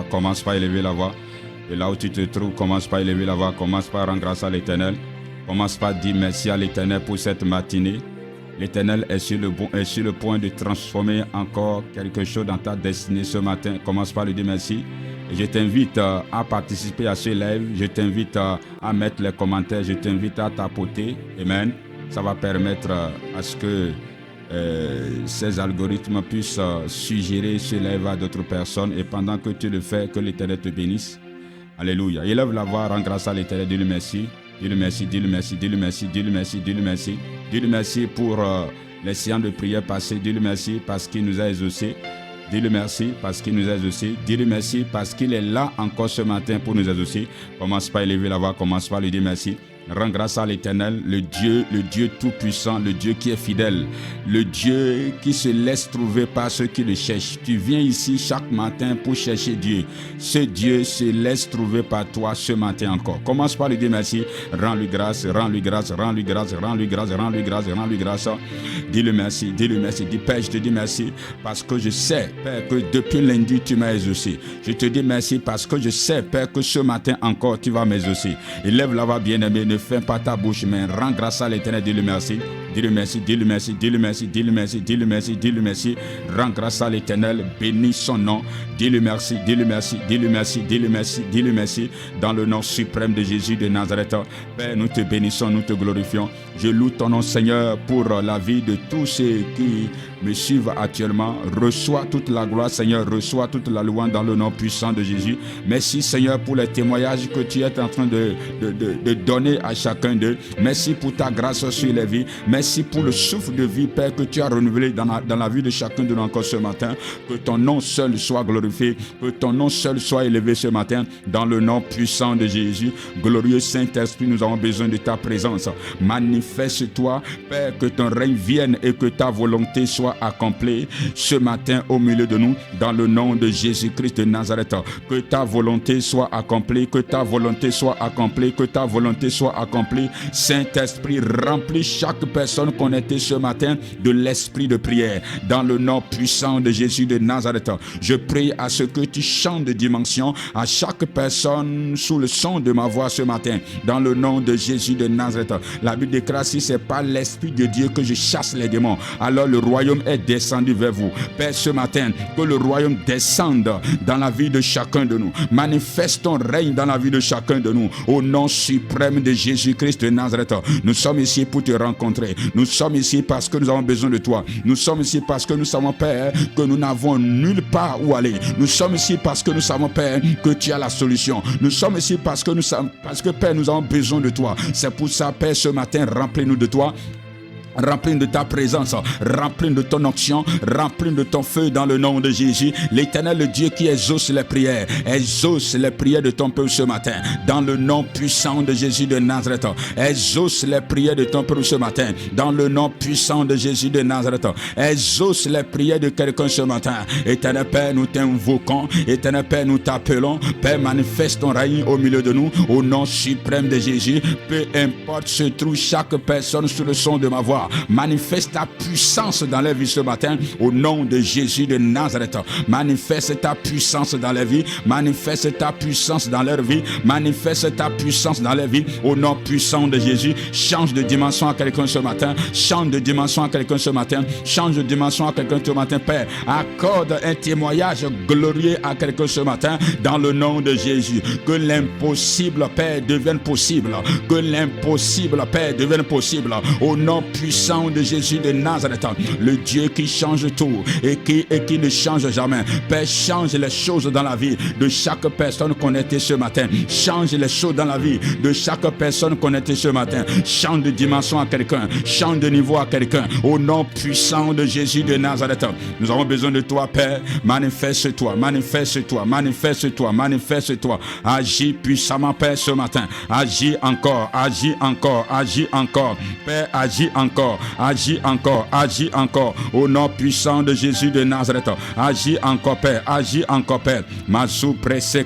Commence par élever la voix. Et là où tu te trouves, commence par élever la voix. Commence par rendre grâce à l'Éternel. Commence par dire merci à l'Éternel pour cette matinée. L'Éternel est sur le point de transformer encore quelque chose dans ta destinée ce matin. Commence par lui dire merci. Et je t'invite à participer à ce live. Je t'invite à mettre les commentaires. Je t'invite à tapoter. Amen. Ça va permettre à ce que ces algorithmes puissent suggérer ce live à d'autres personnes. Et pendant que tu le fais, que l'Éternel te bénisse. Alléluia. Élève la voix, rends grâce à l'Éternel, dis-le merci. Dis-le merci, dis-le merci, dis-le merci, dis-le merci, dis-le merci. Dis-le merci pour les séances de prière passées. Dis-le merci parce qu'il nous a exaucés. Dis-le merci parce qu'il nous a exaucés. Dis-le merci parce qu'il est là encore ce matin pour nous exaucer. Commence par élever la voix, commence par lui dire merci. Rends grâce à l'Éternel, le Dieu tout-puissant, le Dieu qui est fidèle, le Dieu qui se laisse trouver par ceux qui le cherchent. Tu viens ici chaque matin pour chercher Dieu. Ce Dieu se laisse trouver par toi ce matin encore. Commence par lui dire merci. Rends-lui grâce, rends-lui grâce, rends-lui grâce, rends-lui grâce, rends-lui grâce, rends-lui grâce. Dis-le merci, dis-le merci. Dis Père, je te dis merci parce que je sais, Père, que depuis lundi, tu m'as exaucé. Je te dis merci parce que je sais, Père, que ce matin encore, tu vas m'exaucer. Élève la voix, bien-aimé. Ne ferme pas ta bouche, mais rends grâce à l'Éternel, dis-le merci. Dis-le merci, dis-le merci, dis-le merci, dis-le merci, dis-le merci, dis-le merci. Rends grâce à l'Éternel, bénis son nom. Dis-le merci, dis-le merci, dis-le merci, dis-le merci, dis-le merci. Dans le nom suprême de Jésus de Nazareth. Père, nous te bénissons, nous te glorifions. Je loue ton nom, Seigneur, pour la vie de tous ceux qui me suivent actuellement. Reçois toute la gloire, Seigneur. Reçois toute la louange dans le nom puissant de Jésus. Merci, Seigneur, pour les témoignages que tu es en train de donner à chacun d'eux. Merci pour ta grâce sur les vies. Merci pour le souffle de vie, Père, que tu as renouvelé dans la vie de chacun de nous encore ce matin. Que ton nom seul soit glorifié. Que ton nom seul soit élevé ce matin dans le nom puissant de Jésus. Glorieux Saint-Esprit, nous avons besoin de ta présence. Manifeste-toi, Père, que ton règne vienne et que ta volonté soit accomplie ce matin au milieu de nous dans le nom de Jésus-Christ de Nazareth. Que ta volonté soit accomplie, que ta volonté soit accomplie, que ta volonté soit accomplie. Saint-Esprit, remplis chaque personne connectée ce matin de l'esprit de prière dans le nom puissant de Jésus de Nazareth. Je prie à ce que tu chantes de dimension à chaque personne sous le son de ma voix ce matin dans le nom de Jésus de Nazareth. La Bible déclare, si c'est pas l'esprit de Dieu que je chasse les démons, alors le royaume est descendu vers vous. Père, ce matin, que le royaume descende dans la vie de chacun de nous. Manifeste ton règne dans la vie de chacun de nous au nom suprême de Jésus-Christ de Nazareth. Nous sommes ici pour te rencontrer. Nous sommes ici parce que nous avons besoin de toi. Nous sommes ici parce que nous savons, Père, que nous n'avons nulle part où aller. Nous sommes ici parce que nous savons, Père, que tu as la solution. Nous sommes ici parce que, Père, nous avons besoin de toi. C'est pour ça, Père, ce matin, remplis-nous de toi. Remplis de ta présence, remplis de ton onction, remplis de ton feu dans le nom de Jésus. L'Éternel, le Dieu qui exauce les prières de ton peuple ce matin. Dans le nom puissant de Jésus de Nazareth, exauce les prières de ton peuple ce matin. Dans le nom puissant de Jésus de Nazareth, exauce les prières de quelqu'un ce matin. Éternel Père, nous t'invoquons. Éternel Père, nous t'appelons. Père, manifeste ton règne au milieu de nous, au nom suprême de Jésus. Peu importe se trouve chaque personne sous le son de ma voix. Manifeste ta puissance dans leur vie ce matin au nom de Jésus de Nazareth. Manifeste ta puissance dans leur vie. Manifeste ta puissance dans leur vie. Manifeste ta puissance dans leur vie au nom puissant de Jésus. Change de dimension à quelqu'un ce matin. Change de dimension à quelqu'un ce matin. Change de dimension à quelqu'un ce matin, Père. Accorde un témoignage glorieux à quelqu'un ce matin dans le nom de Jésus. Que l'impossible, Père, devienne possible. Que l'impossible, Père, devienne possible au nom puissant de Jésus de Nazareth, le Dieu qui change tout et qui ne change jamais. Père, change les choses dans la vie de chaque personne connectée ce matin. Change les choses dans la vie de chaque personne connectée ce matin. Change de dimension à quelqu'un. Change de niveau à quelqu'un. Au nom puissant de Jésus de Nazareth. Nous avons besoin de toi, Père. Manifeste-toi, manifeste-toi, manifeste-toi, manifeste-toi. Agis puissamment, Père, ce matin. Agis encore, agis encore, agis encore. Père, agis encore. Agis encore, agis encore, au nom puissant de Jésus de Nazareth. Agis encore, Père, agis encore, Père. Mazou pressé.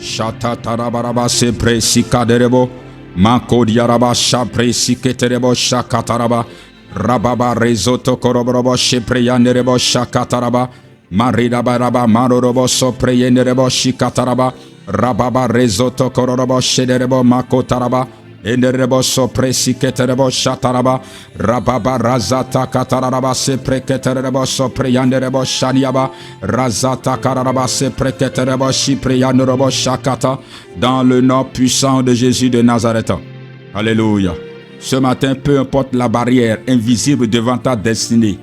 Shata tarabaraba se presikaderebo. Mako diaraba shapre siketerebo shakataraba. Rababa rezoto koroborobo shepreyanerebo shakataraba. Maridabaraba marorobo sopreyenerebo shikataraba. Rababa rezoto kororobo shederebo makotaraba. Enderebo sopre siketerebo shataraba. Rababa razata kataraba se preketerebo sopreyanerebo shaniaba. Razata kararaba se preketerebo shipreyanerebo shakata. Dans le nom puissant de Jésus de Nazareth. Alléluia. Ce matin, peu importe la barrière invisible devant ta destinée,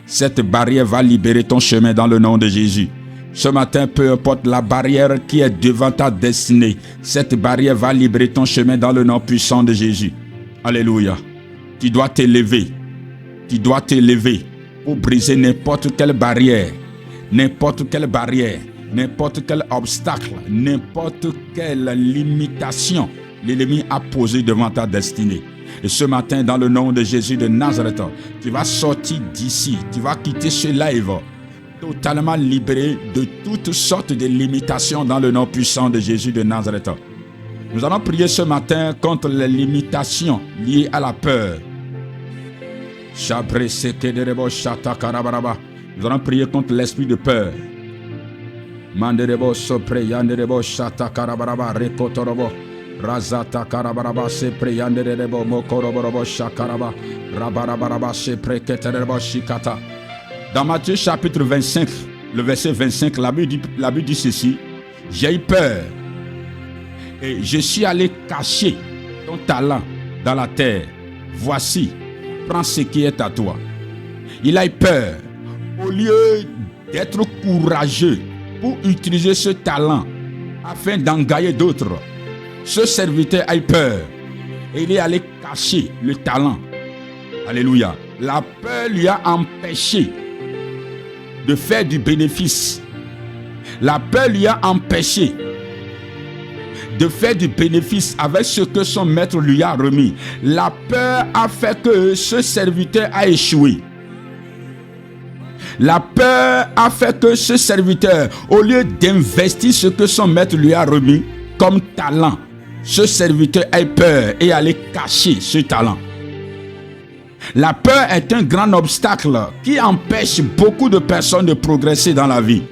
cette barrière va libérer ton chemin dans le nom de Jésus. Ce matin, peu importe la barrière qui est devant ta destinée, cette barrière va libérer ton chemin dans le nom puissant de Jésus. Alléluia. Tu dois t'élever. Tu dois t'élever pour briser n'importe quelle barrière, n'importe quel obstacle, n'importe quelle limitation l'ennemi a posée devant ta destinée. Et ce matin, dans le nom de Jésus de Nazareth, tu vas sortir d'ici, tu vas quitter ce live totalement libéré de toutes sortes de limitations dans le nom puissant de Jésus de Nazareth. Nous allons prier ce matin contre les limitations liées à la peur. Nous allons prier contre l'esprit de peur. Manderebo sopre yanderebo shata karabaraba rekotorobo. Razata karabaraba se preyanderebo mokoroborobo shakaraba. Rabarabaraba se preketerebo shikata. Dans Matthieu chapitre 25, le verset 25, la Bible dit ceci. J'ai eu peur et je suis allé cacher ton talent dans la terre. Voici, prends ce qui est à toi. Il a eu peur. Au lieu d'être courageux pour utiliser ce talent afin d'engager d'autres, ce serviteur a eu peur et il est allé cacher le talent. Alléluia. La peur lui a empêché de faire du bénéfice. La peur lui a empêché de faire du bénéfice avec ce que son maître lui a remis. La peur a fait que ce serviteur a échoué. La peur a fait que ce serviteur, au lieu d'investir ce que son maître lui a remis comme talent, ce serviteur a eu peur et allait cacher ce talent. La peur est un grand obstacle qui empêche beaucoup de personnes de progresser dans la vie.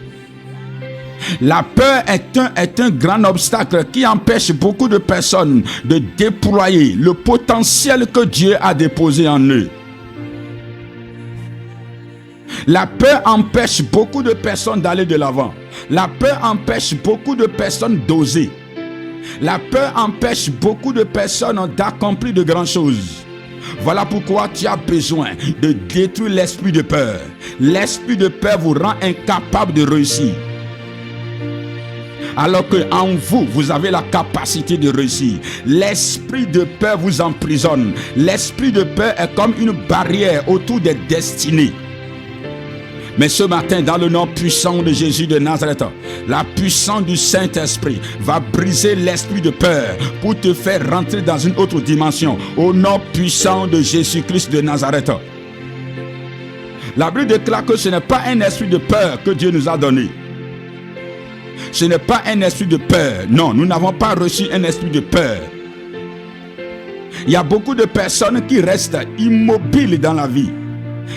La peur est un grand obstacle qui empêche beaucoup de personnes de déployer le potentiel que Dieu a déposé en eux. La peur empêche beaucoup de personnes d'aller de l'avant. La peur empêche beaucoup de personnes d'oser. La peur empêche beaucoup de personnes d'accomplir de grandes choses. Voilà pourquoi tu as besoin de détruire l'esprit de peur. L'esprit de peur vous rend incapable de réussir. Alors qu'en vous, vous avez la capacité de réussir. L'esprit de peur vous emprisonne. L'esprit de peur est comme une barrière autour des destinées. Mais ce matin, dans le nom puissant de Jésus de Nazareth, la puissance du Saint-Esprit va briser l'esprit de peur pour te faire rentrer dans une autre dimension. Au nom puissant de Jésus-Christ de Nazareth. La Bible déclare que ce n'est pas un esprit de peur que Dieu nous a donné. Ce n'est pas un esprit de peur. Non, nous n'avons pas reçu un esprit de peur. Il y a beaucoup de personnes qui restent immobiles dans la vie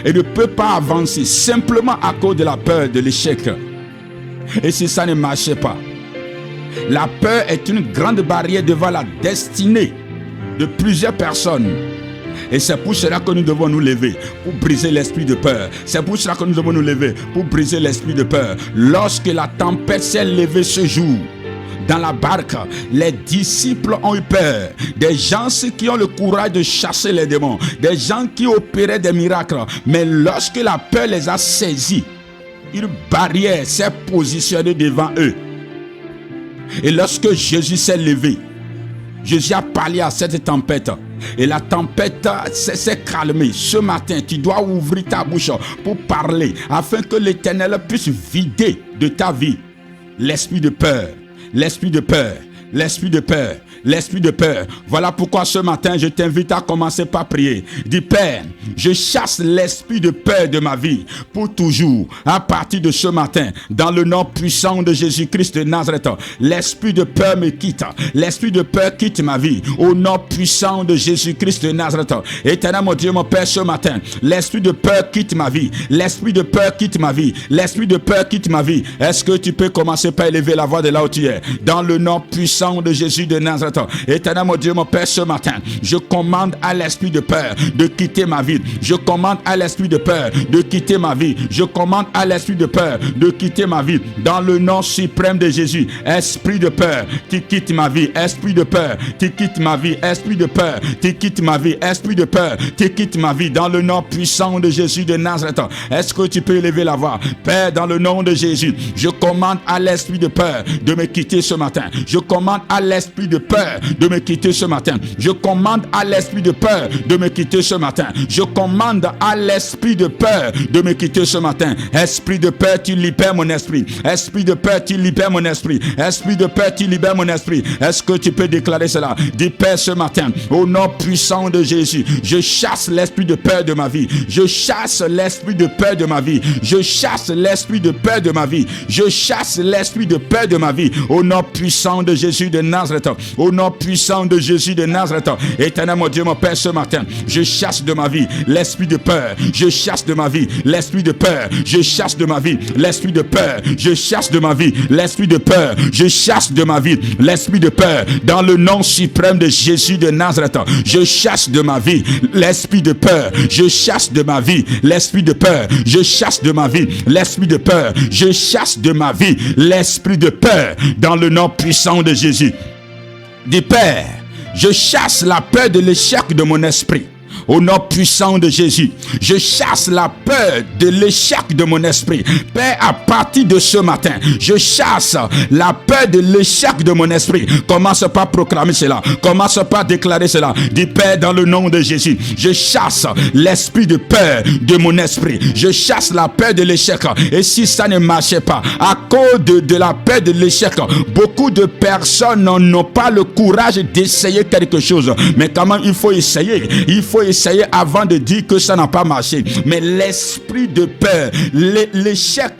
et ne peut pas avancer simplement à cause de la peur de l'échec. Et si ça ne marchait pas, la peur est une grande barrière devant la destinée de plusieurs personnes. Et c'est pour cela que nous devons nous lever pour briser l'esprit de peur. C'est pour cela que nous devons nous lever pour briser l'esprit de peur. Lorsque la tempête s'est levée ce jour, dans la barque, les disciples ont eu peur. Des gens qui ont le courage de chasser les démons. Des gens qui opéraient des miracles. Mais lorsque la peur les a saisis, une barrière s'est positionnée devant eux. Et lorsque Jésus s'est levé, Jésus a parlé à cette tempête. Et la tempête s'est calmée. Ce matin, tu dois ouvrir ta bouche pour parler, afin que l'Éternel puisse vider de ta vie l'esprit de peur. L'esprit de peur, l'esprit de peur, l'esprit de peur. Voilà pourquoi ce matin, je t'invite à commencer par prier. Dis, Père, je chasse l'esprit de peur de ma vie pour toujours. À partir de ce matin, dans le nom puissant de Jésus-Christ de Nazareth, l'esprit de peur me quitte. L'esprit de peur quitte ma vie. Au nom puissant de Jésus-Christ de Nazareth. Éternel mon Dieu, mon Père, ce matin, l'esprit de peur quitte ma vie. L'esprit de peur quitte ma vie. L'esprit de peur quitte ma vie. Est-ce que tu peux commencer par élever la voix de là où tu es? Dans le nom puissant de Jésus de Nazareth. Éternel mon Dieu, mon Père, ce matin, je commande à l'esprit de peur de quitter ma vie. Je commande à l'esprit de peur de quitter ma vie. Je commande à l'esprit de peur de quitter ma vie. Dans le nom suprême de Jésus. Esprit de peur, tu quittes ma vie. Esprit de peur, tu quittes ma vie. Esprit de peur, tu quittes ma vie. Esprit de peur, tu quittes ma vie. Dans le nom puissant de Jésus de Nazareth. Est-ce que tu peux élever la voix? Père, dans le nom de Jésus, je commande à l'esprit de peur de me quitter ce matin. Je commande à l'esprit de peur de me quitter ce matin. Je commande à l'esprit de peur de me quitter ce matin. Je commande à l'esprit de peur de me quitter ce matin. Esprit de peur, tu libères mon esprit. Esprit de peur, tu libères mon esprit. Esprit de peur, tu libères mon esprit. Est-ce que tu peux déclarer cela? Dis, Père, ce matin, au nom puissant de Jésus, je chasse l'esprit de peur de ma vie. Je chasse l'esprit de peur de ma vie. Je chasse l'esprit de peur de ma vie. Je chasse l'esprit de peur de ma vie. Au nom puissant de Jésus de Nazareth. Au nom puissant de Jésus de Nazareth. Éternel mon Dieu, mon Père, ce matin, je chasse de ma vie l'esprit de peur. Je chasse de ma vie l'esprit de peur. Je chasse de ma vie l'esprit de peur. Je chasse de ma vie l'esprit de peur. Je chasse de ma vie l'esprit de peur. Dans le nom suprême de Jésus de Nazareth, je chasse de ma vie l'esprit de peur. Je chasse de ma vie l'esprit de peur. Je chasse de ma vie l'esprit de peur. Je chasse de ma vie l'esprit de peur. Dans le nom puissant de Jésus. Dis, Père, je chasse la peur de l'échec de mon esprit. Au nom puissant de Jésus, je chasse la peur de l'échec de mon esprit. Père, à partir de ce matin, je chasse la peur de l'échec de mon esprit. Commence par proclamer cela. Commence par déclarer cela. Dis, Père, dans le nom de Jésus, je chasse l'esprit de peur de mon esprit. Je chasse la peur de l'échec. Et si ça ne marchait pas, à cause de la peur de l'échec, beaucoup de personnes n'ont pas le courage d'essayer quelque chose. Mais comment il faut essayer? Il faut essayer avant de dire que ça n'a pas marché. Mais l'esprit de peur, l'échec,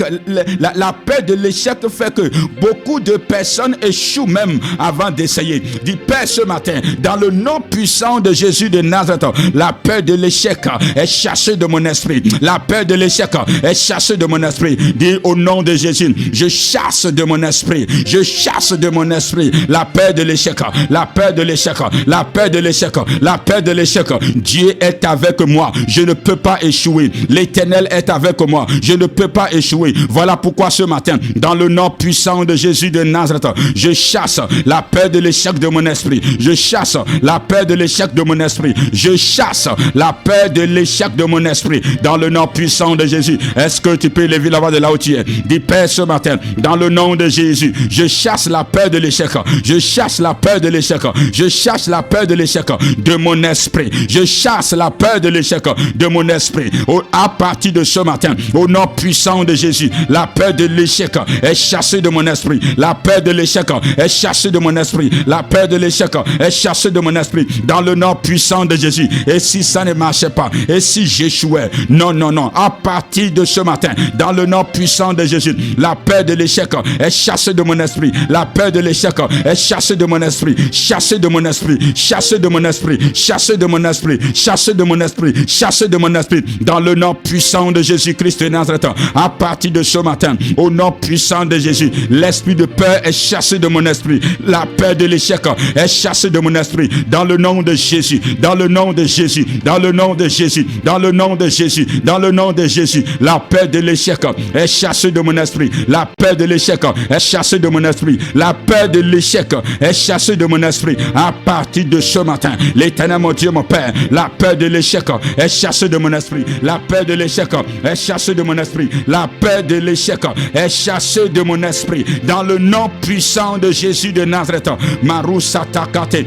la peur de l'échec fait que beaucoup de personnes échouent même avant d'essayer. Dis, Père, ce matin, dans le nom puissant de Jésus de Nazareth, la peur de l'échec est chassée de mon esprit. La peur de l'échec est chassée de mon esprit. Dis, au nom de Jésus, je chasse de mon esprit. Je chasse de mon esprit la peur de l'échec. La peur de l'échec. La peur de l'échec. La peur de l'échec. Dieu est avec moi, je ne peux pas échouer. L'Éternel est avec moi, je ne peux pas échouer. Voilà pourquoi ce matin, dans le nom puissant de Jésus de Nazareth, je chasse la peur de l'échec de mon esprit. Je chasse la peur de l'échec de mon esprit. Je chasse la peur de l'échec de mon esprit. Dans le nom puissant de Jésus. Est-ce que tu peux lever la voix de là où tu es? Dis, Père, ce matin, dans le nom de Jésus, je chasse la peur de l'échec. Je chasse la peur de l'échec. Je chasse la peur de l'échec de mon esprit. Je chasse la peur de l'échec de mon esprit. À partir de ce matin, au nom puissant de Jésus, la peur de l'échec est chassée de mon esprit. La peur de l'échec est chassée de mon esprit. La peur de l'échec est chassée de mon esprit. Dans le nom puissant de Jésus. Et si ça ne marchait pas, et si j'échouais, non, non, non. À partir de ce matin, dans le nom puissant de Jésus, la peur de l'échec est chassée de mon esprit. La peur de l'échec est chassée de mon esprit. Chassée de mon esprit. Chassée de mon esprit. Chassée de mon esprit. Chassez de mon esprit, chassez de mon esprit, dans le nom puissant de Jésus-Christ de Nazareth. À partir de ce matin, au nom puissant de Jésus, l'esprit de peur est chassé de mon esprit. La peur de l'échec est chassée de mon esprit, dans le nom de Jésus, dans le nom de Jésus, dans le nom de Jésus, dans le nom de Jésus, dans le nom de Jésus. La peur de l'échec est chassée de mon esprit. La peur de l'échec est chassée de mon esprit. La peur de l'échec est chassée de mon esprit. À partir de ce matin, l'Éternel, mon Dieu, mon Père, la peur de l'échec est chassée de mon esprit. La peur de l'échec est chassée de mon esprit. La peur de l'échec est chassée de mon esprit. Dans le nom puissant de Jésus de Nazareth. Maroussa Takate.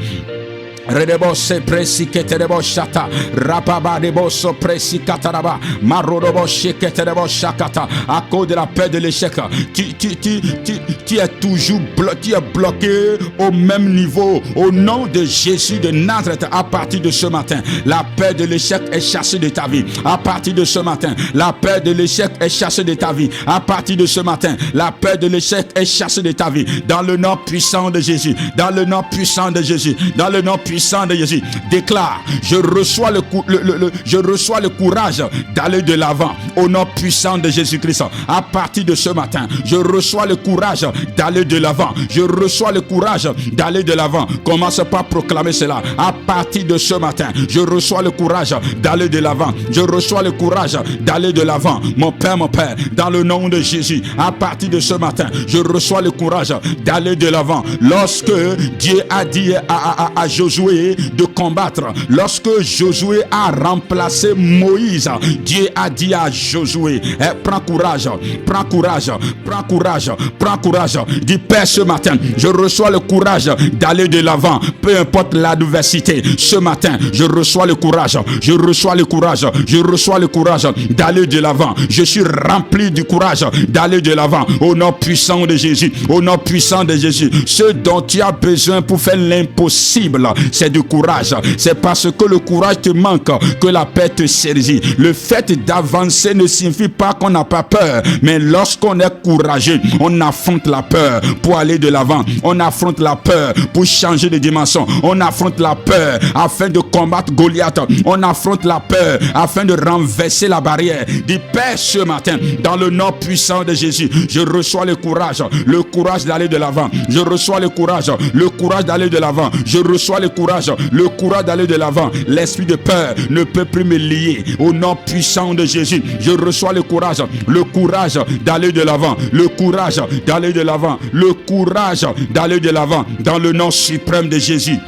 Redebo se presi keterebo shata rapaba debo so presi kataraba marodobo sheketerebo shakata. À cause de la peur de l'échec, tu es toujours bloqué au même niveau. Au nom de Jésus de Nazareth, à partir de ce matin, la peur de l'échec est chassée de ta vie. À partir de ce matin, la peur de l'échec est chassée de ta vie. À partir de ce matin, la peur de l'échec est chassée de ta vie. Dans le nom puissant de Jésus, dans le nom puissant de Jésus, dans le nom puissant de Jésus, déclare: je reçois le courage d'aller de l'avant. Au nom puissant de Jésus-Christ, à partir de ce matin, je reçois le courage d'aller de l'avant. Je reçois le courage d'aller de l'avant. Commence par proclamer cela. À partir de ce matin, je reçois le courage d'aller de l'avant. Je reçois le courage d'aller de l'avant. Mon Père, dans le nom de Jésus, à partir de ce matin, je reçois le courage d'aller de l'avant. Lorsque Dieu a dit à Josué de combattre, lorsque Josué a remplacé Moïse, Dieu a dit à Josué: prends courage, prends courage, prends courage, prends courage. Dis: Père, ce matin, je reçois le courage d'aller de l'avant, peu importe l'adversité. Ce matin, je reçois le courage, je reçois le courage, je reçois le courage d'aller de l'avant. Je suis rempli du courage d'aller de l'avant. Au nom puissant de Jésus, au nom puissant de Jésus. Ce dont tu as besoin pour faire l'impossible, c'est du courage. C'est parce que le courage te manque que la paix te saisit. Le fait d'avancer ne signifie pas qu'on n'a pas peur, mais lorsqu'on est courageux, on affronte la peur pour aller de l'avant. On affronte la peur pour changer de dimension. On affronte la peur afin de combattre Goliath. On affronte la peur afin de renverser la barrière. Dis: Père, ce matin, dans le nom puissant de Jésus, je reçois le courage d'aller de l'avant. Je reçois le courage d'aller de l'avant. Je reçois le courage d'aller de l'avant. L'esprit de peur ne peut plus me lier. Au nom puissant de Jésus, je reçois le courage d'aller de l'avant. Le courage d'aller de l'avant. Le courage d'aller de l'avant. Dans le nom suprême de Jésus.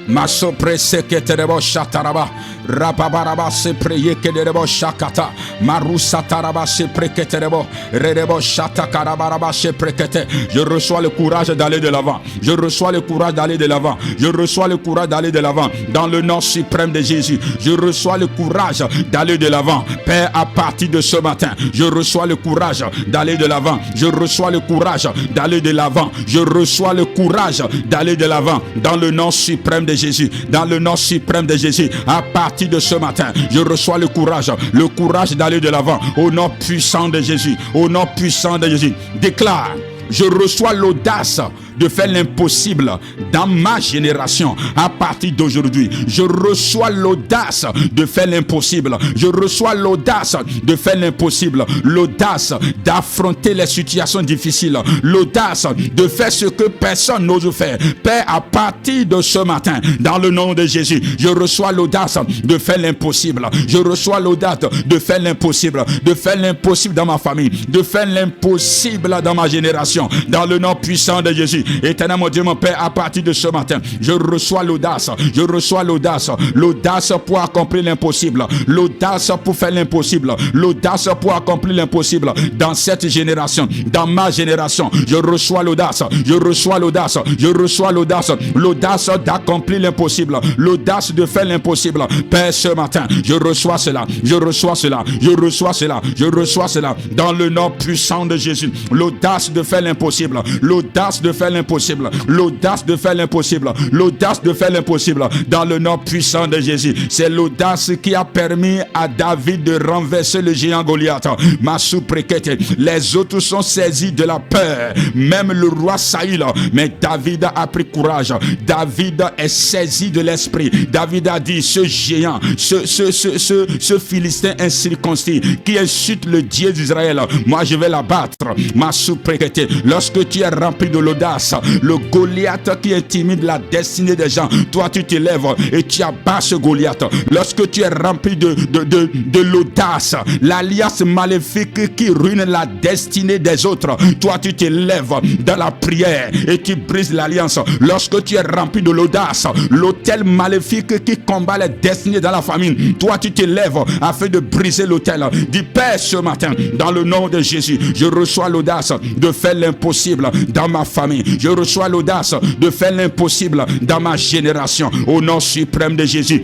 Maso prese keterebo shataraba rababaraba se preye kederebo shakata marusa taraba se preketerebo rerebo shatakarabaraba se prekete. Je reçois le courage d'aller de l'avant. Je reçois le courage d'aller de l'avant. Je reçois le courage d'aller de l'avant. Dans le nom suprême de Jésus, je reçois le courage d'aller de l'avant. Père, à partir de ce matin, je reçois le courage d'aller de l'avant. Je reçois le courage d'aller de l'avant. Je reçois le courage d'aller de l'avant. Dans le nom suprême de Jésus, dans le nom suprême de Jésus, à partir de ce matin, je reçois le courage d'aller de l'avant. Au nom puissant de Jésus, au nom puissant de Jésus, déclare: je reçois l'audace de faire l'impossible dans ma génération. À partir d'aujourd'hui, je reçois l'audace de faire l'impossible. Je reçois l'audace de faire l'impossible. L'audace d'affronter les situations difficiles. L'audace de faire ce que personne n'ose faire. Père, à partir de ce matin, dans le nom de Jésus, je reçois l'audace de faire l'impossible. Je reçois l'audace de faire l'impossible. De faire l'impossible dans ma famille. De faire l'impossible dans ma génération. Dans le nom puissant de Jésus. Éternel mon Dieu, mon Père, à partir de ce matin, je reçois l'audace. Je reçois l'audace. L'audace pour accomplir l'impossible. L'audace pour faire l'impossible. L'audace pour accomplir l'impossible dans cette génération, dans ma génération. Je reçois l'audace. Je reçois l'audace. Je reçois l'audace. L'audace d'accomplir l'impossible. L'audace de faire l'impossible. Père, ce matin, je reçois cela. Je reçois cela. Je reçois cela. Je reçois cela. Dans le nom puissant de Jésus. L'audace de faire l'impossible. L'audace de faire l'impossible. L'audace de faire l'impossible. L'audace de faire l'impossible. Dans le nom puissant de Jésus. C'est l'audace qui a permis à David de renverser le géant Goliath. Massou Prekete. Les autres sont saisis de la peur. Même le roi Saül. Mais David a pris courage. David est saisi de l'esprit. David a dit: ce géant, ce Philistin incirconcis qui insulte le Dieu d'Israël, moi je vais l'abattre. Massou Prekete. Lorsque tu es rempli de l'audace, le Goliath qui intimide la destinée des gens, toi tu te lèves et tu abats ce Goliath. Lorsque tu es rempli de l'audace, l'alliance maléfique qui ruine la destinée des autres, toi tu te lèves dans la prière et tu brises l'alliance. Lorsque tu es rempli de l'audace, l'autel maléfique qui combat les destinées dans la famille, toi tu te lèves afin de briser l'autel. Dis: Père, ce matin, dans le nom de Jésus, je reçois l'audace de faire l'impossible dans ma famille. Je reçois l'audace de faire l'impossible dans ma génération. Au nom suprême de Jésus.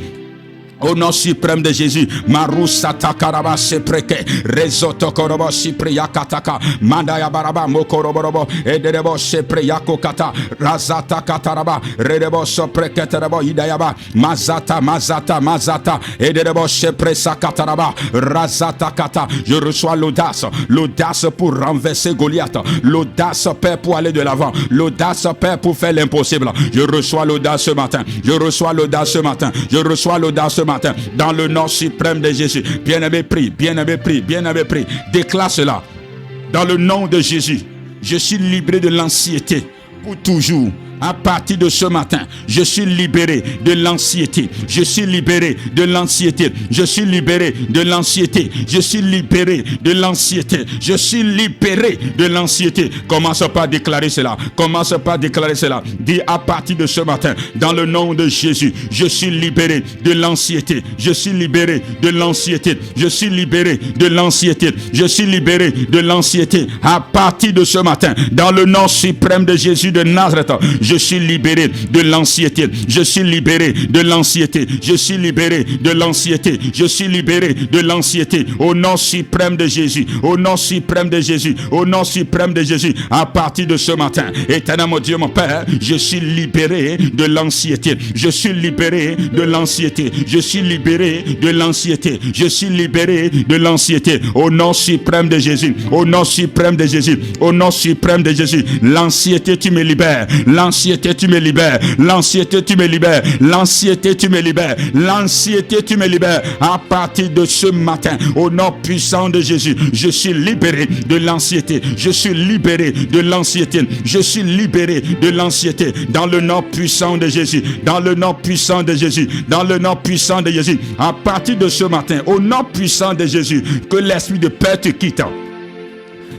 Au nom suprême de Jésus, Marusa takaraba sepreke, rezoto korobo sipriya kataka, mandaya baraba mokoroborobo, ederebo sepriya kokata, razata kataraba, redebo sopreketerebo idayaba, mazata, ederebo sepresa kataraba, razata kata. Je reçois l'audace pour renverser Goliath, l'audace, Père, pour aller de l'avant, l'audace, Père, pour faire l'impossible. Je reçois l'audace ce matin, je reçois l'audace ce matin, je reçois l'audace ce matin, dans le nom suprême de Jésus. Bien-aimé, prie, déclare cela. Dans le nom de Jésus, je suis libéré de l'anxiété pour toujours. À partir de ce matin, je suis libéré de l'anxiété. Je suis libéré de l'anxiété. Je suis libéré de l'anxiété. Je suis libéré de l'anxiété. Je suis libéré de l'anxiété. Commence par déclarer cela. Commence par déclarer cela. Dis à partir de ce matin, dans le nom de Jésus, je suis libéré de l'anxiété. Je suis libéré de l'anxiété. Je suis libéré de l'anxiété. Je suis libéré de l'anxiété. À partir de ce matin, dans le nom suprême de Jésus de Nazareth, je suis libéré de l'anxiété. Je suis libéré de l'anxiété. Je suis libéré de l'anxiété. Je suis libéré de l'anxiété. Au nom suprême de Jésus. Au nom suprême de Jésus. Au nom suprême de Jésus. À partir de ce matin, éternel mon Dieu, mon Père, je suis libéré de l'anxiété. Je suis libéré de l'anxiété. Je suis libéré de l'anxiété. Je suis libéré de l'anxiété. Au nom suprême de Jésus. Au nom suprême de Jésus. Au nom suprême de Jésus. L'anxiété, tu me libères. L'anxiété, tu me libères. L'anxiété, tu me libères. L'anxiété, tu me libères. L'anxiété, tu me libères. À partir de ce matin, au nom puissant de Jésus, je suis libéré de l'anxiété. Je suis libéré de l'anxiété. Je suis libéré de l'anxiété. Dans le nom puissant de Jésus. Dans le nom puissant de Jésus. Dans le nom puissant de Jésus. À partir de ce matin, au nom puissant de Jésus, que l'esprit de peur te quitte.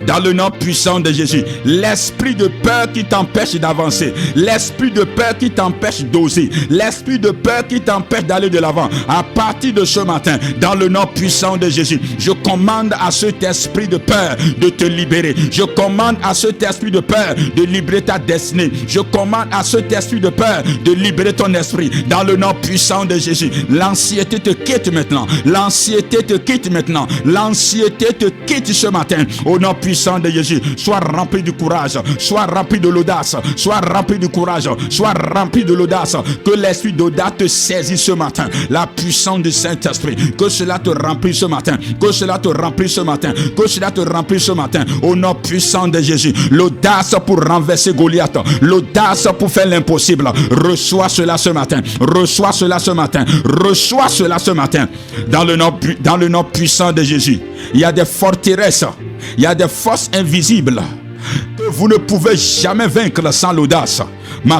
Dans le nom puissant de Jésus, l'esprit de peur qui t'empêche d'avancer, l'esprit de peur qui t'empêche d'oser, l'esprit de peur qui t'empêche d'aller de l'avant, à partir de ce matin, dans le nom puissant de Jésus, je commande à cet esprit de peur de te libérer. Je commande à cet esprit de peur de libérer ta destinée. Je commande à cet esprit de peur de libérer ton esprit. Dans le nom puissant de Jésus, l'anxiété te quitte maintenant. L'anxiété te quitte maintenant. L'anxiété te quitte ce matin. Au nom puissant de Jésus, sois rempli du courage, sois rempli de l'audace, sois rempli du courage, sois rempli de l'audace. Que l'esprit d'audace te saisisse ce matin. La puissance du Saint-Esprit, que cela te remplisse ce matin, que cela te remplisse ce matin, que cela te remplisse ce matin. Au nom puissant de Jésus, l'audace pour renverser Goliath, l'audace pour faire l'impossible. Reçois cela ce matin, reçois cela ce matin, reçois cela ce matin. Dans le nom puissant de Jésus, il y a des forteresses, il y a des forces invisibles que vous ne pouvez jamais vaincre sans l'audace. Il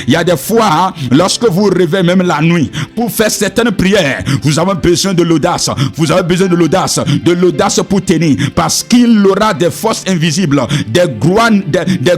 y a des fois, lorsque vous rêvez même la nuit, pour faire certaines prières, vous avez besoin de l'audace. Vous avez besoin de l'audace pour tenir, parce qu'il y aura des forces invisibles, des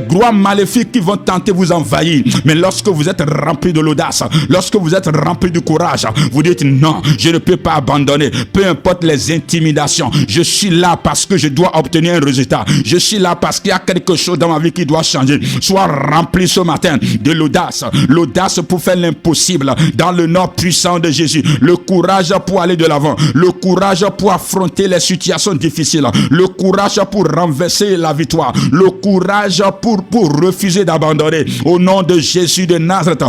gloires maléfiques qui vont tenter de vous envahir. Mais lorsque vous êtes rempli de l'audace, lorsque vous êtes rempli du courage, vous dites non, je ne peux pas abandonner, peu importe les intimidations. Je suis là parce que je dois obtenir un résultat. Je suis là parce qu'il y a quelque chose dans ma vie qui doit changer. Sois rempli ce matin de l'audace, l'audace pour faire l'impossible dans le nom puissant de Jésus, le courage pour aller de l'avant, le courage pour affronter les situations difficiles, le courage pour renverser la victoire, le courage pour refuser d'abandonner. Au nom de Jésus de Nazareth,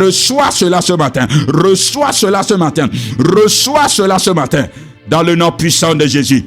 reçois cela ce matin, reçois cela ce matin, reçois cela ce matin dans le nom puissant de Jésus.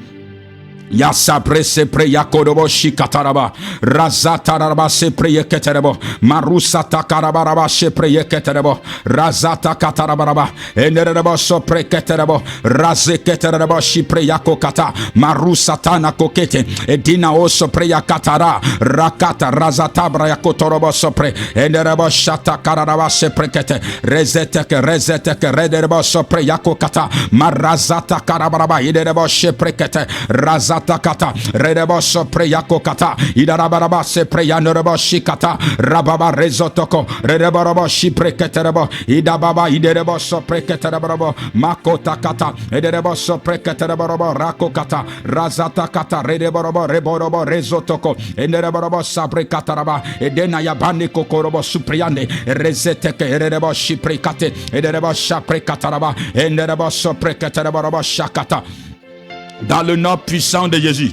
Ya sabre se preya kodobo shikataraba razataraba se preye keterebo marusa takarabaraba se preye keterebo razata katarabaraba enerebo so pre keterebo raze keterebo shi preya kokata marusa tana kokete edina oso preya katara rakata razatabra ya kotorobo so pre enerebo shata kararaba se prekete rezete rederebo so preya kokata marazata karabaraba enerebo she prekete razata Razatakata, Redebos Preyakokata, Idarabaraba se Preyanerebo Shikata, Rababa Rezotoko, Redeborobo Shipreketerebo, Idababa Iderebo Preketerebo, Makotakata, Ederebo Preketerebo, Rakokata, Razatakata, Redeborobo, Reborobo, Rezotoko, Ederebo Sabrekataraba, Edenaya Bani Kokorobo Supriande, Rezeteke, Ederebo Shiprekate, Ederebo Shaprekataraba, Ederebo Preketerebo Shakata. Dans le nom puissant de Jésus,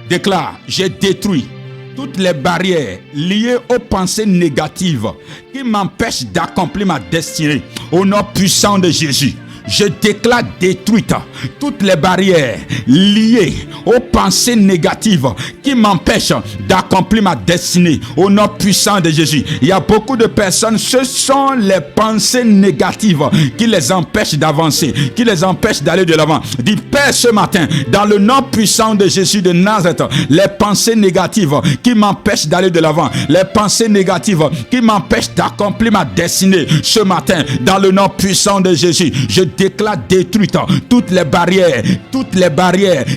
déclare, j'ai détruit toutes les barrières liées aux pensées négatives qui m'empêchent d'accomplir ma destinée. Au nom puissant de Jésus, je déclare détruite toutes les barrières liées aux pensées négatives qui m'empêchent d'accomplir ma destinée. Au nom puissant de Jésus, il y a beaucoup de personnes, ce sont les pensées négatives qui les empêchent d'avancer, qui les empêchent d'aller de l'avant. Dis, Père, ce matin, dans le nom puissant de Jésus de Nazareth, les pensées négatives qui m'empêchent d'aller de l'avant, les pensées négatives qui m'empêchent d'accomplir ma destinée, ce matin, dans le nom puissant de Jésus, je déclare détruite toutes les barrières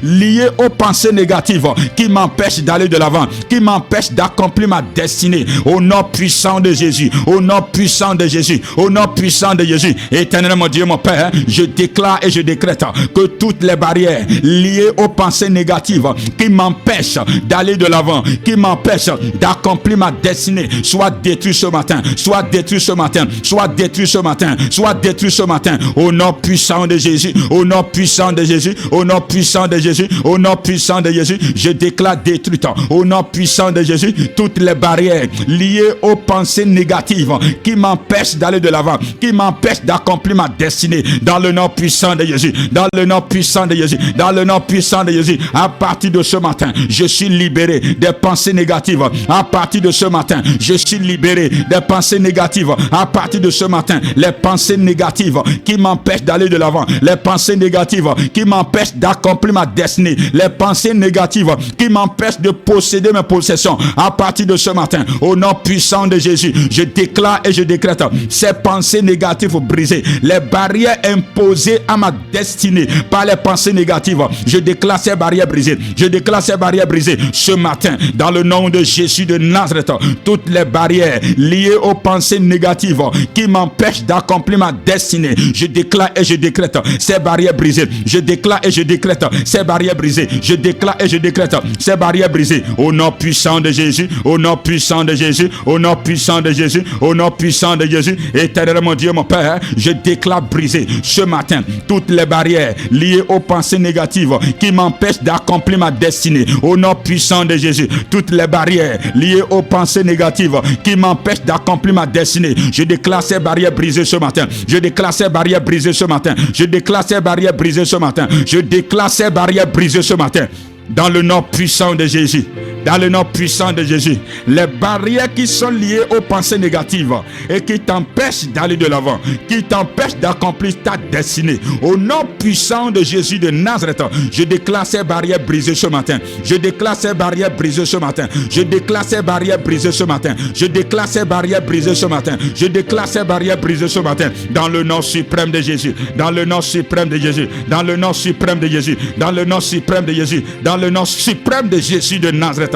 liées aux pensées négatives qui m'empêchent d'aller de l'avant, qui m'empêchent d'accomplir ma destinée. Au nom puissant de Jésus, au nom puissant de Jésus, au nom puissant de Jésus. Éternel mon Dieu, mon Père, je déclare et je décrète que toutes les barrières liées aux pensées négatives qui m'empêchent d'aller de l'avant, qui m'empêchent d'accomplir ma destinée, soient détruites ce matin, soient détruites ce matin, soient détruites ce matin, soient détruites ce matin. Au nom puissant de Jésus, au nom puissant de Jésus, au nom puissant de Jésus, au nom puissant de Jésus, je déclare détruite au nom puissant de Jésus toutes les barrières liées aux pensées négatives qui m'empêchent d'aller de l'avant, qui m'empêchent d'accomplir ma destinée. Dans le nom puissant de Jésus, dans le nom puissant de Jésus, dans le nom puissant de Jésus, à partir de ce matin, je suis libéré des pensées négatives. À partir de ce matin, je suis libéré des pensées négatives. À partir de ce matin, les pensées négatives qui m'empêchent d'aller de l'avant, les pensées négatives qui m'empêchent d'accomplir ma destinée, les pensées négatives qui m'empêchent de posséder mes possessions. À partir de ce matin, au nom puissant de Jésus, je déclare et je décrète ces pensées négatives brisées, les barrières imposées à ma destinée par les pensées négatives. Je déclare ces barrières brisées. Je déclare ces barrières brisées ce matin dans le nom de Jésus de Nazareth. Toutes les barrières liées aux pensées négatives qui m'empêchent d'accomplir ma destinée, je déclare et je décrète ces barrières brisées. Je déclare et je décrète ces barrières brisées. Je déclare et je décrète ces barrières brisées. Au nom puissant de Jésus, au nom puissant de Jésus, au nom puissant de Jésus, au nom puissant de Jésus. Éternel mon Dieu, mon Père, je déclare briser ce matin toutes les barrières liées aux pensées négatives qui m'empêchent d'accomplir ma destinée. Au nom puissant de Jésus, toutes les barrières liées aux pensées négatives qui m'empêchent d'accomplir ma destinée. Je déclare ces barrières brisées ce matin. Je déclare ces barrières brisées ce matin. Je déclare ces barrières brisées ce matin. Je déclare ces barrières brisées ce matin. Dans le nom puissant de Jésus, dans le nom puissant de Jésus, les barrières qui sont liées aux pensées négatives et qui t'empêchent d'aller de l'avant, qui t'empêchent d'accomplir ta destinée, au nom puissant de Jésus de Nazareth, je déclare ces barrières brisées ce matin. Je déclare ces barrières brisées ce matin. Je déclare ces barrières brisées ce matin. Je déclare ces barrières brisées ce matin. Je déclare ces barrières brisées ce matin. Dans le nom suprême de Jésus, dans le nom suprême de Jésus, dans le nom suprême de Jésus, dans le nom suprême de Jésus, dans le nom suprême de Jésus de Nazareth.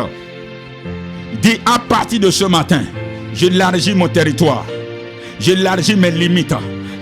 Dis, à partir de ce matin, j'élargis mon territoire, j'élargis mes limites.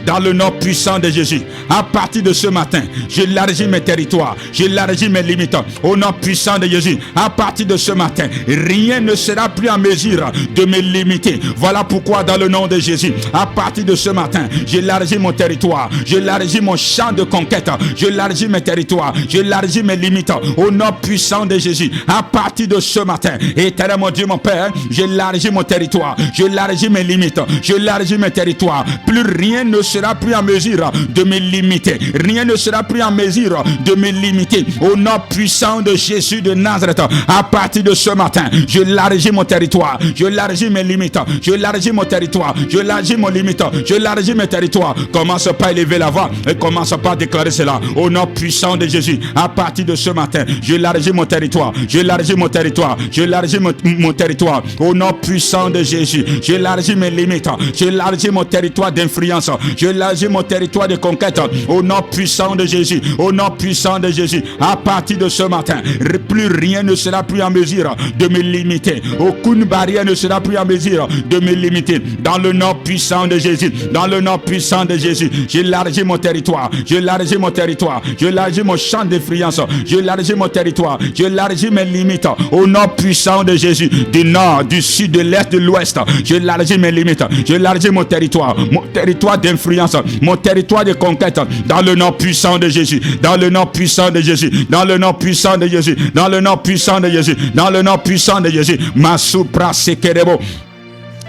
Dans le nom puissant de Jésus, à partir de ce matin, j'élargis mes territoires, j'élargis mes limites. Au nom puissant de Jésus, à partir de ce matin, rien ne sera plus en mesure de me limiter. Voilà pourquoi dans le nom de Jésus, à partir de ce matin, j'élargis mon territoire, j'élargis mon champ de conquête, j'élargis mes territoires, j'élargis mes limites. Au nom puissant de Jésus, à partir de ce matin, éternel mon Dieu, mon Père, j'élargis mon territoire, j'élargis mes limites, j'élargis mes territoires. Plus rien ne sera plus en mesure de me limiter. Rien ne sera plus en mesure de me limiter. Au nom puissant de Jésus de Nazareth, à partir de ce matin, j'élargis mon territoire, j'élargis mes limites, j'élargis mon territoire, j'élargis mon limite, j'élargis mes territoires. Commence par élever la voix et commence par déclarer cela. Au nom puissant de Jésus, à partir de ce matin, j'élargis mon territoire, j'élargis mon territoire, j'élargis mon territoire. Au nom puissant de Jésus, j'élargis mes limites, j'élargis mon territoire d'influence. j'élargis mon territoire de conquête au nom puissant de Jésus, au nom puissant de Jésus. À partir de ce matin, plus rien ne sera plus en mesure de me limiter. Aucune barrière ne sera plus en mesure de me limiter. Dans le nom puissant de Jésus, dans le nom puissant de Jésus, j'élargis mon territoire, j'élargis mon territoire, j'élargis mon champ d'influence, j'élargis mon territoire, j'élargis mes limites au nom puissant de Jésus. Du nord, du sud, de l'est, de l'ouest, j'élargis mes limites, j'élargis mon territoire d'influence, mon territoire de conquête, dans le nom puissant de Jésus, dans le nom puissant de Jésus, dans le nom puissant de Jésus, dans le nom puissant de Jésus, dans le nom puissant de Jésus. Masupra sekerebo.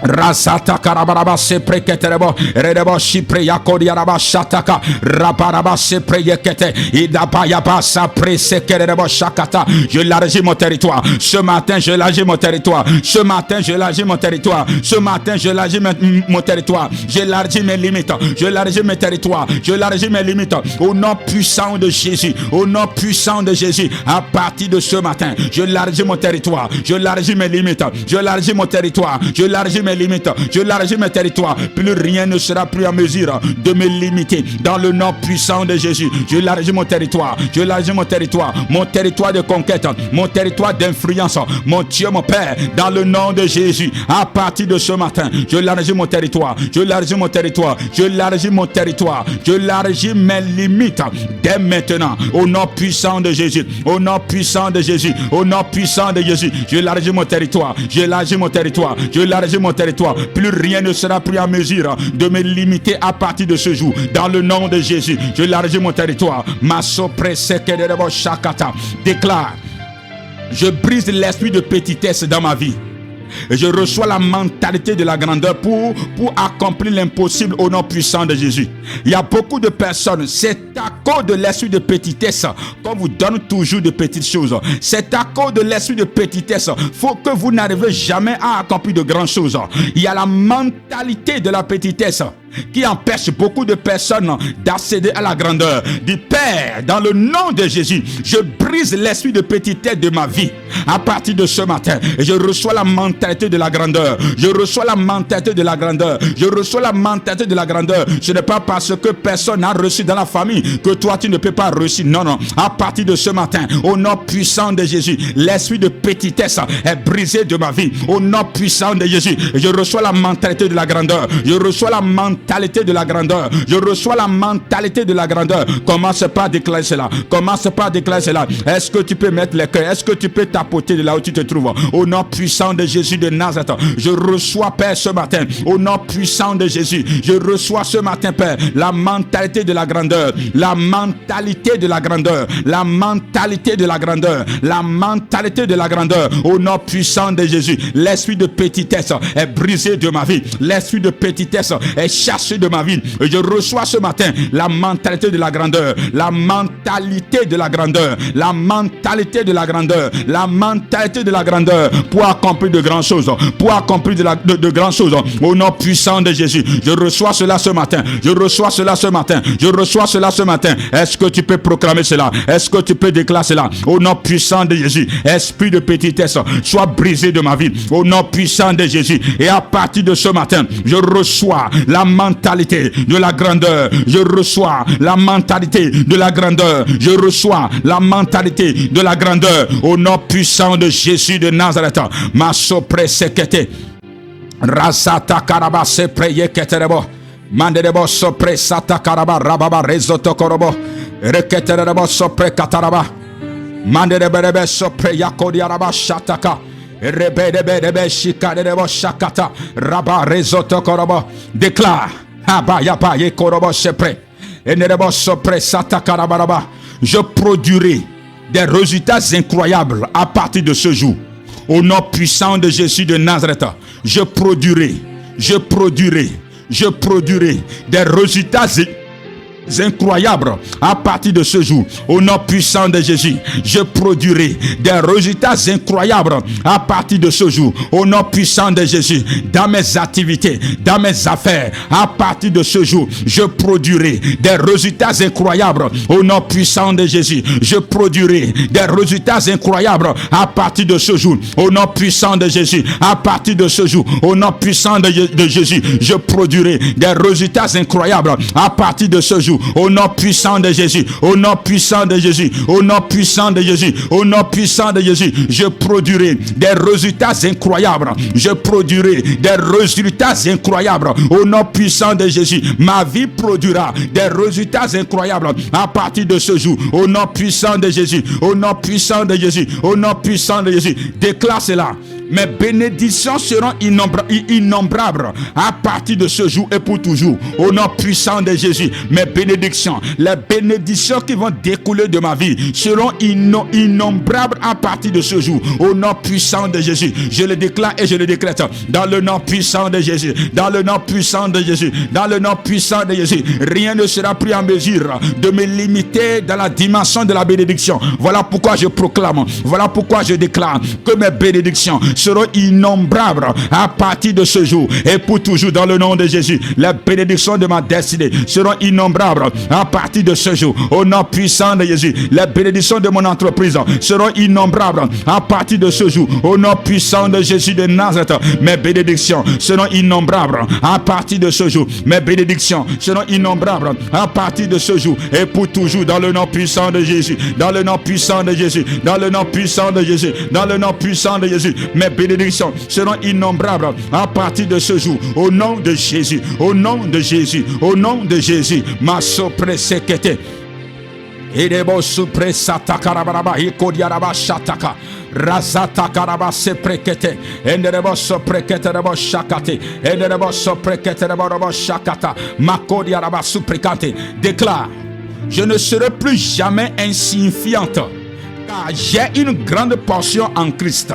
Rasata karabaraba se preketerebo redebo shipre yakori araba shataka rabaraba se preyekete idaba yaba sa presekerebo shakata. Je élargis mon territoire ce matin, je élargis mon territoire ce matin, je élargis mon territoire ce matin, je élargis mon territoire, j'élargis mes limites, j'élargis mes territoires, j'élargis mes limites au nom puissant de Jésus, au nom puissant de Jésus. À partir de ce matin, j'élargis mon territoire, j'élargis mes limites, j'élargis mon territoire, j'élargis mes limites, j'élargis mes territoires. Plus rien ne sera plus en mesure de me limiter. Dans le nom puissant de Jésus, j'élargis mon territoire, j'élargis mon territoire de conquête, mon territoire d'influence. Mon Dieu, mon Père, dans le nom de Jésus, à partir de ce matin, j'élargis mon territoire, j'élargis mon territoire, j'élargis mon territoire, j'élargis mes limites dès maintenant. Au nom puissant de Jésus, au nom puissant de Jésus, au nom puissant de Jésus, j'élargis mon territoire, j'élargis mon territoire, j'élargis mon territoire. Plus rien ne sera plus en mesure de me limiter à partir de ce jour. Dans le nom de Jésus, j'élargis mon territoire. Déclare: je brise l'esprit de petitesse dans ma vie. Et je reçois la mentalité de la grandeur pour accomplir l'impossible au nom puissant de Jésus. Il y a beaucoup de personnes, c'est à cause de l'esprit de petitesse qu'on vous donne toujours de petites choses. C'est à cause de l'esprit de petitesse faut que vous n'arrivez jamais à accomplir de grandes choses. Il y a la mentalité de la petitesse qui empêche beaucoup de personnes d'accéder à la grandeur. Du Père, dans le nom de Jésus, je brise l'esprit de petitesse de ma vie à partir de ce matin. Et je reçois la mentalité de la grandeur. Je reçois la mentalité de la grandeur. Je reçois la mentalité de la grandeur. Ce n'est pas parce que personne n'a reçu dans la famille que toi tu ne peux pas réussir. Non, non. À partir de ce matin, au nom puissant de Jésus, l'esprit de petitesse est brisé de ma vie. Au nom puissant de Jésus, je reçois la mentalité de la grandeur. Je reçois la mentalité de la grandeur. Je reçois la mentalité de la grandeur. Commence par déclarer cela. Commence par déclarer cela. Est-ce que tu peux mettre les cœurs? Est-ce que tu peux tapoter de là où tu te trouves? Au nom puissant de Jésus de Nazareth, je reçois, Père, ce matin, au nom puissant de Jésus, je reçois ce matin, Père, la mentalité de la grandeur. La mentalité de la grandeur. La mentalité de la grandeur. La mentalité de la grandeur. Au nom puissant de Jésus, l'esprit de petitesse est brisé de ma vie. L'esprit de petitesse est chassé de ma vie. Et je reçois ce matin la mentalité de la grandeur. La mentalité de la grandeur. La mentalité de la grandeur. La mentalité de la grandeur pour accomplir de grandes choses. Pour accomplir de grandes choses. Au nom puissant de Jésus, je reçois cela ce matin. Je reçois cela ce matin. Je reçois cela ce matin. Est-ce que tu peux proclamer cela? Est-ce que tu peux déclarer cela? Au nom puissant de Jésus, esprit de petitesse, sois brisé de ma vie. Au nom puissant de Jésus. Et à partir de ce matin, je reçois la mentalité de la grandeur. Je reçois la mentalité de la grandeur. Je reçois la mentalité de la grandeur. Au nom puissant de Jésus de Nazareth. Ma sopresekete. Rasata karaba se preye keterebo. Manderebo sopre sata karaba rababa rezoto korobo. Reketerebo sopre kataraba. Manderebe sopre yakodi araba shataka. Rebedebe shikaderebo shakata. Raba rezoto korobo. Déclare. Haba yaba ye korobo sepre. Enerebo sopre sata karabaraba. Je produirai des résultats incroyables à partir de ce jour. Au nom puissant de Jésus de Nazareth, je produirai des résultats incroyables à partir de ce jour. Au nom puissant de Jésus, je produirai des résultats incroyables à partir de ce jour. Au nom puissant de Jésus, dans mes activités, dans mes affaires, à partir de ce jour, je produirai des résultats incroyables. Au nom puissant de Jésus, je produirai des résultats incroyables à partir de ce jour. Au nom puissant de Jésus, à partir de ce jour, au nom puissant de Jésus, je produirai des résultats incroyables à partir de ce jour. Au nom puissant de Jésus, au nom puissant de Jésus, au nom puissant de Jésus, au nom puissant de Jésus, je produirai des résultats incroyables. Je produirai des résultats incroyables. Au nom puissant de Jésus, ma vie produira des résultats incroyables à partir de ce jour. Au nom puissant de Jésus, au nom puissant de Jésus, au nom puissant de Jésus, déclare cela. Mes bénédictions seront innombrables à partir de ce jour et pour toujours. Au nom puissant de Jésus, mes bénédictions, les bénédictions qui vont découler de ma vie seront innombrables à partir de ce jour. Au nom puissant de Jésus, je le déclare et je le décrète. Dans le nom puissant de Jésus, dans le nom puissant de Jésus, dans le nom puissant de Jésus, rien ne sera pris en mesure de me limiter dans la dimension de la bénédiction. Voilà pourquoi je proclame, voilà pourquoi je déclare que mes bénédictions seront innombrables à partir de ce jour et pour toujours dans le nom de Jésus. Les bénédictions de ma destinée seront innombrables à partir de ce jour. Au nom puissant de Jésus, les bénédictions de mon entreprise seront innombrables à partir de ce jour. Au nom puissant de Jésus de Nazareth, mes bénédictions seront innombrables à partir de ce jour. Mes bénédictions seront innombrables à partir de ce jour et pour toujours dans le nom puissant de Jésus. Dans le nom puissant de Jésus. Dans le nom puissant de Jésus. Dans le nom puissant de Jésus. Mes bénédictions seront innombrables à partir de ce jour. Au nom de Jésus. Au nom de Jésus. Au nom de Jésus. Ma sopresekete. Edebo supresata karabaraba ikodiaraba shataka. Razata karaba seprekete. Enderebo soprekete rebo shakate. Enderebo soprekete rebo shakata. Makodiaraba suprekate. Déclare: je ne serai plus jamais insignifiante, car j'ai une grande portion en Christ.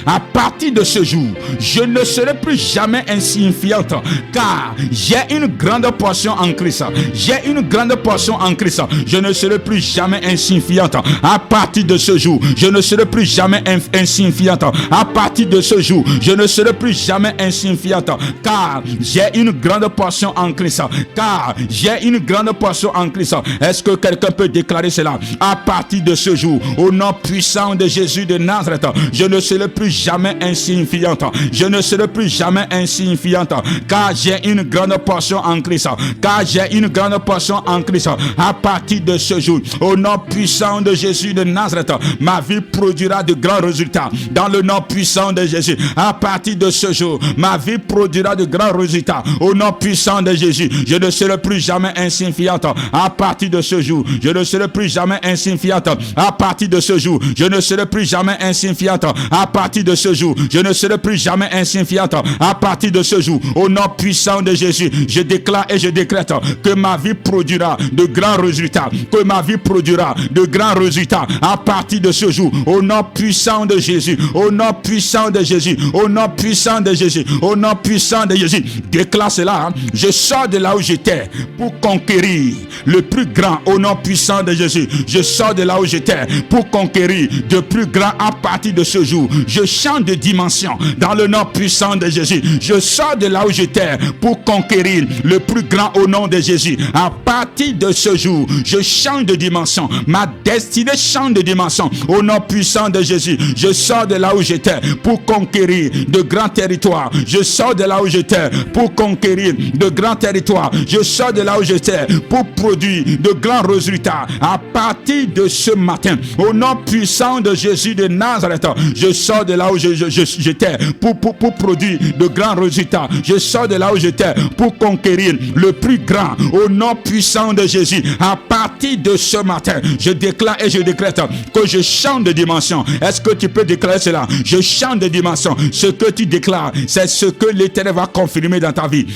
À partir de ce jour, je ne serai plus jamais insignifiante, car j'ai une grande portion en Christ. J'ai une grande portion en Christ. Je ne serai plus jamais insignifiante. À partir de ce jour, je ne serai plus jamais insignifiante. À partir de ce jour, je ne serai plus jamais insignifiante, car j'ai une grande portion en Christ. Car j'ai une grande portion en Christ. Est-ce que quelqu'un peut déclarer cela? À partir de ce jour, au nom puissant de Jésus de Nazareth, je ne serai plus jamais insignifiante. Je ne serai plus jamais insignifiante, car j'ai une grande portion en Christ. Car j'ai une grande portion en Christ. À partir de ce jour, au nom puissant de Jésus de Nazareth, ma vie produira de grands résultats. Dans le nom puissant de Jésus, à partir de ce jour, ma vie produira de grands résultats. Au nom puissant de Jésus, je ne serai plus jamais insignifiante. À partir de ce jour, je ne serai plus jamais insignifiante. À partir de ce jour, je ne serai plus jamais insignifiante. À partir de ce jour, je ne serai plus jamais insignifiante. À partir de ce jour, au nom puissant de Jésus, je déclare et je décrète que ma vie produira de grands résultats. Que ma vie produira de grands résultats. À partir de ce jour, au nom puissant de Jésus, au nom puissant de Jésus, au nom puissant de Jésus, au nom puissant de Jésus, déclare cela. Je sors de là où j'étais pour conquérir le plus grand. Au nom puissant de Jésus, je sors de là où j'étais pour conquérir de plus grand. À partir de ce jour, je change de dimension dans le nom puissant de Jésus. Je sors de là où j'étais pour conquérir le plus grand au nom de Jésus. À partir de ce jour, je change de dimension. Ma destinée change de dimension au nom puissant de Jésus. Je sors de là où j'étais pour conquérir de grands territoires. Je sors de là où j'étais pour conquérir de grands territoires. Je sors de là où j'étais pour produire de grands résultats. À partir de ce matin, au nom puissant de Jésus de Nazareth, je sors de là où j'étais pour produire de grands résultats. Je sors de là où j'étais pour conquérir le plus grand au nom puissant de Jésus. À partir de ce matin, je déclare et je décrète que je change de dimension. Est-ce que tu peux déclarer cela? Je change de dimension. Ce que tu déclares, c'est ce que l'Éternel va confirmer dans ta vie.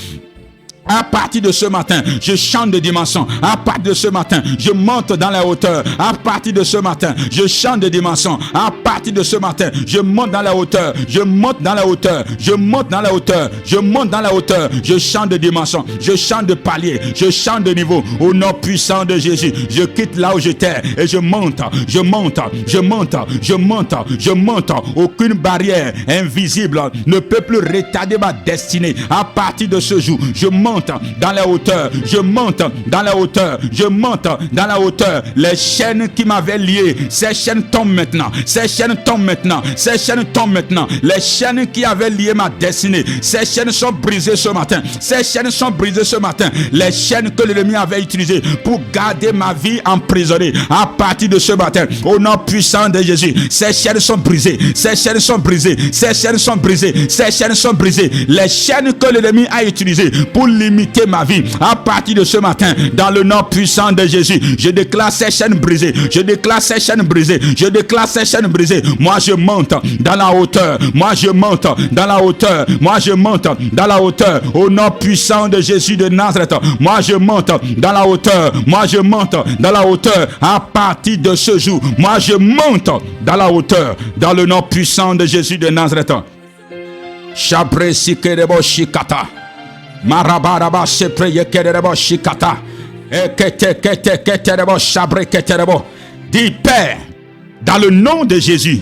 À partir de ce matin, je change de dimension. À partir de ce matin, je monte dans la hauteur. À partir de ce matin, je change de dimension. À partir de ce matin, je monte dans la hauteur. Je monte dans la hauteur. Je monte dans la hauteur. Je monte dans la hauteur. Je change de dimension. Je change de palier. Je change de niveau. Au nom puissant de Jésus, je quitte là où j'étais et je monte. Je monte. Je monte. Je monte. Je monte. Aucune barrière invisible ne peut plus retarder ma destinée. À partir de ce jour, je monte dans la hauteur, je monte dans la hauteur, je monte dans la hauteur. Les chaînes qui m'avaient lié, ces chaînes tombent maintenant, ces chaînes tombent maintenant, ces chaînes tombent maintenant. Les chaînes qui avaient lié ma destinée, ces chaînes sont brisées ce matin, ces chaînes sont brisées ce matin. Les chaînes que l'ennemi avait utilisées pour garder ma vie emprisonnée, à partir de ce matin, au nom puissant de Jésus, ces chaînes sont brisées, ces chaînes sont brisées, ces chaînes sont brisées, ces chaînes sont brisées. Les chaînes que l'ennemi a utilisées pour limiter ma vie, à partir de ce matin, dans le nom puissant de Jésus, je déclare ces chaînes brisées, je déclare ces chaînes brisées, je déclare ces chaînes brisées. Moi je monte dans la hauteur, moi je monte dans la hauteur, moi je monte dans la hauteur, au nom puissant de Jésus de Nazareth. Moi je monte dans la hauteur, moi je monte dans la hauteur, à partir de ce jour, moi je monte dans la hauteur, dans le nom puissant de Jésus de Nazareth. Chabre sikerebo shikata. Marabaraba se preye kerebo shikata. Keterebo chabre keterebo. Dis Père, dans le nom de Jésus,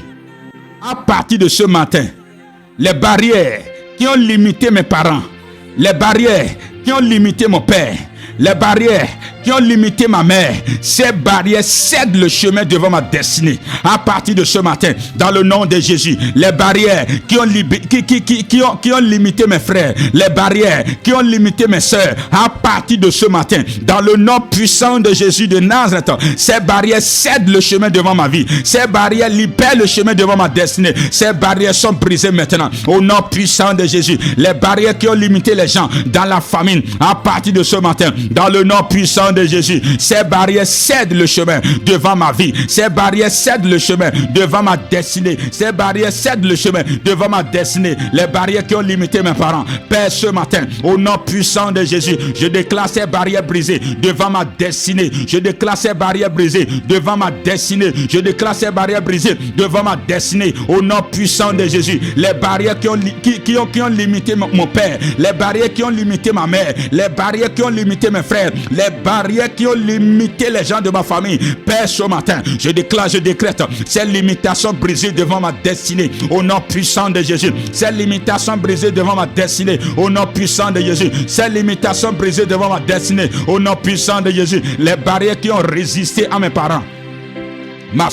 à partir de ce matin, les barrières qui ont limité mes parents, les barrières qui ont limité mon père, les barrières qui ont limité ma mère, ces barrières cèdent le chemin devant ma destinée. À partir de ce matin, dans le nom de Jésus, les barrières qui ont limité mes frères, les barrières qui ont limité mes soeurs, à partir de ce matin, dans le nom puissant de Jésus de Nazareth, ces barrières cèdent le chemin devant ma vie. Ces barrières libèrent le chemin devant ma destinée. Ces barrières sont brisées maintenant, au nom puissant de Jésus. Les barrières qui ont limité les gens dans la famine, à partir de ce matin, dans le nom puissant de Jésus, ces barrières cèdent le chemin devant ma vie. Ces barrières cèdent le chemin devant ma destinée. Ces barrières cèdent le chemin devant ma destinée. Les barrières qui ont limité mes parents, Père, ce matin, au nom puissant de Jésus, je déclare ces barrières brisées devant ma destinée. Je déclare ces barrières brisées devant ma destinée. Je déclare ces barrières brisées devant ma destinée, au nom puissant de Jésus. Les barrières qui ont limité mon père, les barrières qui ont limité ma mère, les barrières qui ont limité mes frères, les barrières qui ont limité les gens de ma famille, Père, ce matin, je déclare, je décrète ces limitations brisées devant ma destinée, au nom puissant de Jésus. Ces limitations brisées devant ma destinée, au nom puissant de Jésus. Ces limitations brisées devant ma destinée, au nom puissant de Jésus. Les barrières qui ont résisté à mes parents, à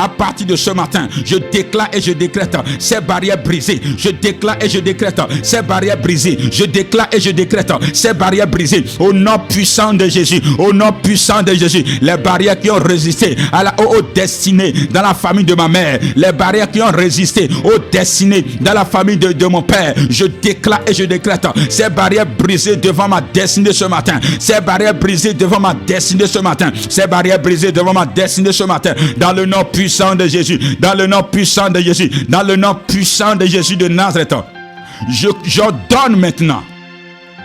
partir de ce matin, je déclare et je décrète ces barrières brisées. Je déclare et je décrète ces barrières brisées. Je déclare et je décrète ces barrières brisées, au nom puissant de Jésus. Au nom puissant de Jésus. Les barrières qui ont résisté aux destinées dans la famille de ma mère, les barrières qui ont résisté aux destinées dans la famille de mon père, je déclare et je décrète ces barrières brisées devant ma destinée ce matin. Ces barrières brisées devant ma destinée ce matin. Ces barrières brisées devant ma destinée ce matin, dans le nom puissant de Jésus, dans le nom puissant de Jésus, dans le nom puissant de Jésus de Nazareth. J'ordonne maintenant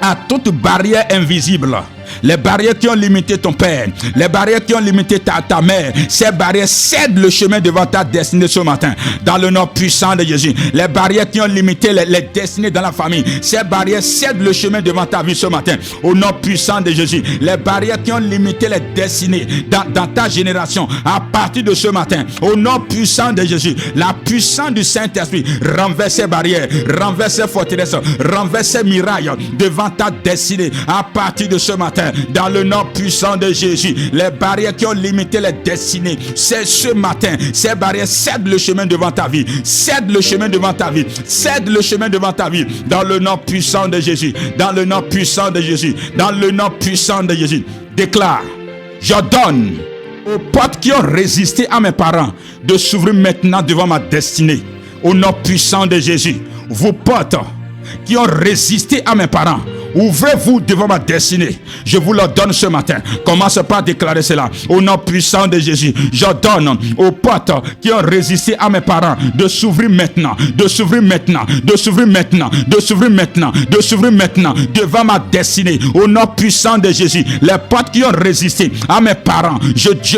à toute barrière invisible, les barrières qui ont limité ton père, les barrières qui ont limité ta mère, ces barrières cèdent le chemin devant ta destinée ce matin, dans le nom puissant de Jésus. Les barrières qui ont limité les destinées dans la famille, ces barrières cèdent le chemin devant ta vie ce matin, au nom puissant de Jésus. Les barrières qui ont limité les destinées dans ta génération, à partir de ce matin, au nom puissant de Jésus, la puissance du Saint-Esprit renverse ces barrières, renverse ces forteresses, renverse ces murailles devant ta destinée, à partir de ce matin, dans le nom puissant de Jésus. Les barrières qui ont limité les destinées, c'est ce matin, ces barrières cèdent le chemin devant ta vie, cèdent le chemin devant ta vie, cèdent le chemin devant ta vie, dans le nom puissant de Jésus, dans le nom puissant de Jésus, dans le nom puissant de Jésus. Déclare, j'ordonne aux portes qui ont résisté à mes parents de s'ouvrir maintenant devant ma destinée, au nom puissant de Jésus. Vos portes qui ont résisté à mes parents, Ouvrez-vous devant ma destinée. Je vous le donne ce matin. Commence par déclarer cela. Au nom puissant de Jésus, j'ordonne aux portes qui ont résisté à mes parents de s'ouvrir maintenant, de s'ouvrir maintenant, de s'ouvrir maintenant, de s'ouvrir maintenant, de s'ouvrir maintenant devant ma destinée. Au nom puissant de Jésus, les portes qui ont résisté à mes parents,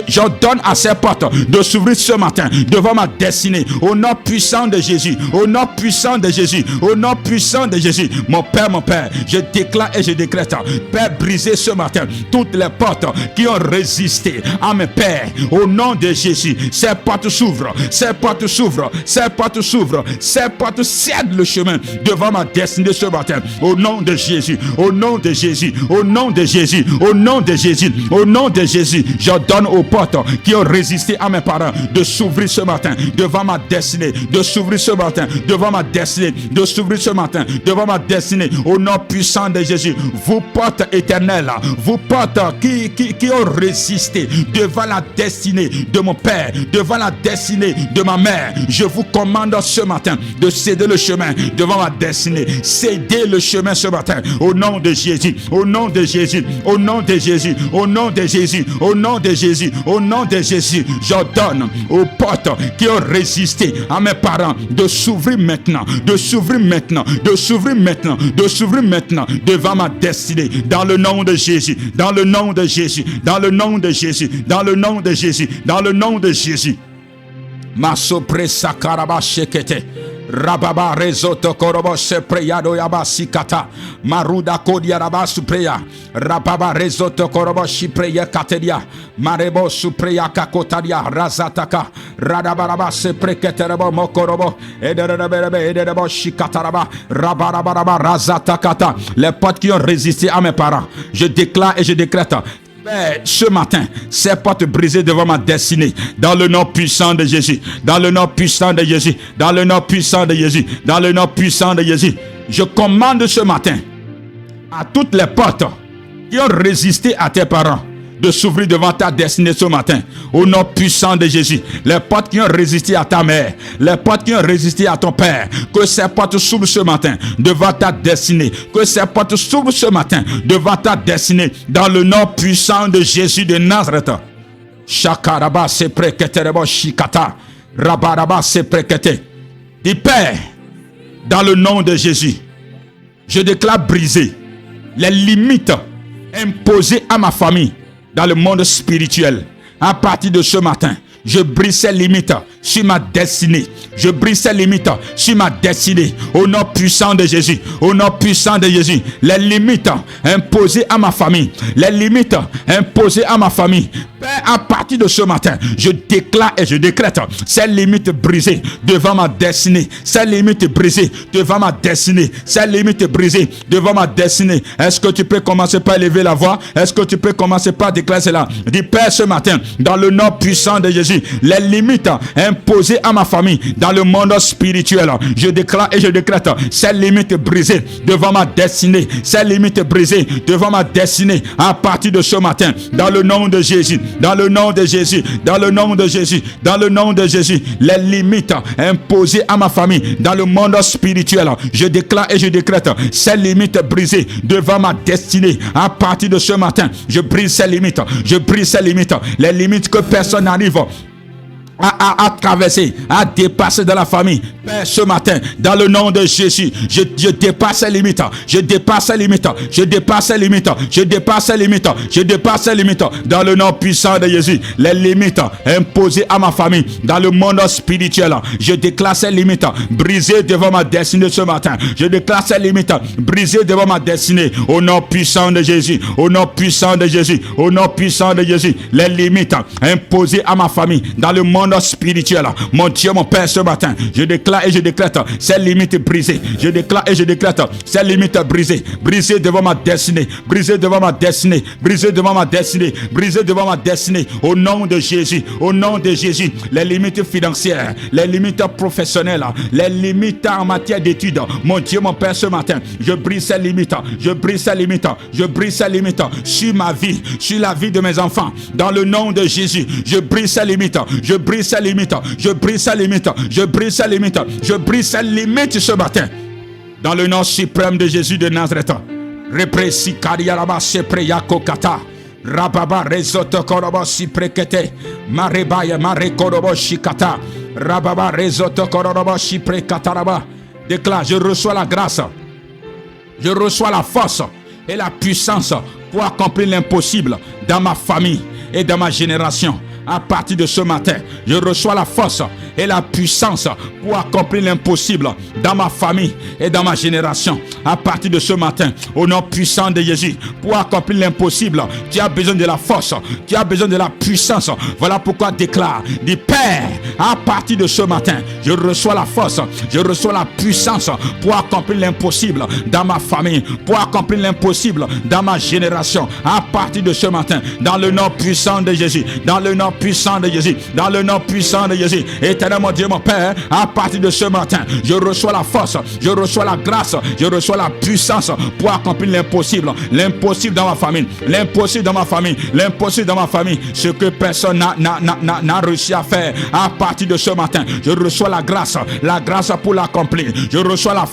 j'ordonne à ces portes de s'ouvrir ce matin devant ma destinée. Au nom puissant de Jésus, au nom puissant de Jésus, au nom puissant de Jésus. Mon Père, je déclare et je décrète, Père, brisez ce matin toutes les portes qui ont résisté à mes pères. Au nom de Jésus, ces portes s'ouvrent, ces portes s'ouvrent, ces portes s'ouvrent, ces portes cèdent le chemin devant ma destinée ce matin. Au nom de Jésus, au nom de Jésus, au nom de Jésus, au nom de Jésus, au nom de Jésus, j'ordonne aux portes qui ont résisté à mes parents de s'ouvrir ce matin devant ma destinée, de s'ouvrir ce matin devant ma destinée, de s'ouvrir ce matin devant ma destinée. Au nom puissant de Jésus, vous portes éternelles, vous portes qui ont résisté devant la destinée de mon père, devant la destinée de ma mère, je vous commande ce matin de céder le chemin devant ma destinée. Cédez le chemin ce matin au nom de Jésus, au nom de Jésus, au nom de Jésus, au nom de Jésus, au nom de Jésus, au nom de Jésus. J'ordonne aux portes qui ont résisté à mes parents de s'ouvrir maintenant, de s'ouvrir maintenant, de s'ouvrir maintenant, de s'ouvrir maintenant devant ma destinée, dans le nom de Jésus, dans le nom de Jésus, dans le nom de Jésus, dans le nom de Jésus, dans le nom de Jésus. Masopre sakaraba shekete. Rababa rezoto korobo sepreyado yabasikata. Maruda kodia rabasupreya. Rababa rezoto korobo shipreya kateria. Marebo supreya kakotaria razataka. Radabaraba sepreketerebo mokorobo. Ederebo shikataraba. Rabarabaraba razatakata. Les portes qui ont résisté à mes parents, je déclare et je décrète, ce matin, ces portes brisées devant ma destinée, dans le nom puissant de Jésus, dans le nom puissant de Jésus, dans le nom puissant de Jésus, dans le nom puissant de Jésus. Je commande ce matin à toutes les portes qui ont résisté à tes parents de s'ouvrir devant ta destinée ce matin. Au nom puissant de Jésus, les portes qui ont résisté à ta mère, les portes qui ont résisté à ton père, que ces portes s'ouvrent ce matin devant ta destinée, que ces portes s'ouvrent ce matin devant ta destinée, dans le nom puissant de Jésus de Nazareth. Shakaraba se preketerebo shikata, rabaraba se prekete. Dis Père, dans le nom de Jésus, je déclare briser les limites imposées à ma famille dans le monde spirituel. À partir de ce matin, je brise ces limites sur ma destinée. Je brise ces limites sur ma destinée. Au nom puissant de Jésus. Au nom puissant de Jésus. Les limites imposées à ma famille. Les limites imposées à ma famille. Père, à partir de ce matin, je déclare et je décrète ces limites brisées devant ma destinée. Ces limites brisées devant ma destinée. Ces limites brisées devant ma destinée. Est-ce que tu peux commencer par élever la voix? Est-ce que tu peux commencer par déclarer cela? Dis Père, ce matin, dans le nom puissant de Jésus, les limites imposées à ma famille dans le monde spirituel, je déclare et je décrète ces limites brisées devant ma destinée. Ces limites brisées devant ma destinée à partir de ce matin, dans le nom de Jésus, dans le nom de Jésus, dans le nom de Jésus, dans le nom de Jésus. Les limites imposées à ma famille dans le monde spirituel, je déclare et je décrète ces limites brisées devant ma destinée à partir de ce matin. Je brise ces limites, je brise ces limites, les limites que personne n'arrive à traverser, à dépasser dans la famille. Père, ce matin, dans le nom de Jésus, je dépasse les limites, je dépasse les limites, je dépasse les limites, je dépasse les limites, je dépasse les limites, dans le nom puissant de Jésus. Les limites imposées à ma famille dans le monde spirituel, je déclare ces limites brisées devant ma destinée ce matin. Je déclare ces limites brisées devant ma destinée, au nom puissant de Jésus, au nom puissant de Jésus, au nom puissant de Jésus. Les limites imposées à ma famille dans le monde spirituel, mon Dieu, mon Père, ce matin, je déclare et je décrète ces limites brisées. Je déclare et je décrète ces limites brisées, brisées devant ma destinée, brisées devant ma destinée, brisées devant ma destinée, brisées devant ma destinée, au nom de Jésus, au nom de Jésus. Les limites financières, les limites professionnelles, les limites en matière d'études, mon Dieu, mon Père, ce matin, je brise ces limites, je brise ces limites, je brise ces limites sur ma vie, sur la vie de mes enfants, dans le nom de Jésus. Je brise ces limites, je brise sa limite, je brise sa limite, je brise sa limite, je brise sa limite ce matin. Dans le nom suprême de Jésus de Nazareth. Represi kariaraba se preyako kata. Rababa rezoto korobo si prekete. Marebaya marekorobo shikata. Rababa rezoto korobo si prekataraba. Déclare, je reçois la grâce. Je reçois la force et la puissance pour accomplir l'impossible dans ma famille et dans ma génération. À partir de ce matin, je reçois la force et la puissance pour accomplir l'impossible dans ma famille et dans ma génération. À partir de ce matin, au nom puissant de Jésus, pour accomplir l'impossible, tu as besoin de la force, tu as besoin de la puissance. Voilà pourquoi déclare, dis Père, à partir de ce matin, je reçois la force, je reçois la puissance pour accomplir l'impossible dans ma famille, pour accomplir l'impossible dans ma génération. À partir de ce matin, dans le nom puissant de Jésus, dans le nom puissant de Jésus, dans le nom puissant de Jésus. Éternel mon Dieu, mon Père, à partir de ce matin, je reçois la force, je reçois la grâce, je reçois la puissance pour accomplir l'impossible, l'impossible dans ma famille, l'impossible dans ma famille, l'impossible dans ma famille, ce que personne n'a réussi à faire. À partir de ce matin, je reçois la grâce pour l'accomplir, je reçois la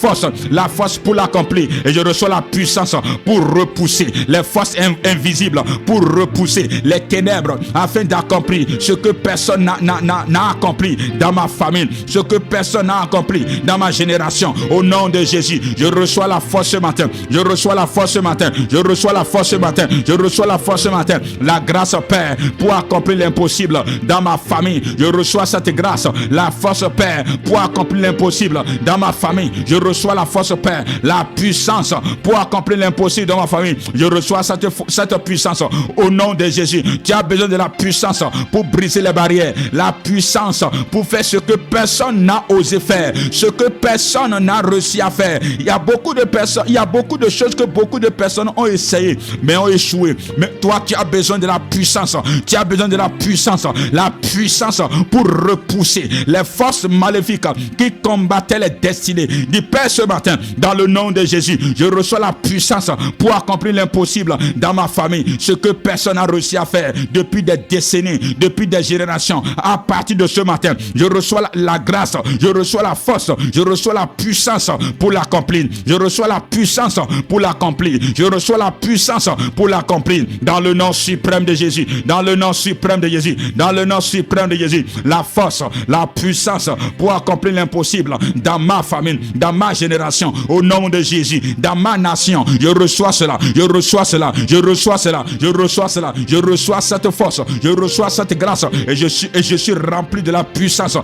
force pour l'accomplir, et je reçois la puissance pour repousser les forces invisibles, pour repousser les ténèbres, afin d'accomplir ce que personne n'a accompli dans ma famille, ce que personne n'a accompli dans ma génération. Au nom de Jésus, je reçois la force ce matin, je reçois la force ce matin, je reçois la force ce matin, je reçois la force ce matin, la grâce Père pour accomplir l'impossible dans ma famille. Je reçois cette grâce, la force Père pour accomplir l'impossible dans ma famille. Je reçois la force Père, la puissance pour accomplir l'impossible dans ma famille. Je reçois cette puissance au nom de Jésus. Tu as besoin de la puissance pour briser les barrières, la puissance pour faire ce que personne n'a osé faire, ce que personne n'a réussi à faire. Il y a beaucoup de personnes, il y a beaucoup de choses que beaucoup de personnes ont essayé mais ont échoué. Mais toi, tu as besoin de la puissance, tu as besoin de la puissance pour repousser les forces maléfiques qui combattaient les destinées du Père. Ce matin, dans le nom de Jésus, je reçois la puissance pour accomplir l'impossible dans ma famille, ce que personne n'a réussi à faire depuis des décennies, depuis des générations. À partir de ce matin, je reçois la grâce, je reçois la force, je reçois la puissance pour l'accomplir. Je reçois la puissance pour l'accomplir. Je reçois la puissance pour l'accomplir. Dans le nom suprême de Jésus, dans le nom suprême de Jésus, dans le nom suprême de Jésus, la force, la puissance pour accomplir l'impossible dans ma famille, dans ma génération, au nom de Jésus, dans ma nation. Je reçois cela, je reçois cela, je reçois cela, je reçois cela, je reçois cette force, je reçois cette grâce, et je suis rempli de la puissance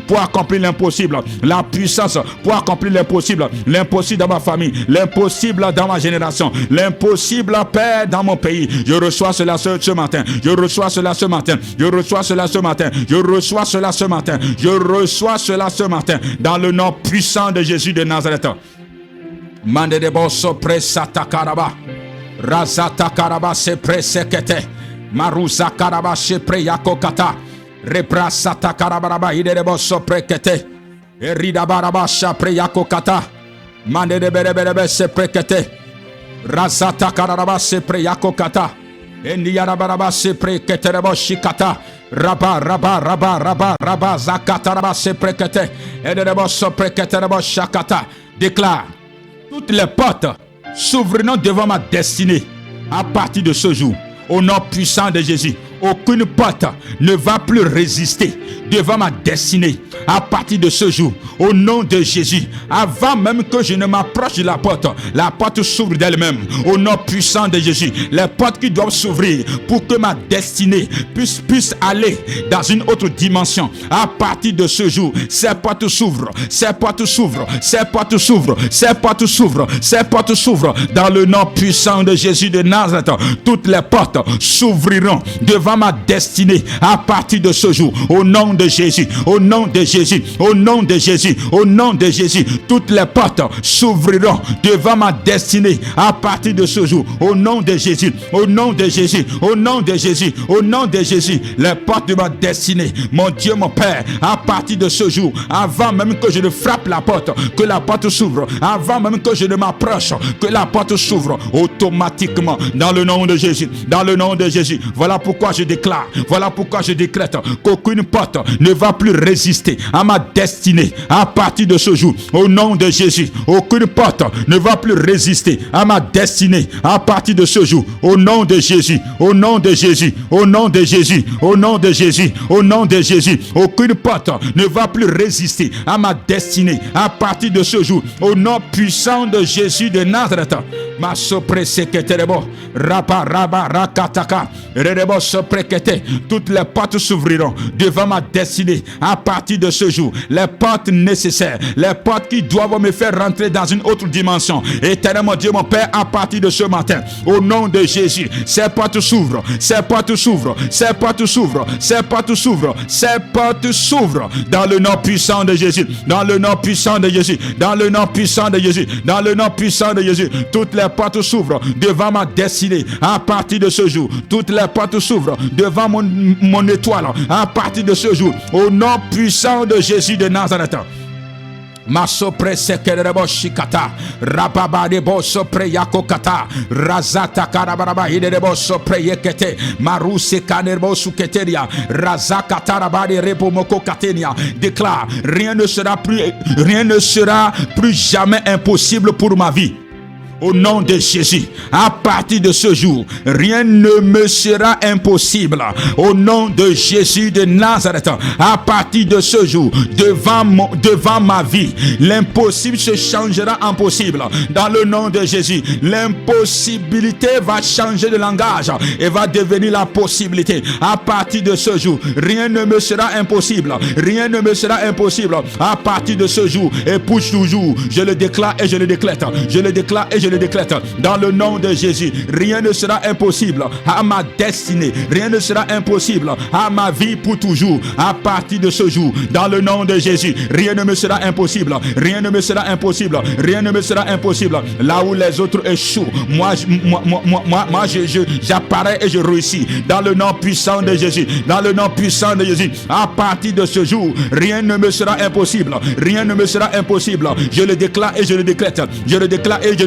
pour accomplir l'impossible, la puissance pour accomplir l'impossible, l'impossible dans ma famille, l'impossible dans ma génération, l'impossible Père dans mon pays. Je reçois cela ce matin, je reçois cela ce matin, je reçois cela ce matin, je reçois cela ce matin, je reçois cela ce matin, dans le nom puissant de Jésus de Nazareth. Mande de bosso presata karaba, razata karaba se presekete, maruza karaba se preyakokata, reprasata karabaraba ide de bosso prekete, erida baraba se preyakokata, mande de berebe se prekete, razata karaba se preyakokata, endiara baraba se prekete de boshikata. Raba zakata raba se prekete, ede de bosso prekete de boshakata. Déclare, toutes les portes s'ouvriront devant ma destinée à partir de ce jour. Au nom puissant de Jésus, aucune porte ne va plus résister devant ma destinée à partir de ce jour. Au nom de Jésus, avant même que je ne m'approche de la porte s'ouvre d'elle-même. Au nom puissant de Jésus, les portes qui doivent s'ouvrir pour que ma destinée puisse aller dans une autre dimension. À partir de ce jour, ces portes s'ouvrent, ces portes s'ouvrent, ces portes s'ouvrent, ces portes s'ouvrent, ces portes s'ouvrent. Dans le nom puissant de Jésus de Nazareth, toutes les portes s'ouvriront devant ma destinée à partir de ce jour. Au nom de Jésus, au nom de Jésus, au nom de Jésus, au nom de Jésus, toutes les portes s'ouvriront devant ma destinée à partir de ce jour. Au nom de Jésus, au nom de Jésus, au nom de Jésus, au nom de Jésus, les portes de ma destinée, mon Dieu, mon Père, à partir de ce jour, avant même que je ne frappe la porte, que la porte s'ouvre, avant même que je ne m'approche, que la porte s'ouvre automatiquement dans le nom de Jésus, dans le nom de Jésus. Voilà pourquoi je déclare, voilà pourquoi je décrète qu'aucune porte ne va plus résister à ma destinée. À partir de ce jour, au nom de Jésus, aucune porte ne va plus résister à ma destinée. À partir de ce jour, au nom de Jésus, au nom de Jésus, au nom de Jésus, au nom de Jésus, au nom de Jésus, aucune porte ne va plus résister à ma destinée. À partir de ce jour, au nom puissant de Jésus de Nazareth, ma sopreseketerebo, raba raba rakataka, rerebo soprekete, toutes les portes s'ouvriront devant ma destinée. À partir de ce jour, les portes nécessaires, les portes qui doivent me faire rentrer dans une autre dimension. Éternellement Dieu mon Père, à partir de ce matin, au nom de Jésus, ces portes s'ouvrent, ces portes s'ouvrent, ces portes s'ouvrent, ces portes s'ouvrent, ces portes s'ouvrent dans le nom puissant de Jésus, dans le nom puissant de Jésus, dans le nom puissant de Jésus, dans le nom puissant de Jésus. Toutes les portes s'ouvrent devant ma destinée. À partir de ce jour, toutes les portes s'ouvrent devant mon étoile. À partir de ce jour, au nom puissant de Jésus de Nazareth. Masopre sekerebo shikata rababa debo sopre yakokata razata karabaraba hidebo sopre yekete maruse kanerbo suketeria razakata rabade rebo moko katenia. Déclare, rien ne sera plus jamais impossible pour ma vie. Au nom de Jésus, à partir de ce jour, rien ne me sera impossible. Au nom de Jésus de Nazareth, à partir de ce jour, devant ma vie, l'impossible se changera en possible. Dans le nom de Jésus, l'impossibilité va changer de langage et va devenir la possibilité. À partir de ce jour, rien ne me sera impossible. Rien ne me sera impossible. À partir de ce jour et pour toujours, je le déclare et je le décrète. Je le déclare et je le décrète dans le nom de Jésus. Rien ne sera impossible à ma destinée. Rien ne sera impossible à ma vie pour toujours. À partir de ce jour, dans le nom de Jésus, rien ne me sera impossible. Rien ne me sera impossible. Rien ne me sera impossible. Là où les autres échouent, moi j'apparais et je réussis. Dans le nom puissant de Jésus. Dans le nom puissant de Jésus. À partir de ce jour, rien ne me sera impossible. Rien ne me sera impossible. Je le déclare et je le décrète. Je le déclare et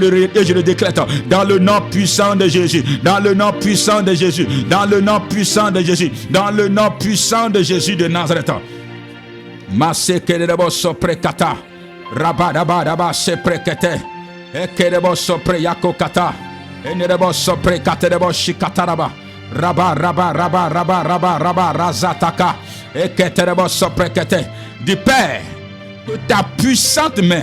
je le décrète dans le nom puissant de Jésus, dans le nom puissant de Jésus, dans le nom puissant de Jésus, dans le nom puissant de Jésus de Nazareth. Masekerebo soprekata, rabadabadaba seprekete, ekerebo sopre yakokata, enerebo soprekaterebo shikataraba, raba razataka, eketerebo soprekete. Du Père, que ta puissante main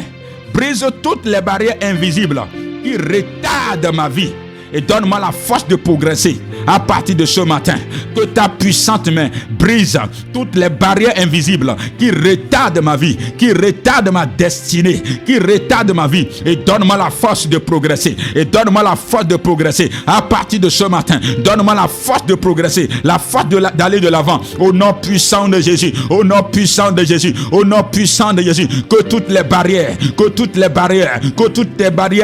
brise toutes les barrières invisibles qui retardent ma vie et donne-moi la force de progresser. À partir de ce matin, que ta puissante main brise toutes les barrières invisibles qui retardent ma vie, qui retardent ma destinée, qui retardent ma vie et donne-moi la force de progresser. Et donne-moi la force de progresser. À partir de ce matin, donne-moi la force de progresser, la force d'aller de l'avant. Au nom puissant de Jésus, au nom puissant de Jésus, au nom puissant de Jésus, que toutes les barrières, que toutes les barrières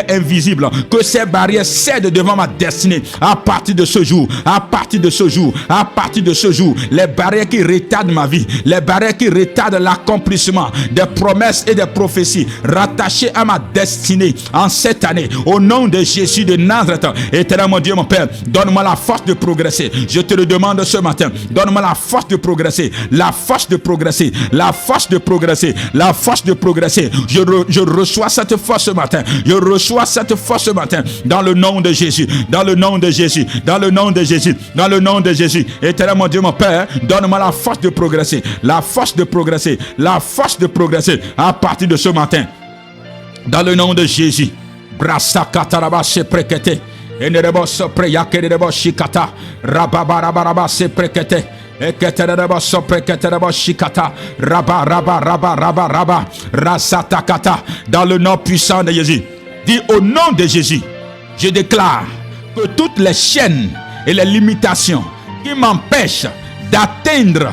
invisibles, que ces barrières cèdent devant ma destinée. À partir de ce jour, à partir de ce jour, à partir de ce jour, les barrières qui retardent ma vie, les barrières qui retardent l'accomplissement des promesses et des prophéties rattachées à ma destinée en cette année, au nom de Jésus de Nazareth. Éternel mon Dieu, mon Père, donne-moi la force de progresser. Je te le demande ce matin. Donne-moi la force de progresser, la force de progresser, la force de progresser, la force de progresser. Je reçois cette force ce matin. Je reçois cette force ce matin dans le nom de Jésus, dans le nom de Jésus, dans le nom de Jésus, dans le nom de Jésus. Éternel mon Dieu, mon Père, donne-moi la force de progresser, la force de progresser, la force de progresser à partir de ce matin. Dans le nom de Jésus. Brasa kataraba se prekete. Enerebo sopre yakerebo shikata. Rababa se prekete. Eketerebo sopre keterebo shikata. Raba. Rasatakata. Dans le nom puissant de Jésus. Dis au nom de Jésus, je déclare que toutes les chaînes et les limitations qui m'empêchent d'atteindre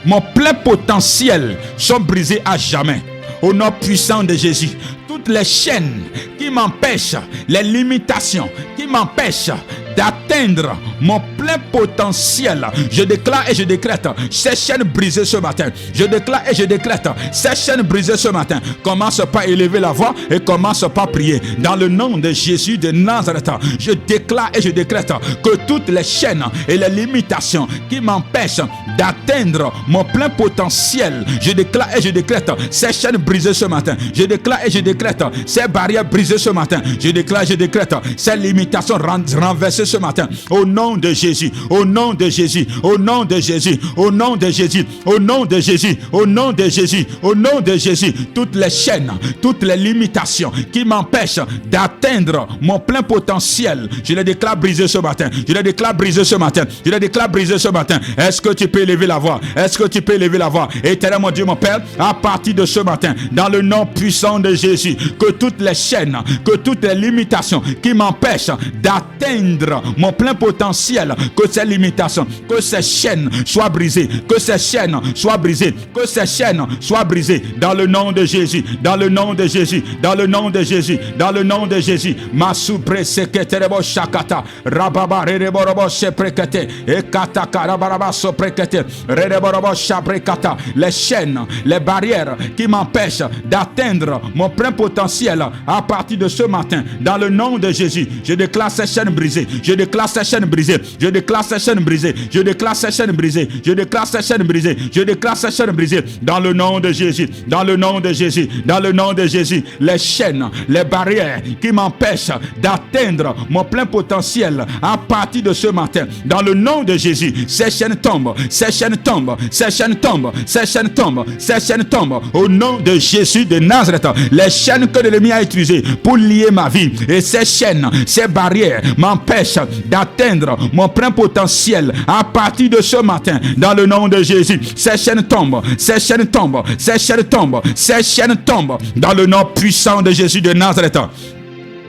mon plein potentiel sont brisées à jamais. Au nom puissant de Jésus, toutes les chaînes qui m'empêchent, les limitations qui m'empêchent d'atteindre mon plein potentiel. Je déclare et je décrète ces chaînes brisées ce matin. Je déclare et je décrète ces chaînes brisées ce matin. Commence par élever la voix et commence par prier. Dans le nom de Jésus de Nazareth, je déclare et je décrète que toutes les chaînes et les limitations qui m'empêchent d'atteindre mon plein potentiel, je déclare et je décrète ces chaînes brisées ce matin. Je déclare et je décrète ces barrières brisées ce matin. Je déclare et je décrète ces limitations renversées ce matin. Au nom de Jésus, au nom de Jésus, au nom de Jésus, au nom de Jésus, au nom de Jésus, au nom de Jésus, au nom de Jésus, toutes les chaînes, toutes les limitations qui m'empêchent d'atteindre mon plein potentiel, je les déclare brisées ce matin. Je les déclare brisées ce matin. Je les déclare brisées ce matin. Est-ce que tu peux élever la voix? Est-ce que tu peux élever la voix? Éternel mon Dieu, mon Père, à partir de ce matin, dans le nom puissant de Jésus, que toutes les chaînes, que toutes les limitations qui m'empêchent d'atteindre mon plein potentiel, que ces limitations, que ces chaînes soient brisées, que ces chaînes soient brisées, que ces chaînes soient brisées, dans le nom de Jésus, dans le nom de Jésus, dans le nom de Jésus, dans le nom de Jésus. Masupre seketerebo shakata, rababa rereborobo sheprekete, ekataka rabaraba soprekete, rereborobo shaprekata. Les chaînes, les barrières qui m'empêchent d'atteindre mon plein potentiel à partir de ce matin, dans le nom de Jésus, je déclare ces chaînes brisées, je déclare ces chaînes brisées, je déclare ces chaînes brisées, je déclare ces chaînes brisées, je déclare ces chaînes brisées, je déclare ces chaînes brisées, dans le nom de Jésus, dans le nom de Jésus, dans le nom de Jésus. Les chaînes, les barrières qui m'empêchent d'atteindre mon plein potentiel à partir de ce matin, dans le nom de Jésus, ces chaînes tombent, ces chaînes tombent, ces chaînes tombent, ces chaînes tombent, ces chaînes tombent, au nom de Jésus de Nazareth. Les chaînes que l'ennemi a utilisées pour lier ma vie, et ces chaînes, ces barrières m'empêchent d'atteindre mon plein potentiel à partir de ce matin, dans le nom de Jésus. Ces chaînes tombent, ces chaînes tombent, ces chaînes tombent, ces chaînes tombent, dans le nom puissant de Jésus de Nazareth.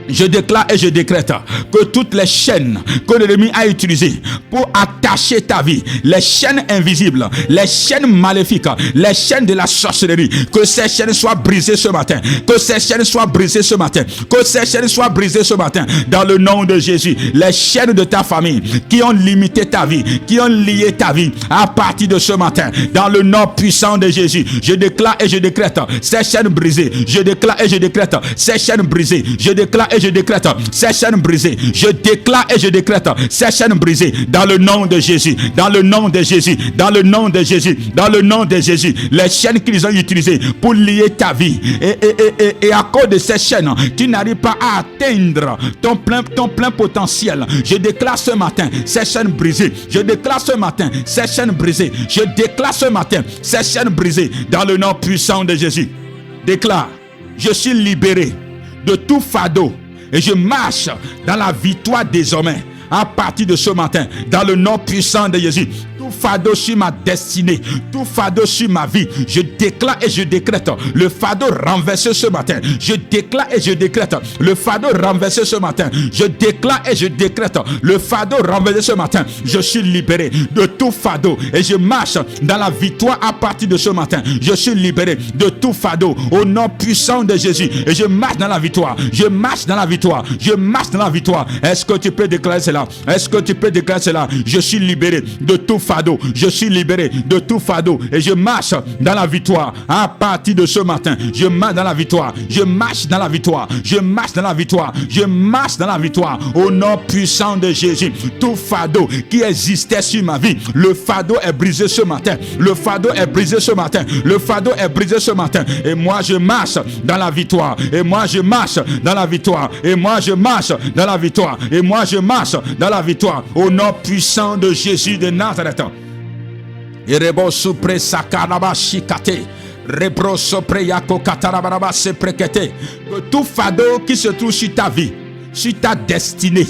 Je déclare et je décrète que toutes les chaînes que l'ennemi a utilisées pour attacher ta vie, les chaînes invisibles, les chaînes maléfiques, les chaînes de la sorcellerie, que ces chaînes soient brisées ce matin, que ces chaînes soient brisées ce matin, que ces chaînes soient brisées ce matin, dans le nom de Jésus. Les chaînes de ta famille qui ont limité ta vie, qui ont lié ta vie, à partir de ce matin, dans le nom puissant de Jésus, je déclare et je décrète ces chaînes brisées. Je déclare et je décrète ces chaînes brisées. Je déclare et je décrète ces chaînes brisées. Je déclare et je décrète ces chaînes brisées, dans le nom de Jésus, dans le nom de Jésus, dans le nom de Jésus, dans le nom de Jésus. Les chaînes qu'ils ont utilisées pour lier ta vie, et à cause de ces chaînes, tu n'arrives pas à atteindre ton plein potentiel. Je déclare ce matin ces chaînes brisées. Je déclare ce matin ces chaînes brisées. Je déclare ce matin ces chaînes brisées, dans le nom puissant de Jésus. Déclare: je suis libéré de tout fardeau et je marche dans la victoire désormais à partir de ce matin, dans le nom puissant de Jésus. Tout fardeau sur ma destinée, tout fardeau sur ma vie, je déclare et je décrète le fardeau renversé ce matin. Je déclare et je décrète le fardeau renversé ce matin. Je déclare et je décrète le fardeau renversé ce matin. Je suis libéré de tout fardeau et je marche dans la victoire à partir de ce matin. Je suis libéré de tout fardeau au nom puissant de Jésus et je marche dans la victoire. Je marche dans la victoire. Je marche dans la victoire. Est-ce que tu peux déclarer cela? Est-ce que tu peux déclarer cela? Je suis libéré de tout fardeau. Je suis libéré de tout fardeau et je marche dans la victoire à partir de ce matin. Je marche dans la victoire. Je marche dans la victoire. Je marche dans la victoire. Je marche dans la victoire au nom puissant de Jésus. Tout fardeau qui existait sur ma vie, le fardeau est brisé ce matin. Le fardeau est brisé ce matin. Le fardeau est brisé ce matin. Et moi je marche dans la victoire. Et moi je marche dans la victoire. Et moi je marche dans la victoire. Et moi je marche dans la victoire au nom puissant de Jésus de Nazareth. Irebo supre sakaraba shikate. Rebro sopre yako katarabaraba se prekete. Que tout fardeau qui se trouve sur ta vie, sur ta destinée,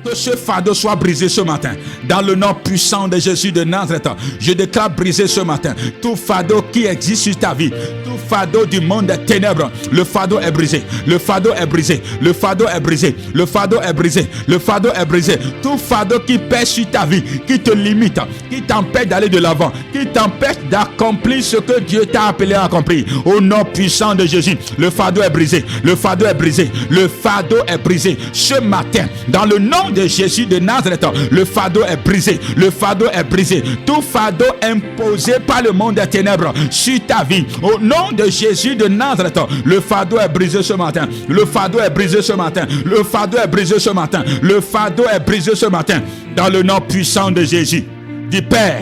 que ce fardeau soit brisé ce matin. Dans le nom puissant de Jésus de Nazareth, je déclare brisé ce matin. Tout fardeau qui existe sur ta vie, tout fardeau du monde des ténèbres, le fardeau est brisé. Le fardeau est brisé. Le fardeau est brisé. Le fardeau est brisé. Le fardeau est brisé. Tout fardeau qui pèse sur ta vie, qui te limite, qui t'empêche d'aller de l'avant, qui t'empêche d'accomplir ce que Dieu t'a appelé à accomplir. Au nom puissant de Jésus, le fardeau est brisé. Le fardeau est brisé. Le fardeau est brisé. Ce matin, dans le nom nom de Jésus de Nazareth, le fardeau est brisé. Le fardeau est brisé. Tout fardeau imposé par le monde des ténèbres sur ta vie, au nom de Jésus de Nazareth, le fardeau est brisé ce matin. Le fardeau est brisé ce matin. Le fardeau est brisé ce matin. Le fardeau est brisé ce matin. Dans le nom puissant de Jésus. Dis Père,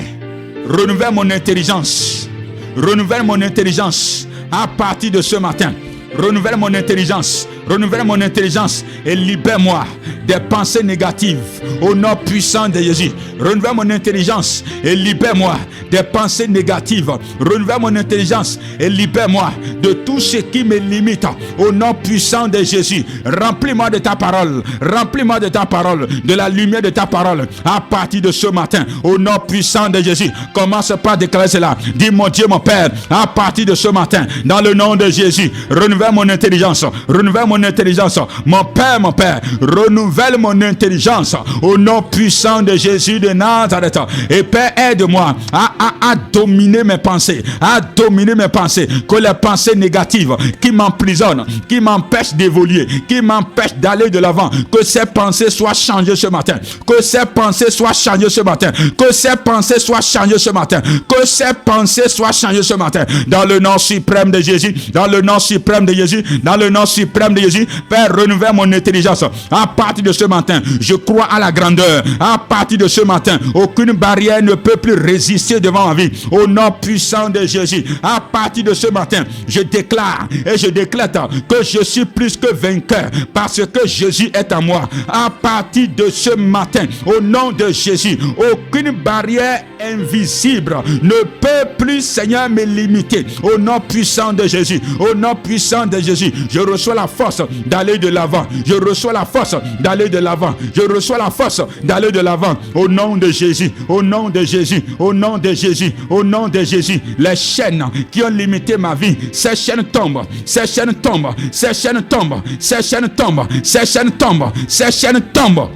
renouvelle mon intelligence. Renouvelle mon intelligence à partir de ce matin. Renouvelle mon intelligence. Renouvelle mon intelligence et libère-moi des pensées négatives au nom puissant de Jésus. Renouvelle mon intelligence et libère-moi des pensées négatives. Renouvelle mon intelligence et libère-moi de tout ce qui me limite au nom puissant de Jésus. Remplis-moi de ta parole. Remplis-moi de ta parole, de la lumière de ta parole à partir de ce matin au nom puissant de Jésus. Commence par déclarer cela. Dis mon Dieu, mon Père, à partir de ce matin, dans le nom de Jésus, renouvelle mon intelligence. Renouvelle mon intelligence. Mon Père, renouvelle mon intelligence au nom puissant de Jésus de Nazareth. Et Père, aide-moi à dominer mes pensées. À dominer mes pensées. Que les pensées négatives qui m'emprisonnent, qui m'empêchent d'évoluer, qui m'empêchent d'aller de l'avant, que ces pensées soient changées ce matin. Que ces pensées soient changées ce matin. Que ces pensées soient changées ce matin. Que ces pensées soient changées ce matin. Dans le nom suprême de Jésus. Dans le nom suprême de Jésus. Dans le nom suprême de Jésus. Père, renouvelle mon intelligence. À partir de ce matin, je crois à la grandeur. À partir de ce matin, aucune barrière ne peut plus résister devant ma vie. Au nom puissant de Jésus. À partir de ce matin, je déclare et je déclare que je suis plus que vainqueur parce que Jésus est en moi. À partir de ce matin, au nom de Jésus, aucune barrière invisible ne peut plus, Seigneur, me limiter. Au nom puissant de Jésus. Au nom puissant de Jésus, je reçois la force d'aller de l'avant. Je reçois la force d'aller de l'avant. Je reçois la force d'aller de l'avant. Au nom de Jésus. Au nom de Jésus. Au nom de Jésus. Au nom de Jésus. Les chaînes qui ont limité ma vie, ces chaînes tombent. Ces chaînes tombent. Ces chaînes tombent. Ces chaînes tombent. Ces chaînes tombent. Ces chaînes tombent.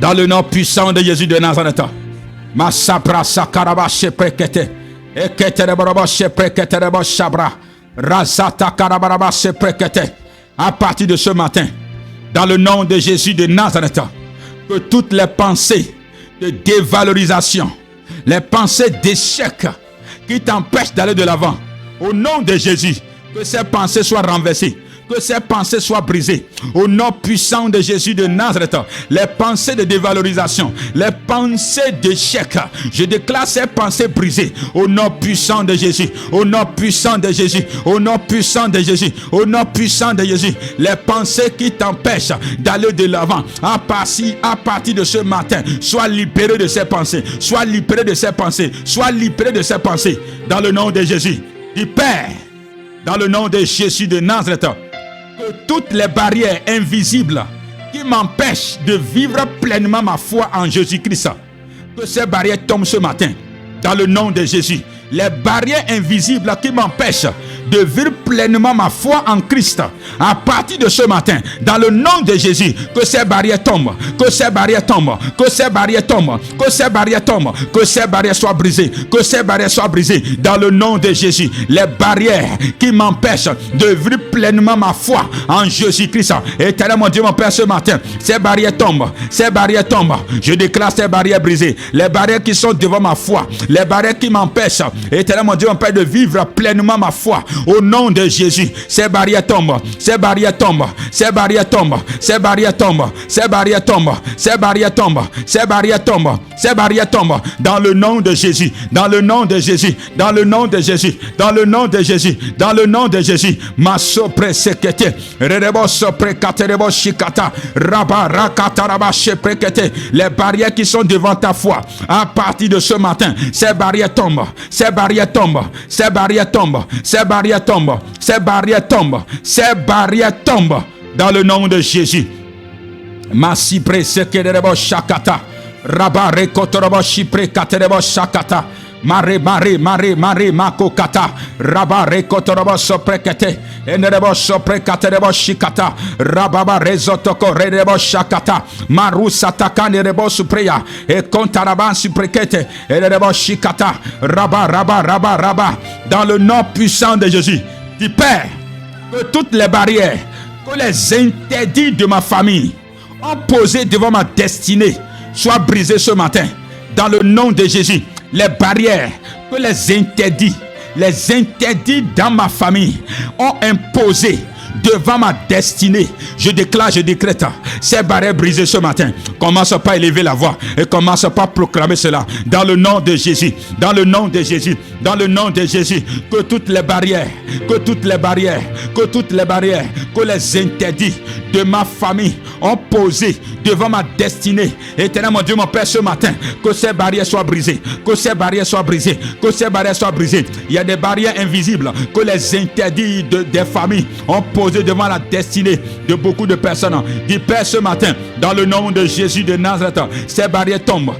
Dans le nom puissant de Jésus de Nazareth. Ma sabra sakaraba sheprekete. Ekete rebaraba sheprekete reba shabra. Razata karabaraba sheprekete. À partir de ce matin, dans le nom de Jésus de Nazareth, que toutes les pensées de dévalorisation, les pensées d'échec qui t'empêchent d'aller de l'avant, au nom de Jésus, que ces pensées soient renversées. Que ces pensées soient brisées. Au nom puissant de Jésus de Nazareth, les pensées de dévalorisation, les pensées d'échec, je déclare ces pensées brisées. Au nom puissant de Jésus. Au nom puissant de Jésus. Au nom puissant de Jésus. Au nom puissant de Jésus. Les pensées qui t'empêchent d'aller de l'avant, à partir de ce matin, sois libéré de ces pensées. Sois libéré de ces pensées. Sois libéré de ces pensées. Dans le nom de Jésus. Du Père, dans le nom de Jésus de Nazareth, que toutes les barrières invisibles qui m'empêchent de vivre pleinement ma foi en Jésus-Christ, que ces barrières tombent ce matin, dans le nom de Jésus. Les barrières invisibles qui m'empêchent de vivre pleinement ma foi en Christ, à partir de ce matin, dans le nom de Jésus, que ces barrières tombent, que ces barrières tombent, que ces barrières tombent, que ces barrières tombent, que ces barrières soient brisées, que ces barrières soient brisées, dans le nom de Jésus. Les barrières qui m'empêchent de vivre pleinement ma foi en Jésus-Christ, éternel mon Dieu, mon Père, ce matin, ces barrières tombent, ces barrières tombent. Je déclare ces barrières brisées, les barrières qui sont devant ma foi, les barrières qui m'empêchent, éternel mon Dieu, mon Père, de vivre pleinement ma foi. Au nom de Jésus, ces barrières tombent, ces barrières tombent, ces barrières tombent, ces barrières tombent, ces barrières tombent, ces barrières tombent, ces barrières tombent, ces barrières tombent, dans le nom de Jésus, dans le nom de Jésus, dans le nom de Jésus, dans le nom de Jésus, dans le nom de Jésus. Ma sopre sekete, rerebo sopre katerebo shikata, raba rakata raba sheprekete. Les barrières qui sont devant ta foi, à partir de ce matin, ces barrières tombent, ces barrières tombent, ces barrières tombent, ces barrières tombent, ces barrières tombent, ces barrières tombent, dans le nom de Jésus. Masibre sekerebo shakata, raba rekotorobo shipre katerebo shakata. Mare makokata raba rekotorobo soprekete enerebo soprekaterebo shikata rababa rezotoko rerebo shakata marusata kanerebo supreya e kontaraban suprekete enerebo shikata raba dans le nom puissant de Jésus. Du Père, que toutes les barrières, que les interdits de ma famille, posées devant ma destinée soient brisées ce matin. Dans le nom de Jésus, les barrières que les interdits dans ma famille ont imposées devant ma destinée, je déclare, je décrète ces barrières brisées ce matin. Commence par élever la voix et commence par proclamer cela dans le nom de Jésus, dans le nom de Jésus, dans le nom de Jésus. Que toutes les barrières, que les interdits de ma famille ont posé devant ma destinée, éternel mon Dieu, mon Père, ce matin, que ces barrières soient brisées, que ces barrières soient brisées, que ces barrières soient brisées. Il y a des barrières invisibles que les interdits des familles ont posé devant la destinée de beaucoup de personnes. Dis Père, ce matin, dans le nom de Jésus de Nazareth, ces barrières tombent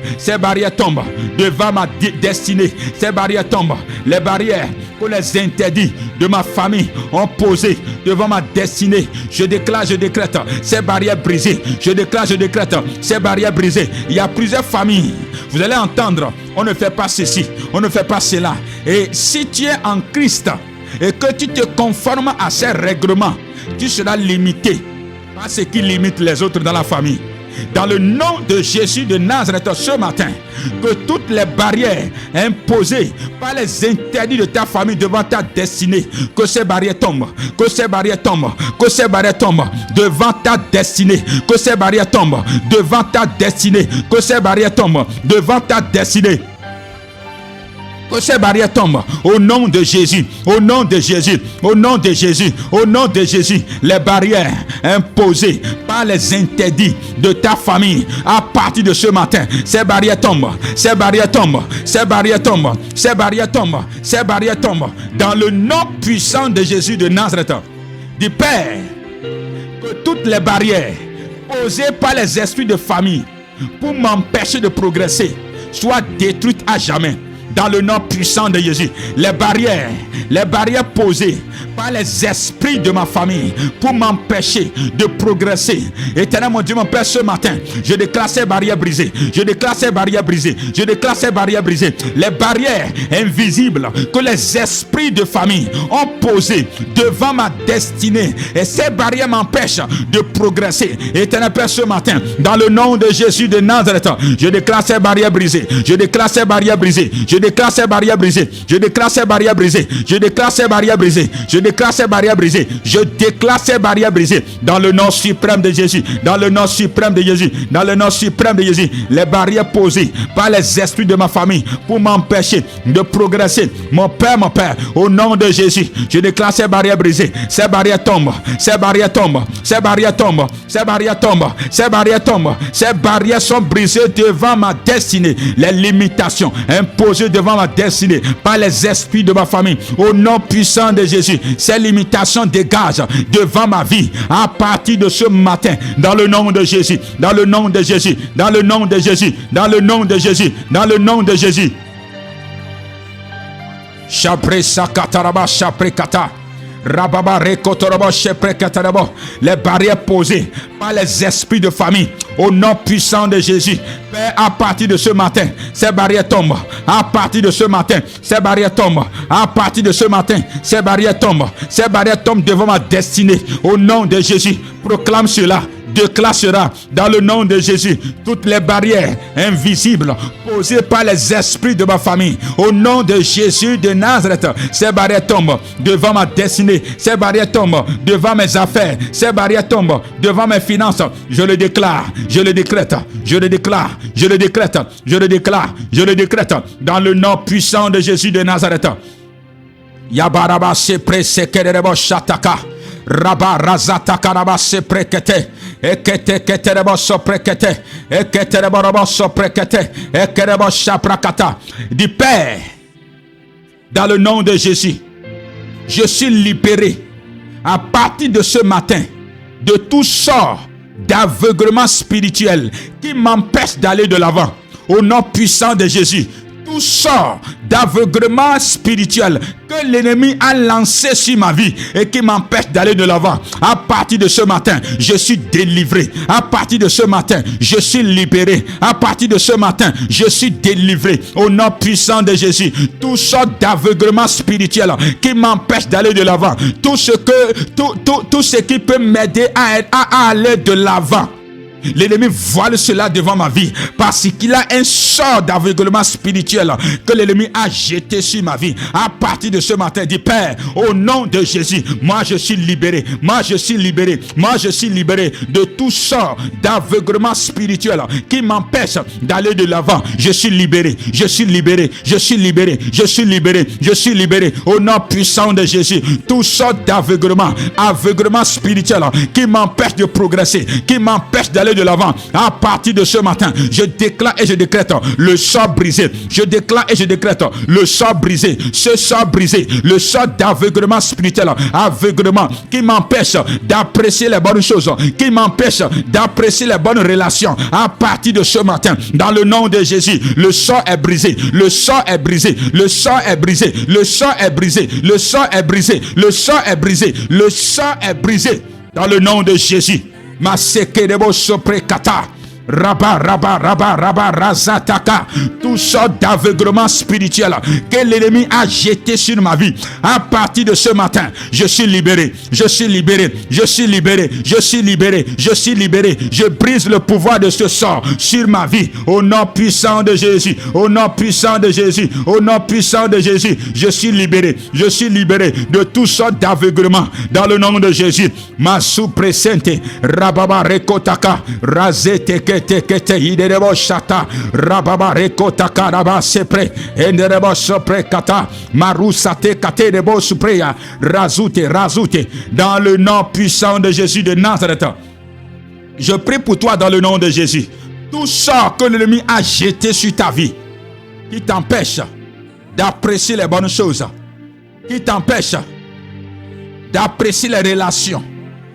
devant ma destinée, ces barrières tombent, les barrières que les interdits de ma famille ont posées devant ma destinée, je déclare, je décrète ces barrières brisées, je déclare, je décrète ces barrières brisées. Il y a plusieurs familles, vous allez entendre, on ne fait pas ceci, on ne fait pas cela. Et si tu es en Christ et que tu te conformes à ces règlements, tu seras limité par ce qui limite les autres dans la famille. Dans le nom de Jésus de Nazareth, ce matin, que toutes les barrières imposées par les interdits de ta famille devant ta destinée, que ces barrières tombent, que ces barrières tombent, que ces barrières tombent devant ta destinée, que ces barrières tombent devant ta destinée, que ces barrières tombent devant ta destinée. Que ces barrières tombent au nom de Jésus, au nom de Jésus, au nom de Jésus, au nom de Jésus. Les barrières imposées par les interdits de ta famille à partir de ce matin, ces barrières tombent, ces barrières tombent, ces barrières tombent, ces barrières tombent, ces barrières tombent dans le nom puissant de Jésus de Nazareth. Du Père, que toutes les barrières posées par les esprits de famille pour m'empêcher de progresser soient détruites à jamais. Dans le nom puissant de Jésus, les barrières posées par les esprits de ma famille pour m'empêcher de progresser. Éternel mon Dieu, mon Père, ce matin, je déclare ces barrières brisées. Je déclare ces barrières brisées. Je déclare ces barrières brisées. Les barrières invisibles que les esprits de famille ont posées devant ma destinée. Et ces barrières m'empêchent de progresser. Éternel Père, ce matin, dans le nom de Jésus de Nazareth, je déclare ces barrières brisées. Je déclare ces barrières brisées. Je déclare ces barrières brisées. Je déclare ces barrières brisées. Je déclare ces barrières brisées. Je déclare ces barrières brisées. Je déclare ces barrières brisées. Dans le nom suprême de Jésus. Dans le nom suprême de Jésus. Dans le nom suprême de Jésus. Les barrières posées par les esprits de ma famille pour m'empêcher de progresser. Mon Père, au nom de Jésus, je déclare ces barrières brisées. Ces barrières tombent. Ces barrières tombent. Ces barrières tombent. Ces barrières tombent. Ces barrières tombent. Ces barrières sont brisées devant ma destinée. Les limitations imposées devant ma destinée par les esprits de ma famille. Au nom puissant de Jésus, ces limitations dégagent devant ma vie à partir de ce matin. Dans le nom de Jésus. Dans le nom de Jésus. Dans le nom de Jésus. Dans le nom de Jésus. Dans le nom de Jésus. Chapré sakataraba chapré kata. Rababa rekotorabo chepre katarabo. Les barrières posées par les esprits de famille au nom puissant de Jésus. Père, à partir de ce matin, ces barrières tombent. À partir de ce matin, ces barrières tombent. À partir de ce matin, ces barrières tombent. Ces barrières tombent devant ma destinée. Au nom de Jésus, proclame cela. Déclare cela dans le nom de Jésus. Toutes les barrières invisibles posées par les esprits de ma famille, au nom de Jésus de Nazareth, ces barrières tombent devant ma destinée. Ces barrières tombent devant mes affaires. Ces barrières tombent devant mes finances. Je le déclare, je le décrète, je le déclare, je le décrète, je le déclare, je le décrète dans le nom puissant de Jésus de Nazareth. Yabaraba se presekerebo shataka. Rabba razata karaba se prekete. Ekete keterebo so prekete. Eketerebo robo so prekete. Ekerebo shaprakata. Du Père, dans le nom de Jésus, je suis libéré à partir de ce matin de tout sort d'aveuglement spirituel qui m'empêche d'aller de l'avant. Au nom puissant de Jésus, tout sort d'aveuglement spirituel que l'ennemi a lancé sur ma vie et qui m'empêche d'aller de l'avant. À partir de ce matin, je suis délivré. À partir de ce matin, je suis libéré. À partir de ce matin, je suis délivré. Au nom puissant de Jésus, tout sort d'aveuglement spirituel qui m'empêche d'aller de l'avant. Tout ce qui peut m'aider à aller de l'avant. L'ennemi voile cela devant ma vie parce qu'il a un sort d'aveuglement spirituel que l'ennemi a jeté sur ma vie. À partir de ce matin, dit Père, au nom de Jésus, moi je suis libéré. Moi je suis libéré. Moi je suis libéré de tout sort d'aveuglement spirituel qui m'empêche d'aller de l'avant. Je suis libéré. Je suis libéré. Je suis libéré. Je suis libéré. Je suis libéré. Au nom puissant de Jésus, tout sort d'aveuglement, aveuglement spirituel qui m'empêche de progresser, qui m'empêche d'aller de l'avant. À partir de ce matin, je déclare et je décrète le sort brisé. Je déclare et je décrète le sort brisé. Ce sort brisé, le sort d'aveuglement spirituel, aveuglement qui m'empêche d'apprécier les bonnes choses, qui m'empêche d'apprécier les bonnes relations. À partir de ce matin, dans le nom de Jésus, le sort est brisé. Le sort est brisé. Le sort est brisé. Le sort est brisé. Le sort est brisé. Le sort est brisé. Le sort est brisé. Dans le nom de Jésus. Masekedebo soprekata. Rabba, razataka. Tout sort d'aveuglement spirituel que l'ennemi a jeté sur ma vie. À partir de ce matin, je suis libéré. Je suis libéré. Je suis libéré. Je suis libéré. Je suis libéré. Je brise le pouvoir de ce sort sur ma vie. Au nom puissant de Jésus. Au nom puissant de Jésus. Au nom puissant de Jésus. Je suis libéré. Je suis libéré de tout sort d'aveuglement. Dans le nom de Jésus. Ma sous-presente. Rababa rekotaka. Razeteke. Tekete iderebo shata rababa rekota karaba sepre enderebo sopre kata marusate kate debo supreya razute dans le nom puissant de Jésus de Nazareth. Je prie pour toi dans le nom de Jésus. Tout ça que l'ennemi a jeté sur ta vie qui t'empêche d'apprécier les bonnes choses, qui t'empêche d'apprécier les relations,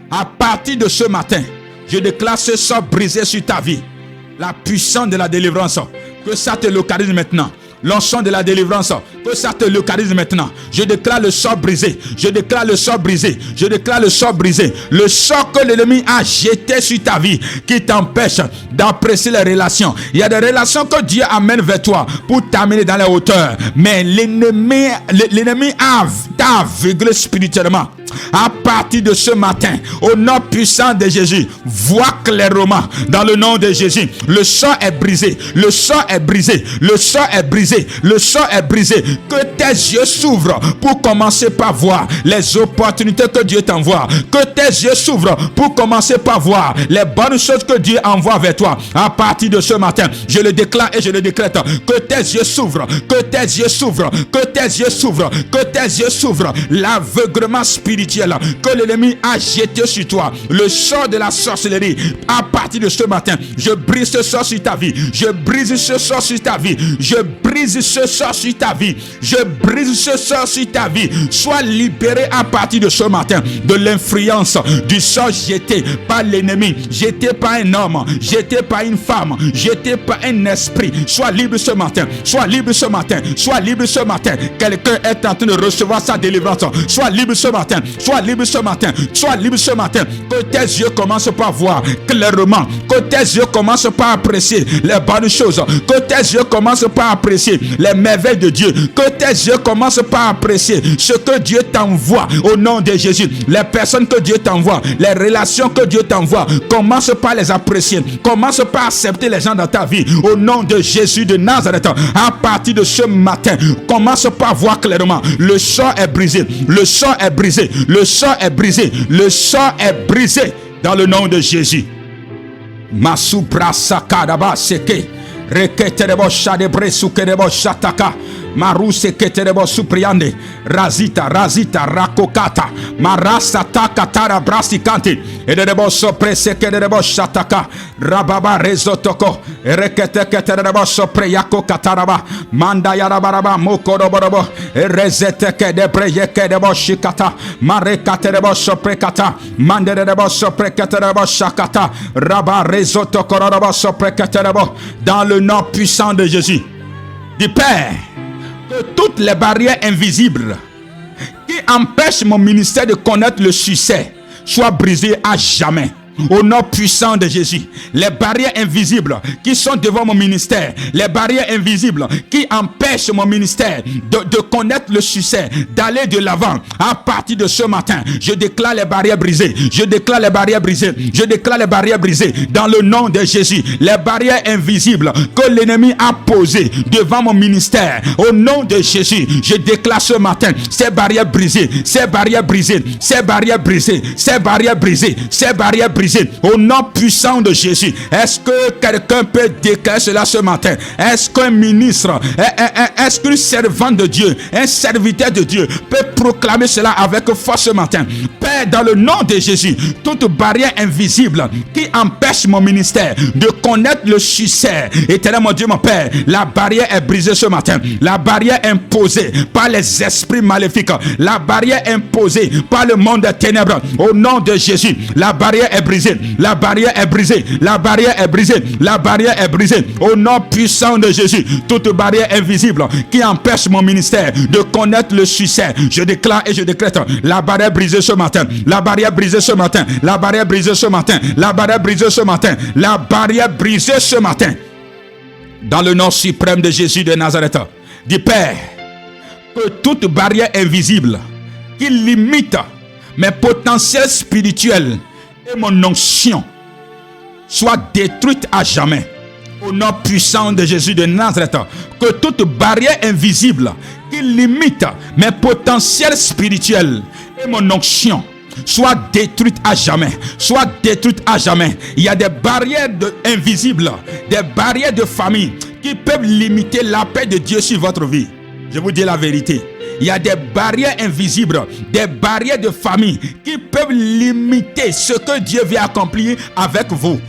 à partir de ce matin, je déclare ce sort brisé sur ta vie. La puissance de la délivrance, que ça te localise maintenant. L'onction de la délivrance, que ça te localise maintenant. Je déclare le sort brisé. Je déclare le sort brisé. Je déclare le sort brisé. Le sort que l'ennemi a jeté sur ta vie qui t'empêche d'apprécier les relations. Il y a des relations que Dieu amène vers toi pour t'amener dans les hauteurs. Mais l'ennemi t'a aveuglé spirituellement. À partir de ce matin, au nom puissant de Jésus, vois clairement dans le nom de Jésus. Le sort est brisé. Le sort est brisé. Le sort est brisé. Le sort est brisé. Que tes yeux s'ouvrent pour commencer par voir les opportunités que Dieu t'envoie. Que tes yeux s'ouvrent pour commencer par voir les bonnes choses que Dieu envoie vers toi. À partir de ce matin, je le déclare et je le décrète. Que tes yeux s'ouvrent. Que tes yeux s'ouvrent. Que tes yeux s'ouvrent. Que tes yeux s'ouvrent. L'aveuglement spirituel que l'ennemi a jeté sur toi, le sort de la sorcellerie, à partir de ce matin, je brise ce sort sur ta vie. Je brise ce sort sur ta vie. Je brise ce sort sur ta vie. Je brise ce sort sur ta vie. Sois libéré à partir de ce matin de l'influence du sort jeté par l'ennemi, jeté par un homme, jeté par une femme, jeté par un esprit. Sois libre ce matin. Sois libre ce matin. Sois libre ce matin. Quelqu'un est en train de recevoir sa délivrance. Sois libre ce matin. Sois libre ce matin. Sois libre ce matin. Que tes yeux commencent par voir clairement. Que tes yeux commencent par apprécier les bonnes choses. Que tes yeux commencent par apprécier les merveilles de Dieu. Que tes yeux commencent par apprécier ce que Dieu t'envoie au nom de Jésus. Les personnes que Dieu t'envoie, les relations que Dieu t'envoie, commence par les apprécier. Commence par accepter les gens dans ta vie au nom de Jésus de Nazareth. À partir de ce matin, commence par voir clairement. Le sort est brisé. Le sort est brisé. Le sort est brisé. Le sort est brisé dans le nom de Jésus. Masubra sakadaba seke reketerebo shadebre sukerebo shataka maruse keterebo supriande razita rakokata marasa takatara brasikante ederebo sopre sekerebo shataka rababa rezotoko rekete keterebo sopre yako kataraba manda yarabaraba mokoroborobo rezete kedebre yekedebo shikata marekaterebo sopre kata manderebo sopre keterebo shakata raba rezotoko robo sopre keterebo dans le nom puissant de Jésus. Du Père, que toutes les barrières invisibles qui empêchent mon ministère de connaître le succès soient brisées à jamais. Au nom puissant de Jésus, les barrières invisibles qui sont devant mon ministère, les barrières invisibles qui empêchent mon ministère de connaître le succès, d'aller de l'avant, à partir de ce matin, je déclare les barrières brisées. Je déclare les barrières brisées. Je déclare les barrières brisées dans le nom de Jésus. Les barrières invisibles que l'ennemi a posées devant mon ministère, au nom de Jésus, je déclare ce matin ces barrières brisées, ces barrières brisées, ces barrières brisées, ces barrières brisées, ces barrières brisées. Au nom puissant de Jésus. Est-ce que quelqu'un peut déclarer cela ce matin? Est-ce qu'un ministre, est-ce qu'un servant de Dieu, un serviteur de Dieu peut proclamer cela avec force ce matin? Père, dans le nom de Jésus, toute barrière invisible qui empêche mon ministère de connaître le succès, éternel mon Dieu, mon Père, la barrière est brisée ce matin. La barrière imposée par les esprits maléfiques, la barrière imposée par le monde des ténèbres, au nom de Jésus, la barrière est brisée. La barrière est brisée. La barrière est brisée. La barrière est brisée. Au nom puissant de Jésus, toute barrière invisible qui empêche mon ministère de connaître le succès, je déclare et je décrète la barrière brisée ce matin. La barrière brisée ce matin. La barrière brisée ce matin. La barrière brisée ce matin. La barrière brisée ce matin. Dans le nom suprême de Jésus de Nazareth. Dis Père, que toute barrière invisible qui limite mes potentiels spirituels et mon onction soit détruite à jamais. Au nom puissant de Jésus de Nazareth, que toute barrière invisible qui limite mes potentiels spirituels et mon onction soit détruite à jamais. Soit détruite à jamais. Il y a des barrières invisibles, des barrières de famille qui peuvent limiter la paix de Dieu sur votre vie. Je vous dis la vérité. Il y a des barrières invisibles, des barrières de famille qui peuvent limiter ce que Dieu veut accomplir avec vous.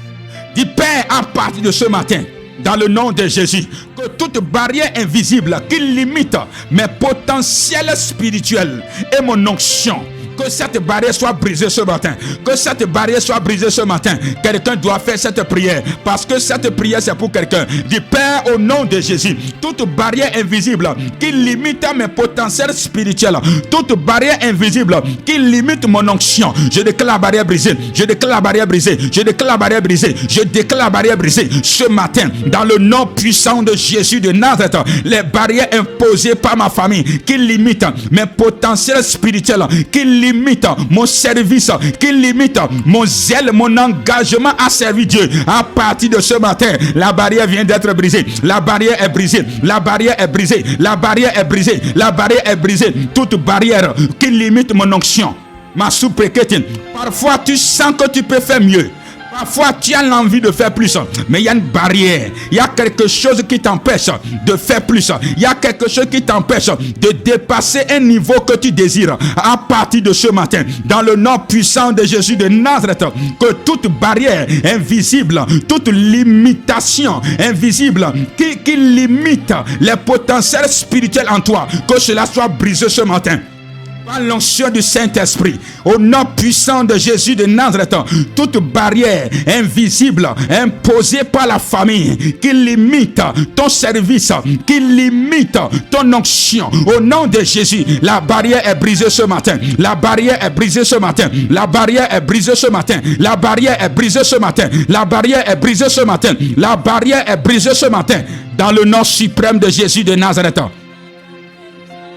Dis Père, à partir de ce matin, dans le nom de Jésus, que toute barrière invisible qui limite mes potentiels spirituels et mon onction, que cette barrière soit brisée ce matin. Que cette barrière soit brisée ce matin. Quelqu'un doit faire cette prière. Parce que cette prière c'est pour quelqu'un. Dis Père, au nom de Jésus, toute barrière invisible qui limite mes potentiels spirituels, toute barrière invisible qui limite mon onction, je déclare la barrière brisée. Je déclare la barrière brisée. Je déclare la barrière brisée. Je déclare la barrière brisée ce matin. Dans le nom puissant de Jésus de Nazareth, les barrières imposées par ma famille qui limitent mes potentiels spirituels, qui limite mon service, qui limite mon zèle, mon engagement à servir Dieu. À partir de ce matin, la barrière vient d'être brisée. La barrière est brisée. La barrière est brisée. La barrière est brisée. La barrière est brisée. Toute barrière qui limite mon onction. Ma sous-préquête. Parfois, tu sens que tu peux faire mieux. Parfois, tu as l'envie de faire plus, mais il y a une barrière. Il y a quelque chose qui t'empêche de faire plus. Il y a quelque chose qui t'empêche de dépasser un niveau que tu désires. À partir de ce matin, dans le nom puissant de Jésus de Nazareth, que toute barrière invisible, toute limitation invisible qui limite les potentiels spirituels en toi, que cela soit brisé ce matin. Par l'onction du Saint-Esprit, au nom puissant de Jésus de Nazareth, toute barrière invisible imposée par la famille qui limite ton service, qui limite ton onction, au nom de Jésus, la barrière est brisée ce matin. La barrière est brisée ce matin. La barrière est brisée ce matin. La barrière est brisée ce matin. La barrière est brisée ce matin. La barrière est brisée ce matin. Dans le nom suprême de Jésus de Nazareth.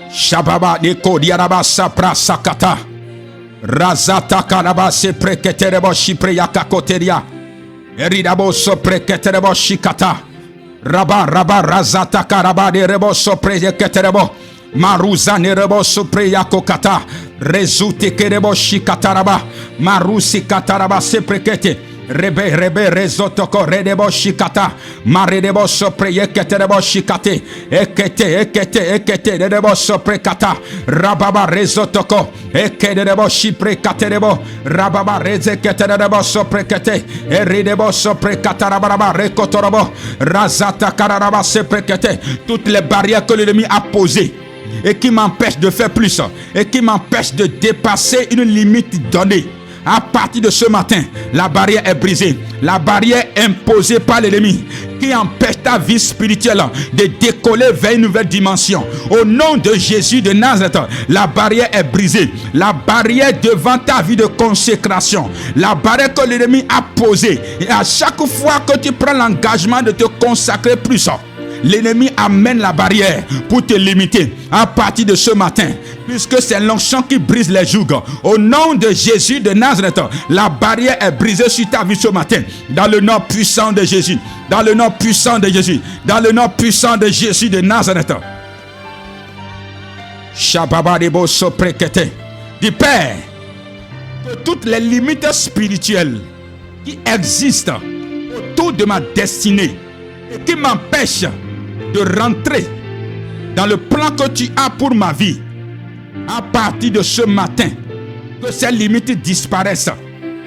Shababa de Kodiaraba Sapra Sakata Razata Karaba se preketerebo shipreyaka koteria Eridabo so preketerebo shikata Raba razata karaba de rebo so preketerebo Maruza ne rebo so preyako kata Rezute kerebo shikataraba Marusi kataraba se prekete Rebe rezotoko redebo shikata maredebo sopre yeketerebo shikate ekete redebo sopre kata rababa rezotoko ekedebo shipre katerebo rababa rezeketerebo sopre kete eridebo sopre kataraba rekotorobo razata kararaba sepre kete. Toutes les barrières que l'ennemi a posées et qui m'empêchent de faire plus et qui m'empêchent de dépasser une limite donnée, À partir de ce matin, la barrière est brisée. La barrière imposée par l'ennemi qui empêche ta vie spirituelle de décoller vers une nouvelle dimension. Au nom de Jésus de Nazareth, la barrière est brisée. La barrière devant ta vie de consécration. La barrière que l'ennemi a posée. Et à chaque fois que tu prends l'engagement de te consacrer plus, l'ennemi amène la barrière pour te limiter. À partir de ce matin, puisque c'est l'onction qui brise les jougs, au nom de Jésus de Nazareth, la barrière est brisée sur ta vie ce matin. Dans le nom puissant de Jésus. Dans le nom puissant de Jésus. Dans le nom puissant de Jésus de Nazareth. Shababaribo soprekete. Dis Père, que toutes les limites spirituelles qui existent autour de ma destinée et qui m'empêchent de rentrer dans le plan que tu as pour ma vie, à partir de ce matin, que ces limites disparaissent.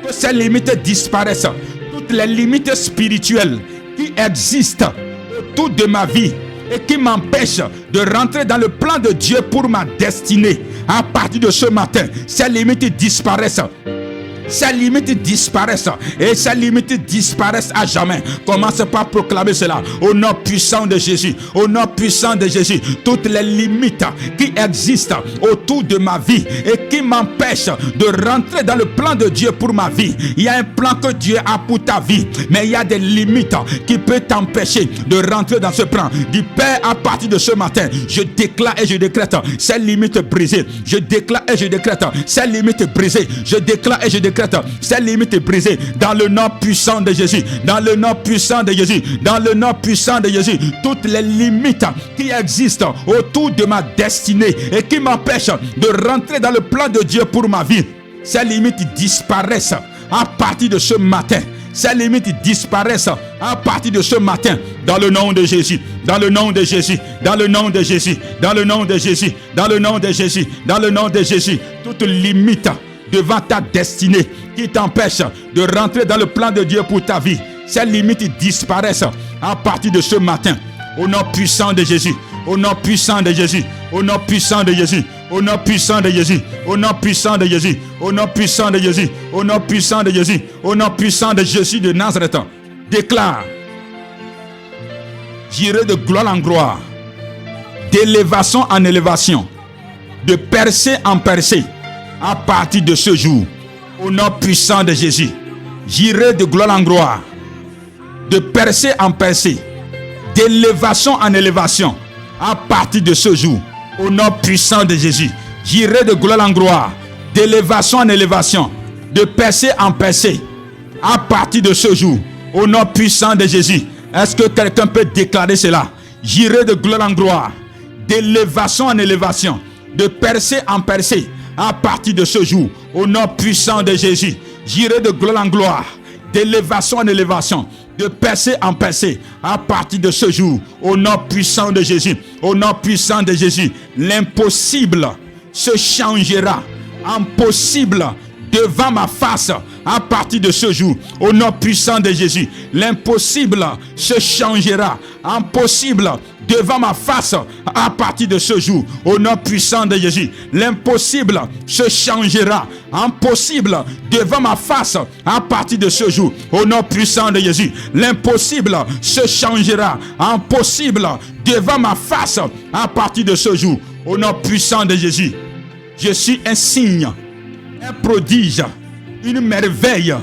Que ces limites disparaissent. Toutes les limites spirituelles qui existent autour de ma vie et qui m'empêchent de rentrer dans le plan de Dieu pour ma destinée, à partir de ce matin, ces limites disparaissent. Ces limites disparaissent. Et ces limites disparaissent à jamais. Commence par proclamer cela. Au nom puissant de Jésus. Au nom puissant de Jésus. Toutes les limites qui existent autour de ma vie et qui m'empêchent de rentrer dans le plan de Dieu pour ma vie. Il y a un plan que Dieu a pour ta vie. Mais il y a des limites qui peuvent t'empêcher de rentrer dans ce plan. Du Père, à partir de ce matin, je déclare et je décrète ces limites brisées. Je déclare et je décrète ces limites brisées. Je déclare et je décrète ces limites brisées dans le nom puissant de Jésus. Dans le nom puissant de Jésus. Dans le nom puissant de Jésus. Toutes les limites qui existent autour de ma destinée et qui m'empêchent de rentrer dans le plan de Dieu pour ma vie, ces limites disparaissent à partir de ce matin. Ces limites disparaissent à partir de ce matin. Dans le nom de Jésus. Dans le nom de Jésus. Dans le nom de Jésus. Dans le nom de Jésus. Dans le nom de Jésus. Dans le nom de Jésus. Toute limite devant ta destinée qui t'empêche de rentrer dans le plan de Dieu pour ta vie, ces limites disparaissent à partir de ce matin. Au nom puissant de Jésus. Au nom puissant de Jésus. Au nom puissant de Jésus. Au nom puissant de Jésus. Au nom puissant de Jésus. Au nom puissant de Jésus. Au nom puissant de Jésus. Au nom puissant de Jésus de Nazareth. Déclare: j'irai de gloire en gloire, d'élévation en élévation, de percée en percée. À partir de ce jour, au nom puissant de Jésus, j'irai de gloire en gloire, de percée en percée, d'élévation en élévation. À partir de ce jour, au nom puissant de Jésus, j'irai de gloire en gloire, d'élévation en élévation, de percée en percée. À partir de ce jour, au nom puissant de Jésus, est-ce que quelqu'un peut déclarer cela? J'irai de gloire en gloire, d'élévation en élévation, de percée en percée. À partir de ce jour, au nom puissant de Jésus, j'irai de gloire en gloire, d'élévation en élévation, de percée en percée. À partir de ce jour, au nom puissant de Jésus, au nom puissant de Jésus, l'impossible se changera en possible devant ma face. À partir de ce jour, au nom puissant de Jésus, l'impossible se changera en possible devant ma face. À partir de ce jour, au nom puissant de Jésus, l'impossible se changera en possible devant ma face. À partir de ce jour, au nom puissant de Jésus, l'impossible se changera en possible devant ma face. À partir de ce jour, au nom puissant de Jésus, je suis un signe, un prodige, une merveille.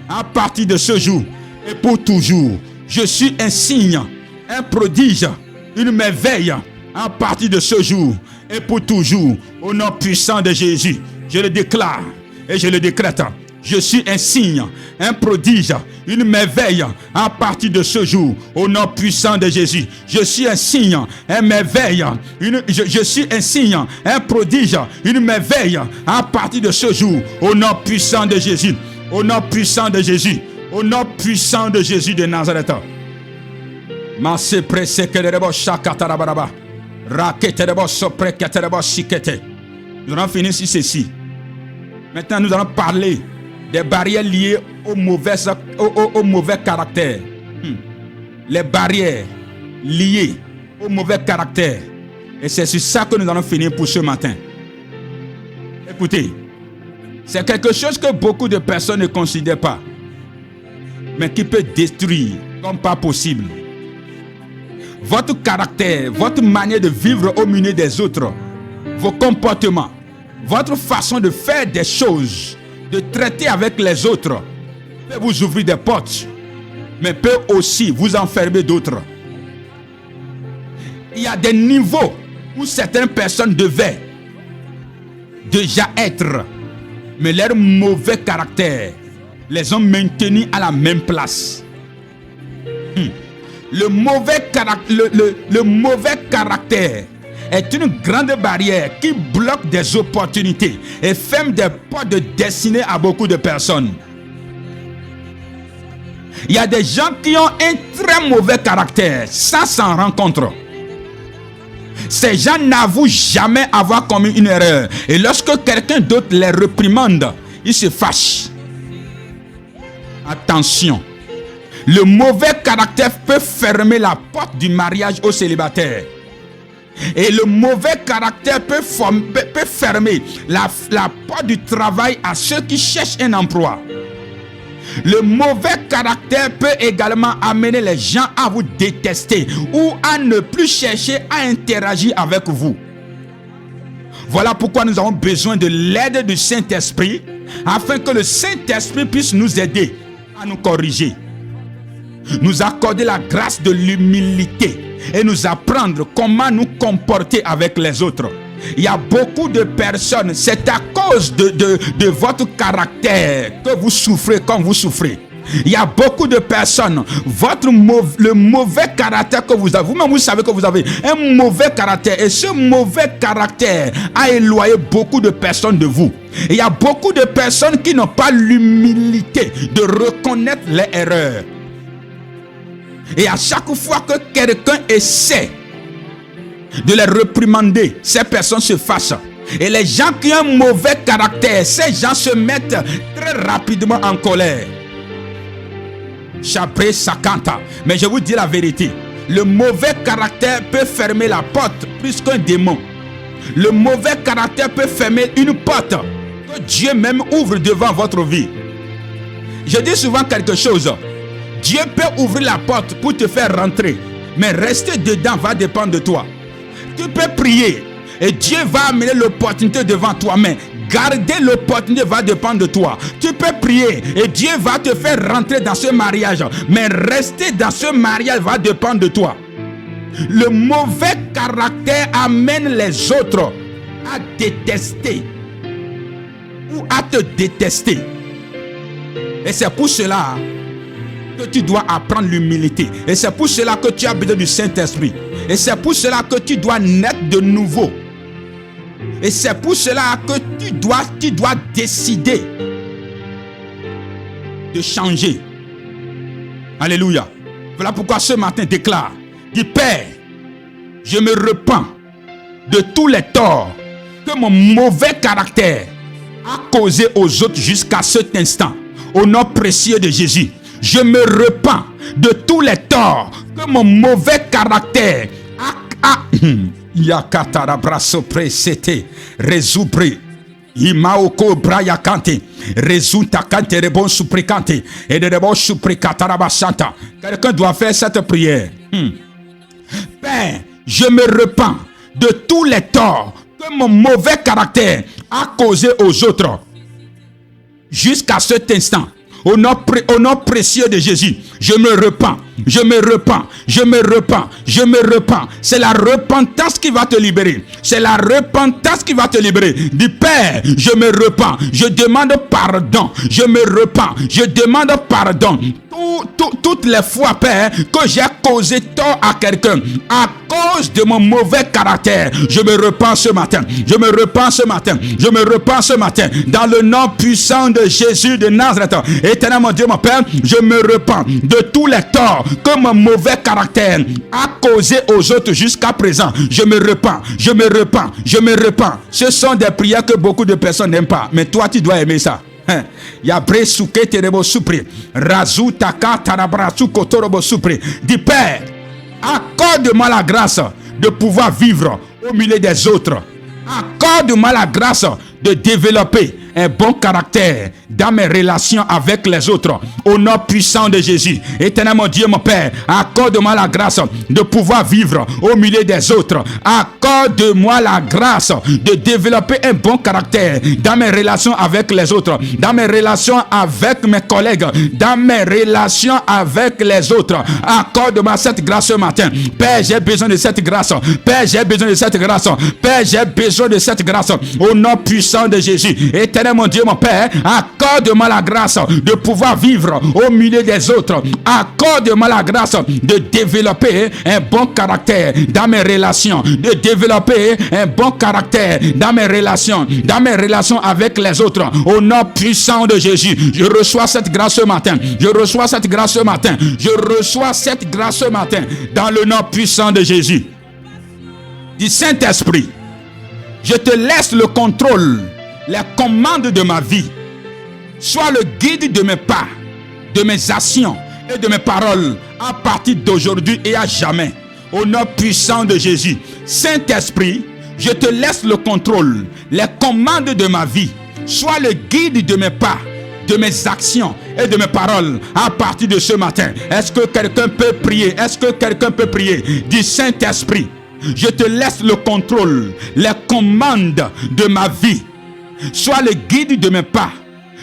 À partir de ce jour et pour toujours, je suis un signe, un prodige, une merveille. À partir de ce jour et pour toujours, au nom puissant de Jésus, je le déclare et je le décrète. Je suis un signe, un prodige, une merveille. À partir de ce jour, au nom puissant de Jésus, je suis un signe, un merveille. Je suis un signe, un prodige, une merveille. À partir de ce jour, au nom puissant de Jésus, au nom puissant de Jésus, au nom puissant de Jésus de Nazareth. Nous allons finir sur ceci. Maintenant, nous allons parler des barrières liées au mauvais caractère. Les barrières liées au mauvais caractère. Et c'est sur ça que nous allons finir pour ce matin. Écoutez, C'est quelque chose que beaucoup de personnes ne considèrent pas, mais qui peut détruire comme pas possible votre caractère, votre manière de vivre au milieu des autres, vos comportements, votre façon de faire des choses, de traiter avec les autres, peut vous ouvrir des portes, mais peut aussi vous enfermer d'autres. Il y a des niveaux où certaines personnes devaient déjà être, mais leur mauvais caractère les ont maintenus à la même place. Le mauvais caractère est une grande barrière qui bloque des opportunités et ferme des portes de destinée à beaucoup de personnes. Il y a des gens qui ont un très mauvais caractère, ça s'en rencontre. Ces gens n'avouent jamais avoir commis une erreur. Et lorsque quelqu'un d'autre les réprimande, ils se fâchent. Attention. Le mauvais caractère peut fermer la porte du mariage aux célibataires. Et le mauvais caractère peut fermer la porte du travail à ceux qui cherchent un emploi. Le mauvais caractère peut également amener les gens à vous détester ou à ne plus chercher à interagir avec vous. Voilà pourquoi nous avons besoin de l'aide du Saint-Esprit afin que le Saint-Esprit puisse nous aider à nous corriger, nous accorder la grâce de l'humilité et nous apprendre comment nous comporter avec les autres. Il y a beaucoup de personnes, c'est à cause de votre caractère que vous souffrez comme vous souffrez. Il y a beaucoup de personnes, le mauvais caractère que vous avez, vous-même vous savez que vous avez un mauvais caractère et ce mauvais caractère a éloigné beaucoup de personnes de vous. Et il y a beaucoup de personnes qui n'ont pas l'humilité de reconnaître les erreurs. Et à chaque fois que quelqu'un essaie de les réprimander, ces personnes se fâchent. Et les gens qui ont un mauvais caractère, ces gens se mettent très rapidement en colère. Chapré Sakanta. Mais je vous dis la vérité, le mauvais caractère peut fermer la porte plus qu'un démon. Le mauvais caractère peut fermer une porte que Dieu même ouvre devant votre vie. Je dis souvent quelque chose. Dieu peut ouvrir la porte pour te faire rentrer, mais rester dedans va dépendre de toi. Tu peux prier et Dieu va amener l'opportunité devant toi, mais garder l'opportunité va dépendre de toi. Tu peux prier et Dieu va te faire rentrer dans ce mariage, mais rester dans ce mariage va dépendre de toi. Le mauvais caractère amène les autres à détester ou à te détester. Et c'est pour cela que tu dois apprendre l'humilité. Et c'est pour cela que tu as besoin du Saint-Esprit. Et c'est pour cela que tu dois naître de nouveau. Et c'est pour cela que tu dois décider de changer. Alléluia. Voilà pourquoi ce matin déclare, dis Père, je me repens de tous les torts que mon mauvais caractère a causé aux autres jusqu'à cet instant. Au nom précieux de Jésus, je me repens de tous les torts que mon mauvais caractère a Yakatara braso presete résoudre Imaoko braya kante résulta kante rebon suppricante et de rebon suppricatara basanta. Quelqu'un doit faire cette prière. Père, je me repens de tous les torts que mon mauvais caractère a causé aux autres jusqu'à cet instant. Au nom précieux de Jésus, je me repens, je me repens, je me repens, je me repens. C'est la repentance qui va te libérer. C'est la repentance qui va te libérer. Dis Père, je me repens, je demande pardon, je me repens, je demande pardon. Toutes les fois, Père, que j'ai causé tort à quelqu'un à cause de mon mauvais caractère, je me repens ce matin, je me repens ce matin, je me repens ce matin, dans le nom puissant de Jésus de Nazareth. Éternel mon Dieu, mon Père, je me repens de tous les torts que mon mauvais caractère a causé aux autres jusqu'à présent. Je me repens, je me repens, je me repens. Ce sont des prières que beaucoup de personnes n'aiment pas, mais toi tu dois aimer ça. Yabre souke terebo supri razu taka tarabrasu kotorobo supri. Dis Père, accorde-moi la grâce de pouvoir vivre au milieu des autres. Accorde-moi la grâce de développer un bon caractère dans mes relations avec les autres. Au nom puissant de Jésus. Éternel mon Dieu, mon Père, accorde-moi la grâce de pouvoir vivre au milieu des autres. Accorde-moi la grâce de développer un bon caractère dans mes relations avec les autres, dans mes relations avec mes collègues, dans mes relations avec les autres. Accorde-moi cette grâce ce matin. Père, j'ai besoin de cette grâce. Père, j'ai besoin de cette grâce. Père, j'ai besoin de cette grâce. Au nom puissant de Jésus. Éternel mon Dieu, mon Père, accorde-moi la grâce de pouvoir vivre au milieu des autres. Accorde-moi la grâce de développer un bon caractère dans mes relations, de développer un bon caractère dans mes relations avec les autres. Au nom puissant de Jésus, je reçois cette grâce ce matin. Je reçois cette grâce ce matin. Je reçois cette grâce ce matin dans le nom puissant de Jésus. Du Saint-Esprit, je te laisse le contrôle, les commandes de ma vie. Sois le guide de mes pas, de mes actions et de mes paroles à partir d'aujourd'hui et à jamais. Au nom puissant de Jésus. Saint-Esprit, je te laisse le contrôle, les commandes de ma vie. Sois le guide de mes pas, de mes actions et de mes paroles à partir de ce matin. Est-ce que quelqu'un peut prier? Est-ce que quelqu'un peut prier? Dis Saint-Esprit, je te laisse le contrôle, les commandes de ma vie. Sois le guide de mes pas,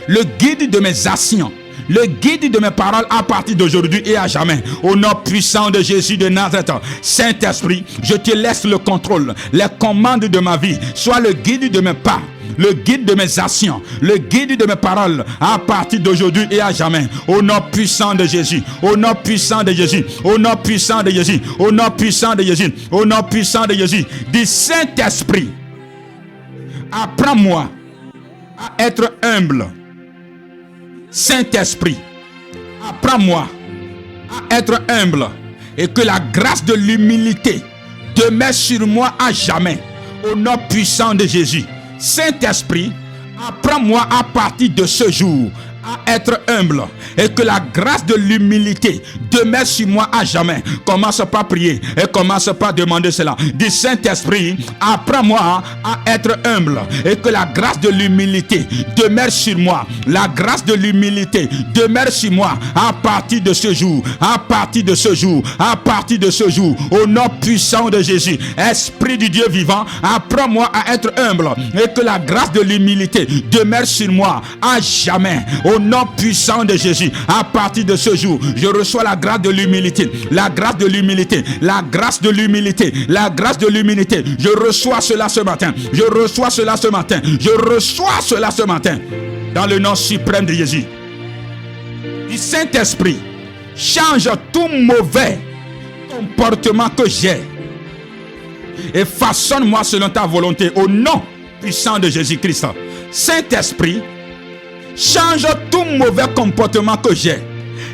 le guide de mes actions, le guide de mes paroles à partir d'aujourd'hui et à jamais. Au nom puissant de Jésus de Nazareth. Saint-Esprit, je te laisse le contrôle, les commandes de ma vie. Sois le guide de mes pas, le guide de mes actions, le guide de mes paroles à partir d'aujourd'hui et à jamais. Au nom puissant de Jésus, au nom puissant de Jésus, au nom puissant de Jésus, au nom puissant de Jésus, au nom puissant de Jésus. Dis Saint-Esprit, apprends-moi à être humble. Saint-Esprit, apprends-moi à être humble et que la grâce de l'humilité demeure sur moi à jamais. Au nom puissant de Jésus. Saint-Esprit, apprends-moi à partir de ce jour à être humble et que la grâce de l'humilité demeure sur moi à jamais. Commence par prier et commence par demander cela. Dis Saint-Esprit, apprends-moi à être humble et que la grâce de l'humilité demeure sur moi. La grâce de l'humilité demeure sur moi à partir de ce jour, à partir de ce jour, à partir de ce jour. Au nom puissant de Jésus, Esprit du Dieu vivant, apprends-moi à être humble et que la grâce de l'humilité demeure sur moi à jamais. Au nom puissant de Jésus, à partir de ce jour, je reçois la grâce de l'humilité, la grâce de l'humilité, la grâce de l'humilité, la grâce de l'humilité. Je reçois cela ce matin, je reçois cela ce matin, je reçois cela ce matin, dans le nom suprême de Jésus. Du Saint-Esprit, change tout mauvais comportement que j'ai et façonne-moi selon ta volonté, au nom puissant de Jésus-Christ. Saint-Esprit, change tout mauvais comportement que j'ai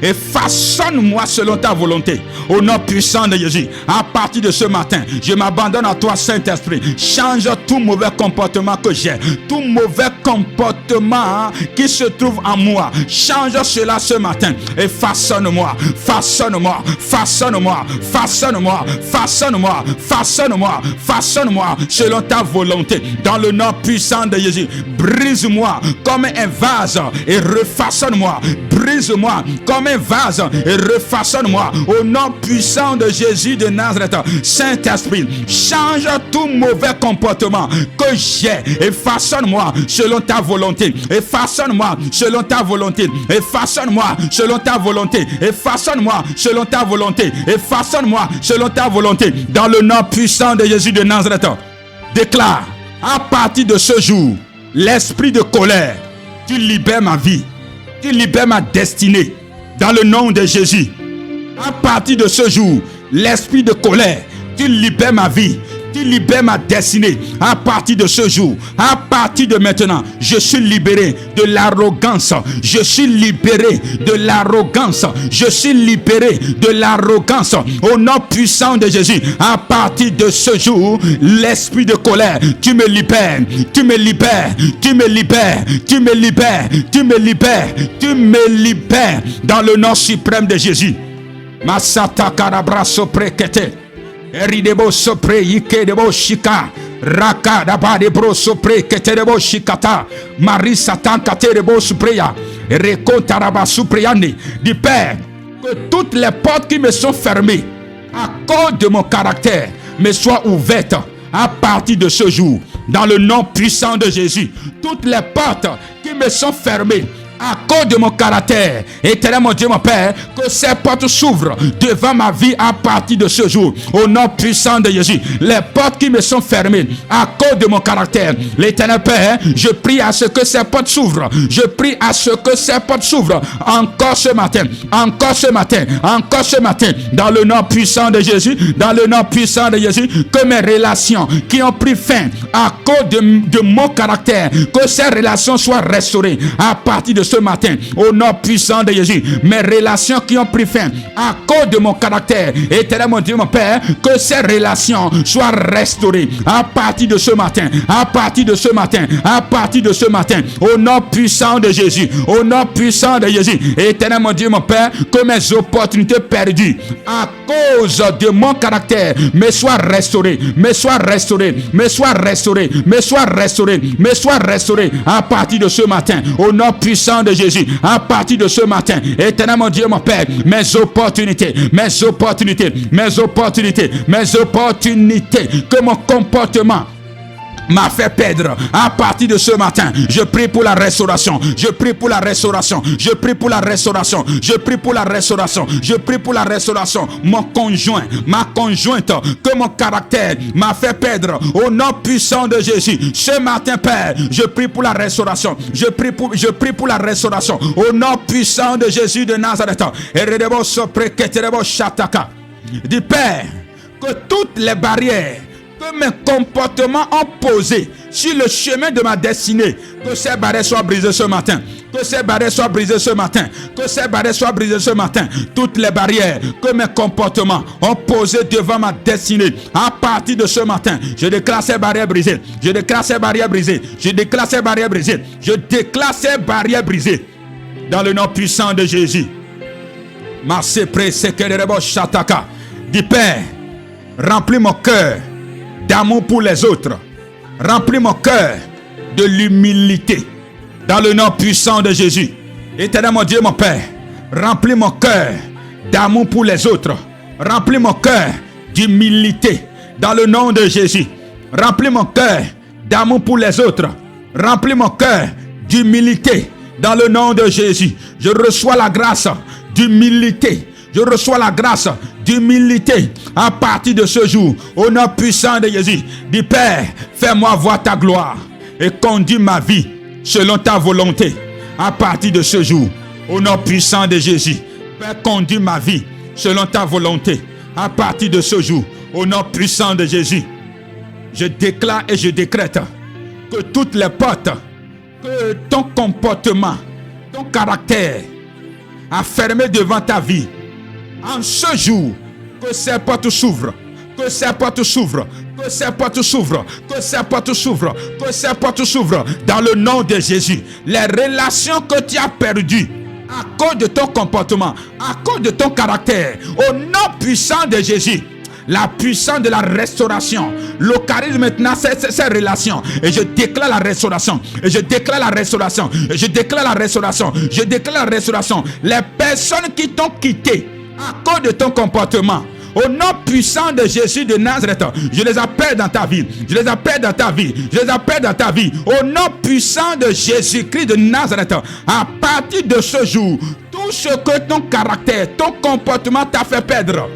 et façonne-moi selon ta volonté. Au nom puissant de Jésus, à partir de ce matin, je m'abandonne à toi, Saint-Esprit. Change tout mauvais comportement que j'ai, tout mauvais comportement qui se trouve en moi. Change cela ce matin et façonne-moi, façonne-moi, façonne-moi, façonne-moi, façonne-moi, façonne-moi, façonne-moi selon ta volonté. Dans le nom puissant de Jésus, brise-moi comme un vase et refaçonne-moi. Brise-moi comme un vase et refaçonne-moi au nom puissant de Jésus de Nazareth. Saint-Esprit, change tout mauvais comportement que j'ai et façonne-moi selon ta volonté. Et façonne-moi selon ta volonté. Et façonne-moi selon ta volonté. Et façonne-moi selon ta volonté. Et façonne-moi selon ta volonté. Dans le nom puissant de Jésus de Nazareth. Déclare, à partir de ce jour, l'esprit de colère, tu libères ma vie. Tu libères ma destinée. Dans le nom de Jésus. À partir de ce jour, l'esprit de colère, tu libères ma vie. Tu libères ma destinée. À partir de ce jour, à partir de maintenant, je suis libéré de l'arrogance. Je suis libéré de l'arrogance. Je suis libéré de l'arrogance. Au nom puissant de Jésus, à partir de ce jour, l'esprit de colère, tu me libères. Tu me libères. Tu me libères. Tu me libères. Tu me libères. Tu me libères. Dans le nom suprême de Jésus. Masata karabra soprekete. Eridebo sopre yike debo shika. Raka daba de bro sopre keterebo shikata. Marie Satan katerebo supreya. Reko taraba supreyani. Du Père, que toutes les portes qui me sont fermées à cause de mon caractère me soient ouvertes à partir de ce jour. Dans le nom puissant de Jésus. Toutes les portes qui me sont fermées à cause de mon caractère, éternel mon Dieu, mon Père, que ces portes s'ouvrent devant ma vie à partir de ce jour. Au nom puissant de Jésus, les portes qui me sont fermées à cause de mon caractère, l'éternel Père, je prie à ce que ces portes s'ouvrent. Je prie à ce que ces portes s'ouvrent encore ce matin, encore ce matin, encore ce matin, dans le nom puissant de Jésus, dans le nom puissant de Jésus, que mes relations qui ont pris fin à cause de mon caractère, que ces relations soient restaurées à partir de ce matin, au nom puissant de Jésus. Mes relations qui ont pris fin à cause de mon caractère, éternel mon Dieu, mon Père, que ces relations soient restaurées à partir de ce matin, à partir de ce matin, à partir de ce matin, au nom puissant de Jésus, au nom puissant de Jésus. Éternel mon Dieu, mon Père, que mes opportunités perdues à cause de mon caractère me soient restaurées, me soient restaurées, me soient restaurées, me soient restaurées, me soient restaurées à partir de ce matin, au nom puissant de Jésus, à partir de ce matin, éternel mon Dieu, mon Père, mes opportunités, mes opportunités, mes opportunités, mes opportunités, que mon comportement m'a fait perdre à partir de ce matin. Je prie pour la restauration. Je prie pour la restauration. Je prie pour la restauration. Je prie pour la restauration. Je prie pour la restauration. Mon conjoint, ma conjointe, que mon caractère m'a fait perdre au nom puissant de Jésus. Ce matin, Père, je prie pour la restauration. Je prie pour la restauration au nom puissant de Jésus de Nazareth. Du Père, que toutes les barrières que mes comportements ont posé sur le chemin de ma destinée, que ces barrières soient brisées ce matin, que ces barrières soient brisées ce matin, que ces barrières soient brisées ce matin. Toutes les barrières que mes comportements ont posées devant ma destinée, à partir de ce matin, je déclare ces barrières brisées, je déclare ces barrières brisées, je déclare ces barrières brisées, je déclare ces barrières brisées dans le nom puissant de Jésus. Du Père, remplis mon cœur d'amour pour les autres. Remplis mon cœur de l'humilité dans le nom puissant de Jésus. Éternel mon Dieu, mon Père, remplis mon cœur d'amour pour les autres. Remplis mon cœur d'humilité dans le nom de Jésus. Remplis mon cœur d'amour pour les autres. Remplis mon cœur d'humilité dans le nom de Jésus. Je reçois la grâce d'humilité. Je reçois la grâce d'humilité à partir de ce jour. Au nom puissant de Jésus. Dis Père, fais-moi voir ta gloire et conduis ma vie selon ta volonté à partir de ce jour. Au nom puissant de Jésus. Père, conduis ma vie selon ta volonté à partir de ce jour. Au nom puissant de Jésus. Je déclare et je décrète que toutes les portes, que ton comportement, ton caractère a fermé devant ta vie, en ce jour, que ces portes s'ouvrent, que ces portes s'ouvrent, que ces portes s'ouvrent, que ces portes s'ouvrent, que ces portes s'ouvrent dans le nom de Jésus. Les relations que tu as perdues à cause de ton comportement, à cause de ton caractère, au nom puissant de Jésus, la puissance de la restauration localise maintenant ces relations. Et je déclare la restauration. Et je déclare la restauration. Et je déclare la restauration. Je déclare la restauration. Les personnes qui t'ont quitté à cause de ton comportement, au nom puissant de Jésus de Nazareth, je les appelle dans ta vie. Je les appelle dans ta vie. Je les appelle dans ta vie. Au nom puissant de Jésus-Christ de Nazareth, à partir de ce jour, tout ce que ton caractère, ton comportement t'a fait perdre,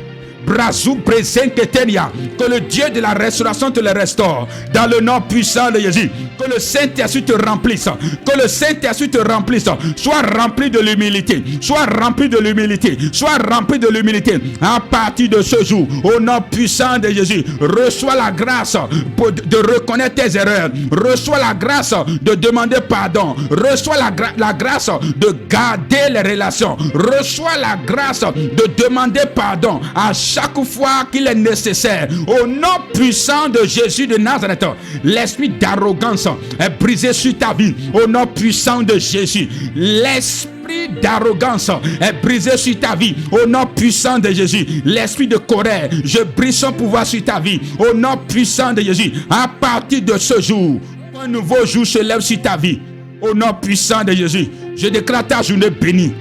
que le Dieu de la restauration te le restaure dans le nom puissant de Jésus. Que le Saint-Esprit te remplisse. Que le Saint-Esprit te remplisse. Sois rempli de l'humilité. Sois rempli de l'humilité. Sois rempli de l'humilité. À partir de ce jour, au nom puissant de Jésus, reçois la grâce de reconnaître tes erreurs. Reçois la grâce de demander pardon. Reçois la grâce de garder les relations. Reçois la grâce de demander pardon à chaque chaque fois qu'il est nécessaire. Au nom puissant de Jésus de Nazareth, l'esprit d'arrogance est brisé sur ta vie. Au nom puissant de Jésus, l'esprit d'arrogance est brisé sur ta vie. Au nom puissant de Jésus, l'esprit de colère, je brise son pouvoir sur ta vie. Au nom puissant de Jésus, à partir de ce jour, un nouveau jour se lève sur ta vie. Au nom puissant de Jésus, je déclare ta journée bénie.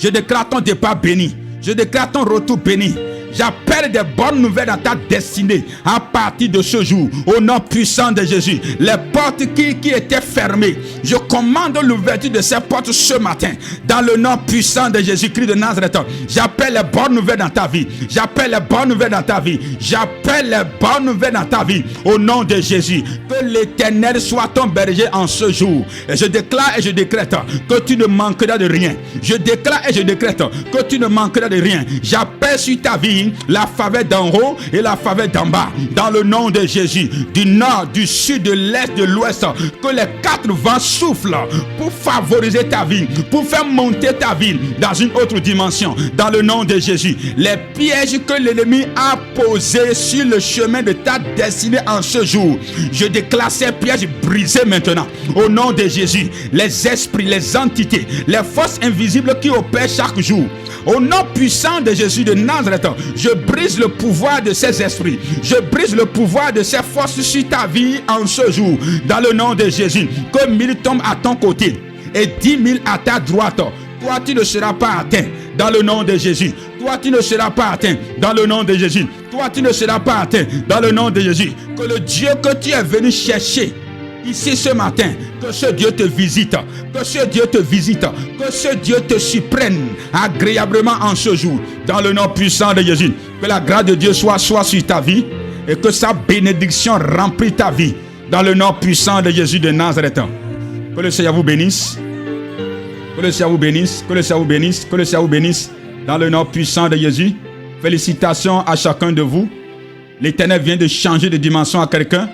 Je déclare ton départ béni. Je déclare ton retour béni. J'appelle des bonnes nouvelles dans ta destinée à partir de ce jour. Au nom puissant de Jésus, les portes qui étaient fermées, je commande l'ouverture de ces portes ce matin. Dans le nom puissant de Jésus-Christ de Nazareth, j'appelle les bonnes nouvelles dans ta vie. J'appelle les bonnes nouvelles dans ta vie. J'appelle les bonnes nouvelles dans ta vie. Au nom de Jésus, que l'Éternel soit ton berger en ce jour. Et je déclare et je décrète que tu ne manqueras de rien. Je déclare et je décrète que tu ne manqueras de rien. J'appelle sur ta vie la faveur d'en haut et la faveur d'en bas. Dans le nom de Jésus, du nord, du sud, de l'est, de l'ouest, que les quatre vents soufflent pour favoriser ta vie, pour faire monter ta vie dans une autre dimension. Dans le nom de Jésus, les pièges que l'ennemi a posés sur le chemin de ta destinée en ce jour, je déclare ces pièges brisés maintenant. Au nom de Jésus, les esprits, les entités, les forces invisibles qui opèrent chaque jour, au nom puissant de Jésus de Nazareth, je brise le pouvoir de ces esprits. Je brise le pouvoir de ces forces sur ta vie en ce jour. Dans le nom de Jésus, que 1000 tombent à ton côté et 10 000 à ta droite. Toi, tu ne seras pas atteint. Dans le nom de Jésus. Toi, tu ne seras pas atteint. Dans le nom de Jésus. Toi, tu ne seras pas atteint. Dans le nom de Jésus. Que le Dieu que tu es venu chercher ici ce matin, que ce Dieu te visite, que ce Dieu te visite, que ce Dieu te surprenne agréablement en ce jour, dans le nom puissant de Jésus. Que la grâce de Dieu soit sur ta vie et que sa bénédiction remplisse ta vie, dans le nom puissant de Jésus de Nazareth. Que le Seigneur vous bénisse, que le Seigneur vous bénisse, que le Seigneur vous bénisse, que le Seigneur vous bénisse, dans le nom puissant de Jésus. Félicitations à chacun de vous. L'Éternel vient de changer de dimension à quelqu'un.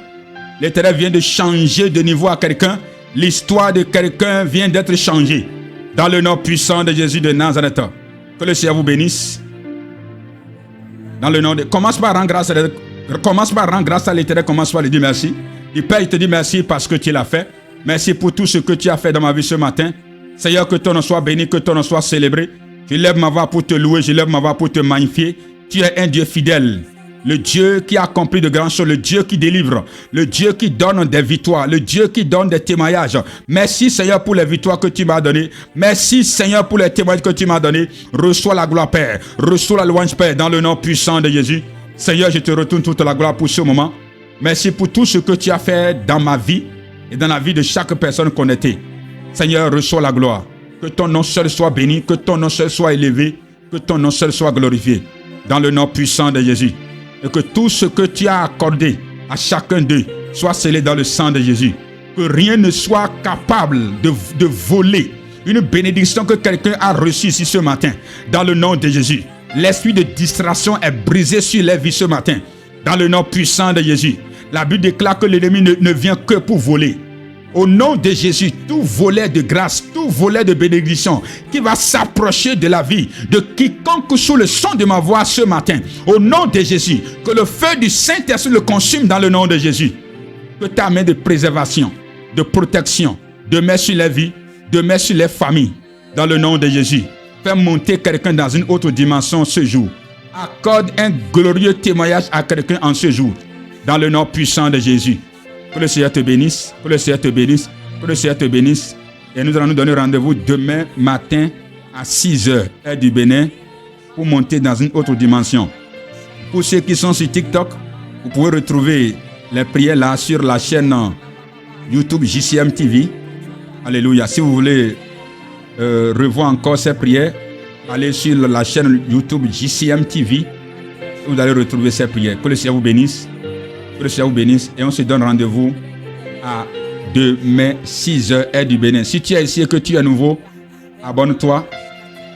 L'Éternel vient de changer de niveau à quelqu'un. L'histoire de quelqu'un vient d'être changée. Dans le nom puissant de Jésus de Nazareth. Que le Seigneur vous bénisse. Dans le nom de... Commence par rendre grâce à l'Éternel. Commence par lui dire merci. Et Père, il te dit merci parce que tu l'as fait. Merci pour tout ce que tu as fait dans ma vie ce matin. Seigneur, que ton nom soit béni, que ton nom soit célébré. Je lève ma voix pour te louer, je lève ma voix pour te magnifier. Tu es un Dieu fidèle. Le Dieu qui a accompli de grandes choses, le Dieu qui délivre, le Dieu qui donne des victoires, le Dieu qui donne des témoignages. Merci Seigneur pour les victoires que tu m'as données. Merci Seigneur pour les témoignages que tu m'as donnés. Reçois la gloire Père, reçois la louange Père dans le nom puissant de Jésus. Seigneur, je te retourne toute la gloire pour ce moment. Merci pour tout ce que tu as fait dans ma vie et dans la vie de chaque personne connectée. Seigneur, reçois la gloire. Que ton nom seul soit béni, que ton nom seul soit élevé, que ton nom seul soit glorifié. Dans le nom puissant de Jésus. Et que tout ce que tu as accordé à chacun d'eux soit scellé dans le sang de Jésus. Que rien ne soit capable de voler une bénédiction que quelqu'un a reçue ici ce matin. Dans le nom de Jésus. L'esprit de distraction est brisé sur les vies ce matin. Dans le nom puissant de Jésus. La Bible déclare que l'ennemi ne vient que pour voler. Au nom de Jésus, tout volet de grâce, tout volet de bénédiction qui va s'approcher de la vie de quiconque sous le son de ma voix ce matin. Au nom de Jésus, que le feu du Saint-Esprit le consume dans le nom de Jésus. Que ta main de préservation, de protection, de main sur les vies, de main sur les familles, dans le nom de Jésus. Fais monter quelqu'un dans une autre dimension ce jour. Accorde un glorieux témoignage à quelqu'un en ce jour, dans le nom puissant de Jésus. Que le Seigneur te bénisse, que le Seigneur te bénisse, que le Seigneur te bénisse. Et nous allons nous donner rendez-vous demain matin à 6h, heure du Bénin, pour monter dans une autre dimension. Pour ceux qui sont sur TikTok, vous pouvez retrouver les prières là sur la chaîne YouTube JCM TV. Alléluia. Si vous voulez revoir encore ces prières, allez sur la chaîne YouTube JCM TV. Vous allez retrouver ces prières. Que le Seigneur vous bénisse. Que le Seigneur vous bénisse et on se donne rendez-vous à demain 6h heure du Bénin. Si tu es ici et que tu es nouveau, abonne-toi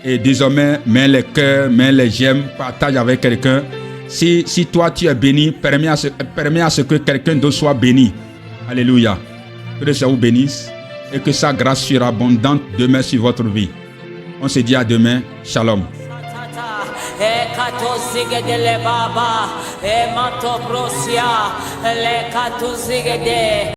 et désormais mets les cœurs, mets les j'aime, partage avec quelqu'un. Si toi tu es béni, permets à ce que quelqu'un d'autre soit béni. Alléluia. Que le Seigneur vous bénisse et que sa grâce sera abondante demain sur votre vie. On se dit à demain. Shalom. Ekatozigede le baba. Ematobrosia. Le katuzigede.